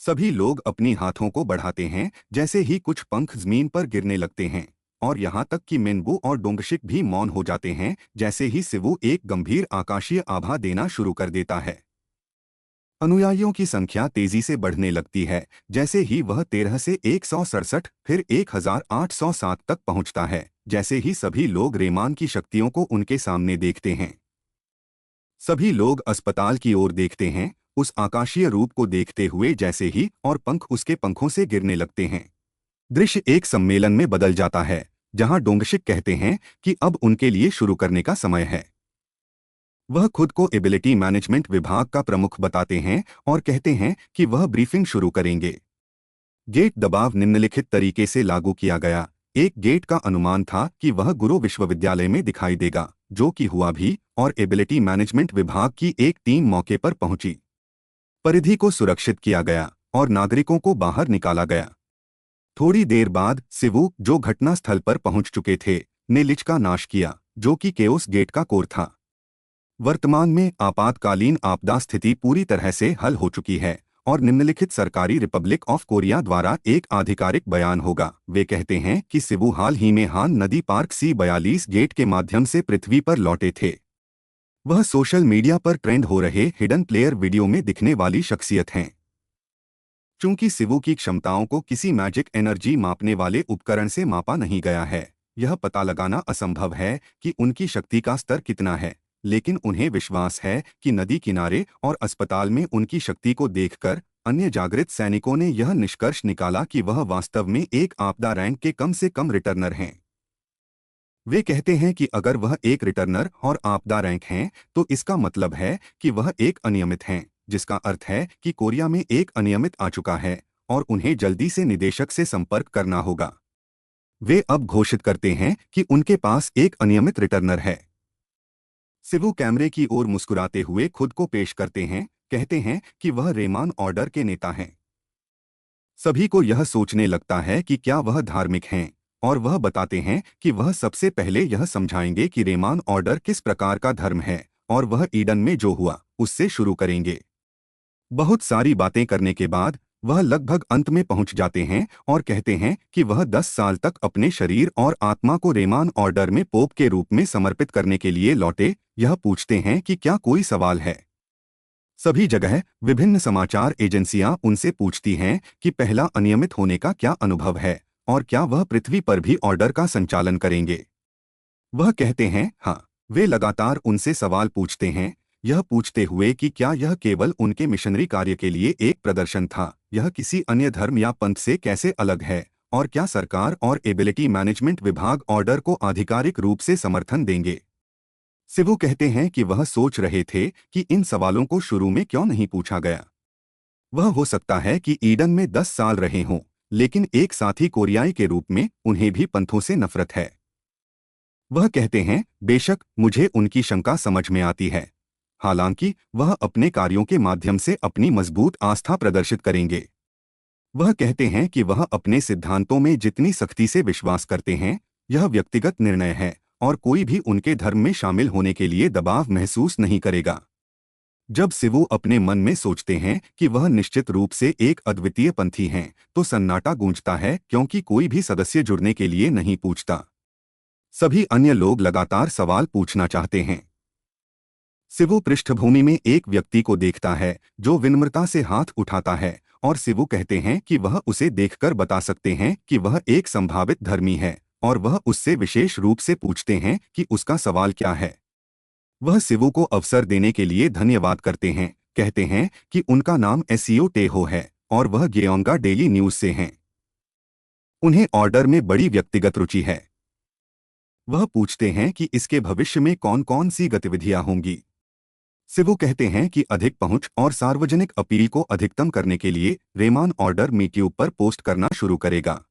सभी लोग अपनी हाथों को बढ़ाते हैं जैसे ही कुछ पंख जमीन पर गिरने लगते हैं, और यहाँ तक कि मिनबू और डोंगशिक भी मौन हो जाते हैं जैसे ही सिवु एक गंभीर आकाशीय आभा देना शुरू कर देता है। अनुयायियों की संख्या तेजी से बढ़ने लगती है जैसे ही वह 13 से 167 फिर 1807 तक पहुंचता है, जैसे ही सभी लोग रेमान की शक्तियों को उनके सामने देखते हैं। सभी लोग अस्पताल की ओर देखते हैं, उस आकाशीय रूप को देखते हुए जैसे ही और पंख उसके पंखों से गिरने लगते हैं। दृश्य एक सम्मेलन में बदल जाता है जहां डोंगशिक कहते हैं कि अब उनके लिए शुरू करने का समय है। वह खुद को एबिलिटी मैनेजमेंट विभाग का प्रमुख बताते हैं और कहते हैं कि वह ब्रीफिंग शुरू करेंगे। गेट दबाव निम्नलिखित तरीके से लागू किया गया। एक गेट का अनुमान था कि वह गुरु विश्वविद्यालय में दिखाई देगा, जो कि हुआ भी, और एबिलिटी मैनेजमेंट विभाग की एक टीम मौके पर पहुंची। परिधि को सुरक्षित किया गया और नागरिकों को बाहर निकाला गया। थोड़ी देर बाद सिवु, जो घटनास्थल पर पहुंच चुके थे, ने लिच का नाश किया, जो कि केओस गेट का कोर था। वर्तमान में आपातकालीन आपदा स्थिति पूरी तरह से हल हो चुकी है और निम्नलिखित सरकारी रिपब्लिक ऑफ कोरिया द्वारा एक आधिकारिक बयान होगा। वे कहते हैं कि सिवू हाल ही में हान नदी पार्क C42 गेट के माध्यम से पृथ्वी पर लौटे थे। वह सोशल मीडिया पर ट्रेंड हो रहे हिडन प्लेयर वीडियो में दिखने वाली शख्सियत हैं। चूंकि सिवू की क्षमताओं को किसी मैजिक एनर्जी मापने वाले उपकरण से मापा नहीं गया है, यह पता लगाना असंभव है कि उनकी शक्ति का स्तर कितना है, लेकिन उन्हें विश्वास है कि नदी किनारे और अस्पताल में उनकी शक्ति को देखकर अन्य जागृत सैनिकों ने यह निष्कर्ष निकाला कि वह वास्तव में एक आपदा रैंक के कम से कम रिटर्नर हैं। वे कहते हैं कि अगर वह एक रिटर्नर और आपदा रैंक हैं, तो इसका मतलब है कि वह एक अनियमित हैं, जिसका अर्थ है कि कोरिया में एक अनियमित आ चुका है और उन्हें जल्दी से निदेशक से संपर्क करना होगा। वे अब घोषित करते हैं कि उनके पास एक अनियमित रिटर्नर है। सिवू कैमरे की ओर मुस्कुराते हुए खुद को पेश करते हैं, कहते हैं कि वह रेमान ऑर्डर के नेता हैं। सभी को यह सोचने लगता है कि क्या वह धार्मिक हैं, और वह बताते हैं कि वह सबसे पहले यह समझाएंगे कि रेमान ऑर्डर किस प्रकार का धर्म है और वह ईडन में जो हुआ उससे शुरू करेंगे। बहुत सारी बातें करने के बाद वह लगभग अंत में पहुंच जाते हैं और कहते हैं कि वह 10 साल तक अपने शरीर और आत्मा को रेमान ऑर्डर में पोप के रूप में समर्पित करने के लिए लौटे। यह पूछते हैं कि क्या कोई सवाल है। सभी जगह विभिन्न समाचार एजेंसियां उनसे पूछती हैं कि पहला अनियमित होने का क्या अनुभव है और क्या वह पृथ्वी पर भी ऑर्डर का संचालन करेंगे। वह कहते हैं हाँ। वे लगातार उनसे सवाल पूछते हैं, यह पूछते हुए कि क्या यह केवल उनके मिशनरी कार्य के लिए एक प्रदर्शन था, यह किसी अन्य धर्म या पंथ से कैसे अलग है, और क्या सरकार और एबिलिटी मैनेजमेंट विभाग ऑर्डर को आधिकारिक रूप से समर्थन देंगे। सिवू कहते हैं कि वह सोच रहे थे कि इन सवालों को शुरू में क्यों नहीं पूछा गया। वह हो सकता है कि ईडन में 10 साल रहे हों, लेकिन एक साथी कोरियाई के रूप में उन्हें भी पंथों से नफरत है। वह कहते हैं, बेशक मुझे उनकी शंका समझ में आती है, हालांकि वह अपने कार्यों के माध्यम से अपनी मजबूत आस्था प्रदर्शित करेंगे। वह कहते हैं कि वह अपने सिद्धांतों में जितनी सख्ती से विश्वास करते हैं, यह व्यक्तिगत निर्णय है और कोई भी उनके धर्म में शामिल होने के लिए दबाव महसूस नहीं करेगा। जब सिवू अपने मन में सोचते हैं कि वह निश्चित रूप से एक अद्वितीय पंथी हैं, तो सन्नाटा गूंजता है क्योंकि कोई भी सदस्य जुड़ने के लिए नहीं पूछता। सभी अन्य लोग लगातार सवाल पूछना चाहते हैं। सिवू पृष्ठभूमि में एक व्यक्ति को देखता है जो विनम्रता से हाथ उठाता है और सिवू कहते हैं कि वह उसे देखकर बता सकते हैं कि वह एक संभावित धर्मी है और वह उससे विशेष रूप से पूछते हैं कि उसका सवाल क्या है। वह सिवू को अवसर देने के लिए धन्यवाद करते हैं, कहते हैं कि उनका नाम एसियो टेहो है और वह ग्योंगा डेली न्यूज से हैं। उन्हें ऑर्डर में बड़ी व्यक्तिगत रुचि है। वह पूछते हैं कि इसके भविष्य में कौन कौन सी गतिविधियां होंगी। सिवू कहते हैं कि अधिक पहुंच और सार्वजनिक अपील को अधिकतम करने के लिए रेमान ऑर्डर यूट्यूब पर पोस्ट करना शुरू करेगा।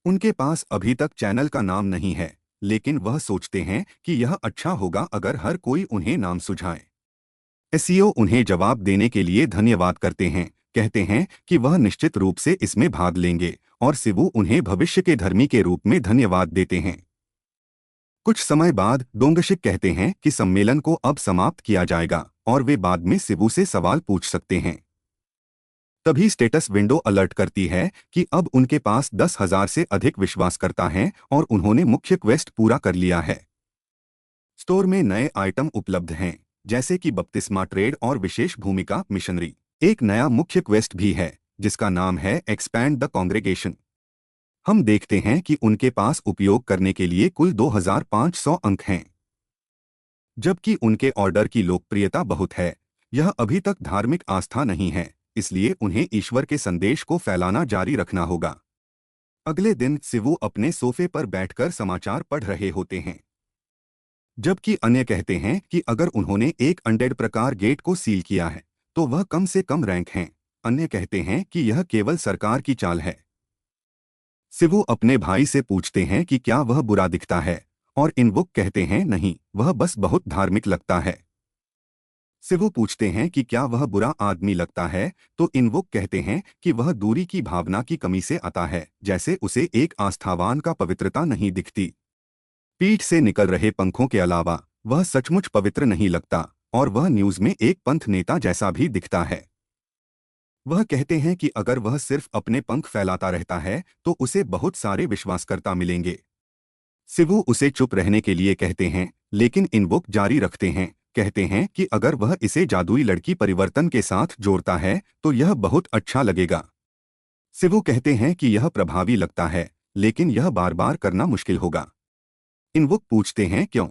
उनके पास अभी तक चैनल का नाम नहीं है, लेकिन वह सोचते हैं कि यह अच्छा होगा अगर हर कोई उन्हें नाम सुझाए। एसईओ उन्हें जवाब देने के लिए धन्यवाद करते हैं, कहते हैं कि वह निश्चित रूप से इसमें भाग लेंगे और सिवू उन्हें भविष्य के धर्मी के रूप में धन्यवाद देते हैं। कुछ समय बाद डोंगशिक कहते हैं कि सम्मेलन को अब समाप्त किया जाएगा और वे बाद में सिवू से सवाल पूछ सकते हैं। तभी स्टेटस विंडो अलर्ट करती है कि अब उनके पास 10,000 से अधिक विश्वासकर्ता हैं और उन्होंने मुख्य क्वेस्ट पूरा कर लिया है। स्टोर में नए आइटम उपलब्ध हैं, जैसे कि बपतिस्मा ट्रेड और विशेष भूमिका मिशनरी। एक नया मुख्य क्वेस्ट भी है जिसका नाम है एक्सपैंड द कॉन्ग्रेगेशन। हम देखते हैं कि उनके पास उपयोग करने के लिए कुल 2,500 अंक हैं। जबकि उनके ऑर्डर की लोकप्रियता बहुत है, यह अभी तक धार्मिक आस्था नहीं है, इसलिए उन्हें ईश्वर के संदेश को फैलाना जारी रखना होगा। अगले दिन सिवू अपने सोफे पर बैठकर समाचार पढ़ रहे होते हैं, जबकि अन्य कहते हैं कि अगर उन्होंने एक अनडेड प्रकार गेट को सील किया है तो वह कम से कम रैंक हैं। अन्य कहते हैं कि यह केवल सरकार की चाल है। सिवू अपने भाई से पूछते हैं कि क्या वह बुरा दिखता है, और इनवुक कहते हैं नहीं, वह बस बहुत धार्मिक लगता है। सिवू पूछते हैं कि क्या वह बुरा आदमी लगता है, तो इनवुक कहते हैं कि वह दूरी की भावना की कमी से आता है, जैसे उसे एक आस्थावान का पवित्रता नहीं दिखती। पीठ से निकल रहे पंखों के अलावा वह सचमुच पवित्र नहीं लगता और वह न्यूज में एक पंथ नेता जैसा भी दिखता है। वह कहते हैं कि अगर वह सिर्फ अपने पंख फैलाता रहता है तो उसे बहुत सारे विश्वासकर्ता मिलेंगे। शिवू उसे चुप रहने के लिए कहते हैं, लेकिन इनवुक जारी रखते हैं, कहते हैं कि अगर वह इसे जादुई लड़की परिवर्तन के साथ जोड़ता है तो यह बहुत अच्छा लगेगा। शिवू कहते हैं कि यह प्रभावी लगता है, लेकिन यह बार बार करना मुश्किल होगा। इनवुक पूछते हैं क्यों।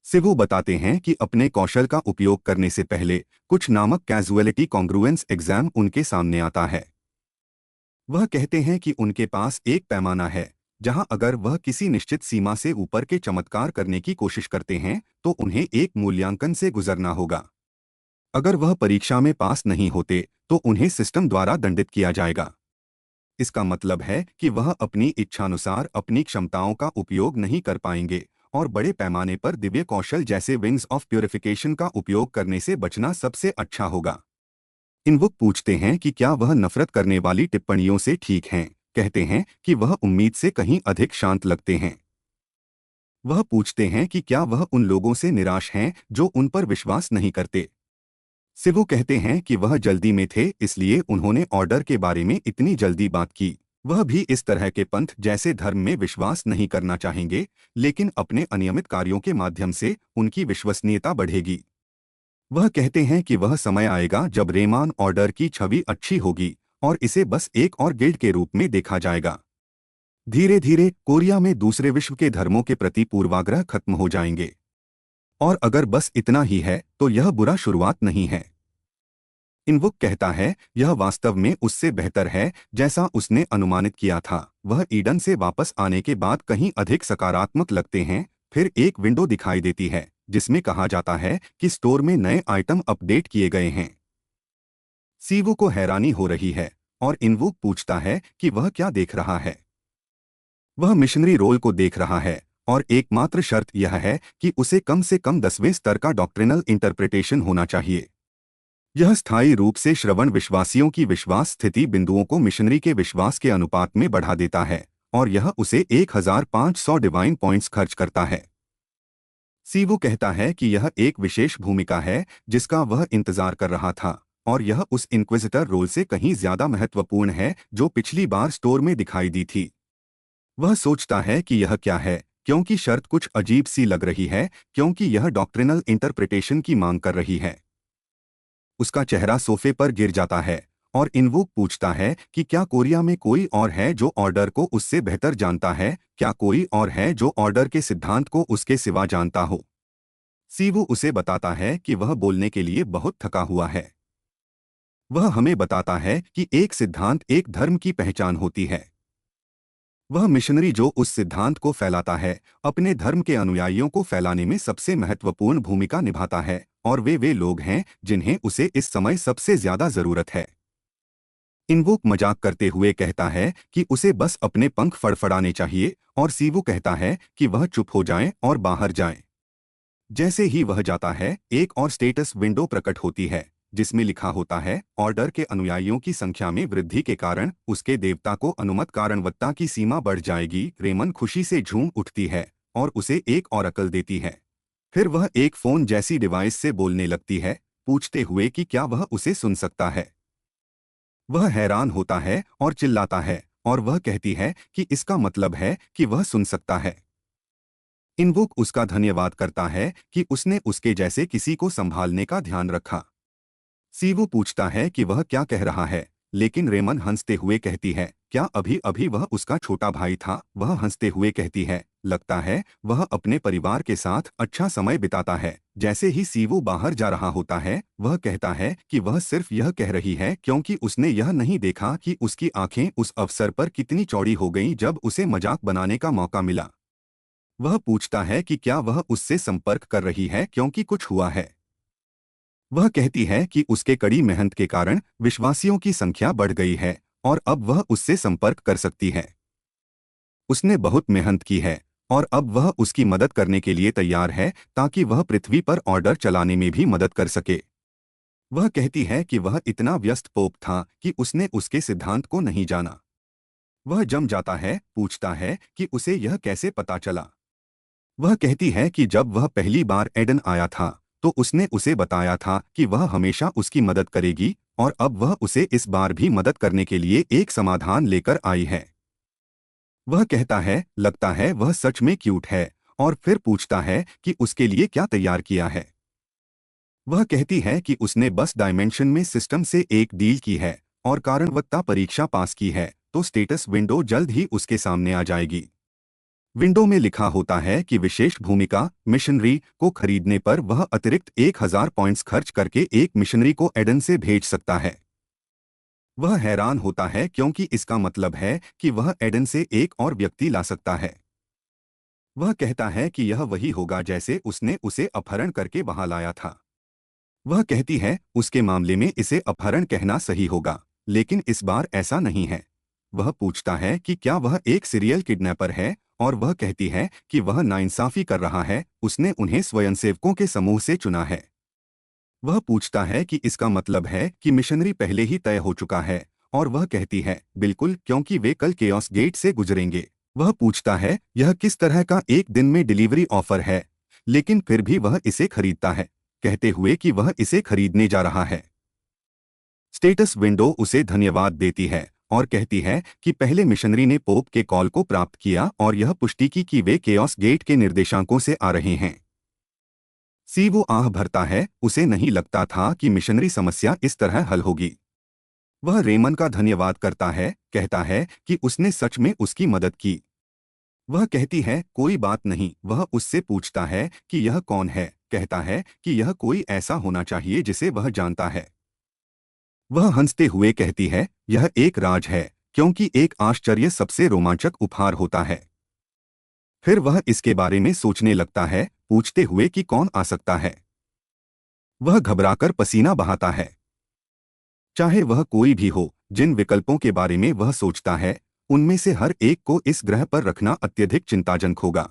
शिवू बताते हैं कि अपने कौशल का उपयोग करने से पहले कुछ नामक कैजुअलिटी कॉन्ग्रुएंस एग्जाम उनके सामने आता है। वह कहते हैं कि उनके पास एक पैमाना है जहां अगर वह किसी निश्चित सीमा से ऊपर के चमत्कार करने की कोशिश करते हैं तो उन्हें एक मूल्यांकन से गुजरना होगा। अगर वह परीक्षा में पास नहीं होते तो उन्हें सिस्टम द्वारा दंडित किया जाएगा। इसका मतलब है कि वह अपनी इच्छानुसार अपनी क्षमताओं का उपयोग नहीं कर पाएंगे और बड़े पैमाने पर दिव्य कौशल जैसे विंग्स ऑफ प्यूरिफिकेशन का उपयोग करने से बचना सबसे अच्छा होगा। इनवुक पूछते हैं कि क्या वह नफरत करने वाली टिप्पणियों से ठीक हैं, कहते हैं कि वह उम्मीद से कहीं अधिक शांत लगते हैं। वह पूछते हैं कि क्या वह उन लोगों से निराश हैं जो उन पर विश्वास नहीं करते। शिवू कहते हैं कि वह जल्दी में थे इसलिए उन्होंने ऑर्डर के बारे में इतनी जल्दी बात की। वह भी इस तरह के पंथ जैसे धर्म में विश्वास नहीं करना चाहेंगे, लेकिन अपने अनियमित कार्यों के माध्यम से उनकी विश्वसनीयता बढ़ेगी। वह कहते हैं कि वह समय आएगा जब रेमान ऑर्डर की छवि अच्छी होगी और इसे बस एक और गिल्ड के रूप में देखा जाएगा। धीरे धीरे कोरिया में दूसरे विश्व के धर्मों के प्रति पूर्वाग्रह खत्म हो जाएंगे। और अगर बस इतना ही है तो यह बुरा शुरुआत नहीं है। इनवुक कहता है यह वास्तव में उससे बेहतर है जैसा उसने अनुमानित किया था। वह ईडन से वापस आने के बाद कहीं अधिक सकारात्मक लगते हैं। फिर एक विंडो दिखाई देती है जिसमें कहा जाता है कि स्टोर में नए आइटम अपडेट किए गए हैं। सीवू को हैरानी हो रही है और इनवुक पूछता है कि वह क्या देख रहा है। वह मिशनरी रोल को देख रहा है और एकमात्र शर्त यह है कि उसे कम से कम 10वें स्तर का डॉक्ट्रिनल इंटरप्रिटेशन होना चाहिए। यह स्थायी रूप से श्रवण विश्वासियों की विश्वास स्थिति बिंदुओं को मिशनरी के विश्वास के अनुपात में बढ़ा देता है और यह उसे 1500 डिवाइन पॉइंट्स खर्च करता है। सीवू कहता है कि यह एक विशेष भूमिका है जिसका वह इंतजार कर रहा था और यह उस इंक्विजिटर रोल से कहीं ज्यादा महत्वपूर्ण है जो पिछली बार स्टोर में दिखाई दी थी। वह सोचता है कि यह क्या है क्योंकि शर्त कुछ अजीब सी लग रही है क्योंकि यह डॉक्ट्रिनल इंटरप्रिटेशन की मांग कर रही है। उसका चेहरा सोफे पर गिर जाता है और इनवुक पूछता है कि क्या कोरिया में कोई और है जो ऑर्डर को उससे बेहतर जानता है, क्या कोई और है जो ऑर्डर के सिद्धांत को उसके सिवा जानता हो। सीवू उसे बताता है कि वह बोलने के लिए बहुत थका हुआ है। वह हमें बताता है कि एक सिद्धांत एक धर्म की पहचान होती है। वह मिशनरी जो उस सिद्धांत को फैलाता है अपने धर्म के अनुयायियों को फैलाने में सबसे महत्वपूर्ण भूमिका निभाता है और वे लोग हैं जिन्हें उसे इस समय सबसे ज्यादा जरूरत है। इनवुक मजाक करते हुए कहता है कि उसे बस अपने पंख फड़फड़ाने चाहिए और सीवू कहता है कि वह चुप हो जाए और बाहर जाए। जैसे ही वह जाता है एक और स्टेटस विंडो प्रकट होती है जिसमें लिखा होता है ऑर्डर के अनुयायियों की संख्या में वृद्धि के कारण उसके देवता को अनुमत कारणवत्ता की सीमा बढ़ जाएगी। रेमन खुशी से झूम उठती है और उसे एक और अकल देती है। फिर वह एक फोन जैसी डिवाइस से बोलने लगती है पूछते हुए कि क्या वह उसे सुन सकता है। वह हैरान होता है और चिल्लाता है और वह कहती है कि इसका मतलब है कि वह सुन सकता है। इनवुक उसका धन्यवाद करता है कि उसने उसके जैसे किसी को संभालने का ध्यान रखा। सीवू पूछता है कि वह क्या कह रहा है, लेकिन रेमन हंसते हुए कहती है क्या अभी अभी वह उसका छोटा भाई था। वह हंसते हुए कहती है लगता है वह अपने परिवार के साथ अच्छा समय बिताता है। जैसे ही सीवू बाहर जा रहा होता है वह कहता है कि वह सिर्फ यह कह रही है क्योंकि उसने यह नहीं देखा कि उसकी आंखें उस अवसर पर कितनी चौड़ी हो गईं जब उसे मजाक बनाने का मौका मिला। वह पूछता है कि क्या वह उससे संपर्क कर रही है क्योंकि कुछ हुआ है। वह कहती है कि उसके कड़ी मेहनत के कारण विश्वासियों की संख्या बढ़ गई है और अब वह उससे संपर्क कर सकती है। उसने बहुत मेहनत की है और अब वह उसकी मदद करने के लिए तैयार है ताकि वह पृथ्वी पर ऑर्डर चलाने में भी मदद कर सके। वह कहती है कि वह इतना व्यस्त पोप था कि उसने उसके सिद्धांत को नहीं जाना। वह जम जाता है, पूछता है कि उसे यह कैसे पता चला। वह कहती है कि जब वह पहली बार एडन आया था तो उसने उसे बताया था कि वह हमेशा उसकी मदद करेगी और अब वह उसे इस बार भी मदद करने के लिए एक समाधान लेकर आई है। वह कहता है लगता है वह सच में क्यूट है और फिर पूछता है कि उसके लिए क्या तैयार किया है। वह कहती है कि उसने बस डायमेंशन में सिस्टम से एक डील की है और कारणवत्ता परीक्षा पास की है तो स्टेटस विंडो जल्द ही उसके सामने आ जाएगी। विंडो में लिखा होता है कि विशेष भूमिका मिशनरी को खरीदने पर वह अतिरिक्त 1000 पॉइंट्स खर्च करके एक मिशनरी को एडन से भेज सकता है। वह हैरान होता है क्योंकि इसका मतलब है कि वह एडन से एक और व्यक्ति ला सकता है। वह कहता है कि यह वही होगा जैसे उसने उसे अपहरण करके वहां लाया था। वह कहती है उसके मामले में इसे अपहरण कहना सही होगा, लेकिन इस बार ऐसा नहीं है। वह पूछता है कि क्या वह एक सीरियल किडनैपर है और वह कहती है कि वह नाइंसाफी कर रहा है, उसने उन्हें स्वयंसेवकों के समूह से चुना है। वह पूछता है कि इसका मतलब है कि मिशनरी पहले ही तय हो चुका है और वह कहती है बिल्कुल, क्योंकि वे कल केओस गेट से गुजरेंगे। वह पूछता है यह किस तरह का एक दिन में डिलीवरी ऑफर है, लेकिन फिर भी वह इसे खरीदता है, कहते हुए कि वह इसे खरीदने जा रहा है। स्टेटस विंडो उसे धन्यवाद देती है और कहती है कि पहले मिशनरी ने पोप के कॉल को प्राप्त किया और यह पुष्टि की कि वे केओस गेट के निर्देशांकों से आ रहे हैं। वो आह भरता है, उसे नहीं लगता था कि मिशनरी समस्या इस तरह हल होगी। वह रेमन का धन्यवाद करता है, कहता है कि उसने सच में उसकी मदद की। वह कहती है कोई बात नहीं। वह उससे पूछता है कि यह कौन है, कहता है कि यह कोई ऐसा होना चाहिए जिसे वह जानता है। वह हंसते हुए कहती है यह एक राज है, क्योंकि एक आश्चर्य सबसे रोमांचक उपहार होता है। फिर वह इसके बारे में सोचने लगता है, पूछते हुए कि कौन आ सकता है। वह घबराकर पसीना बहाता है। चाहे वह कोई भी हो, जिन विकल्पों के बारे में वह सोचता है उनमें से हर एक को इस ग्रह पर रखना अत्यधिक चिंताजनक होगा।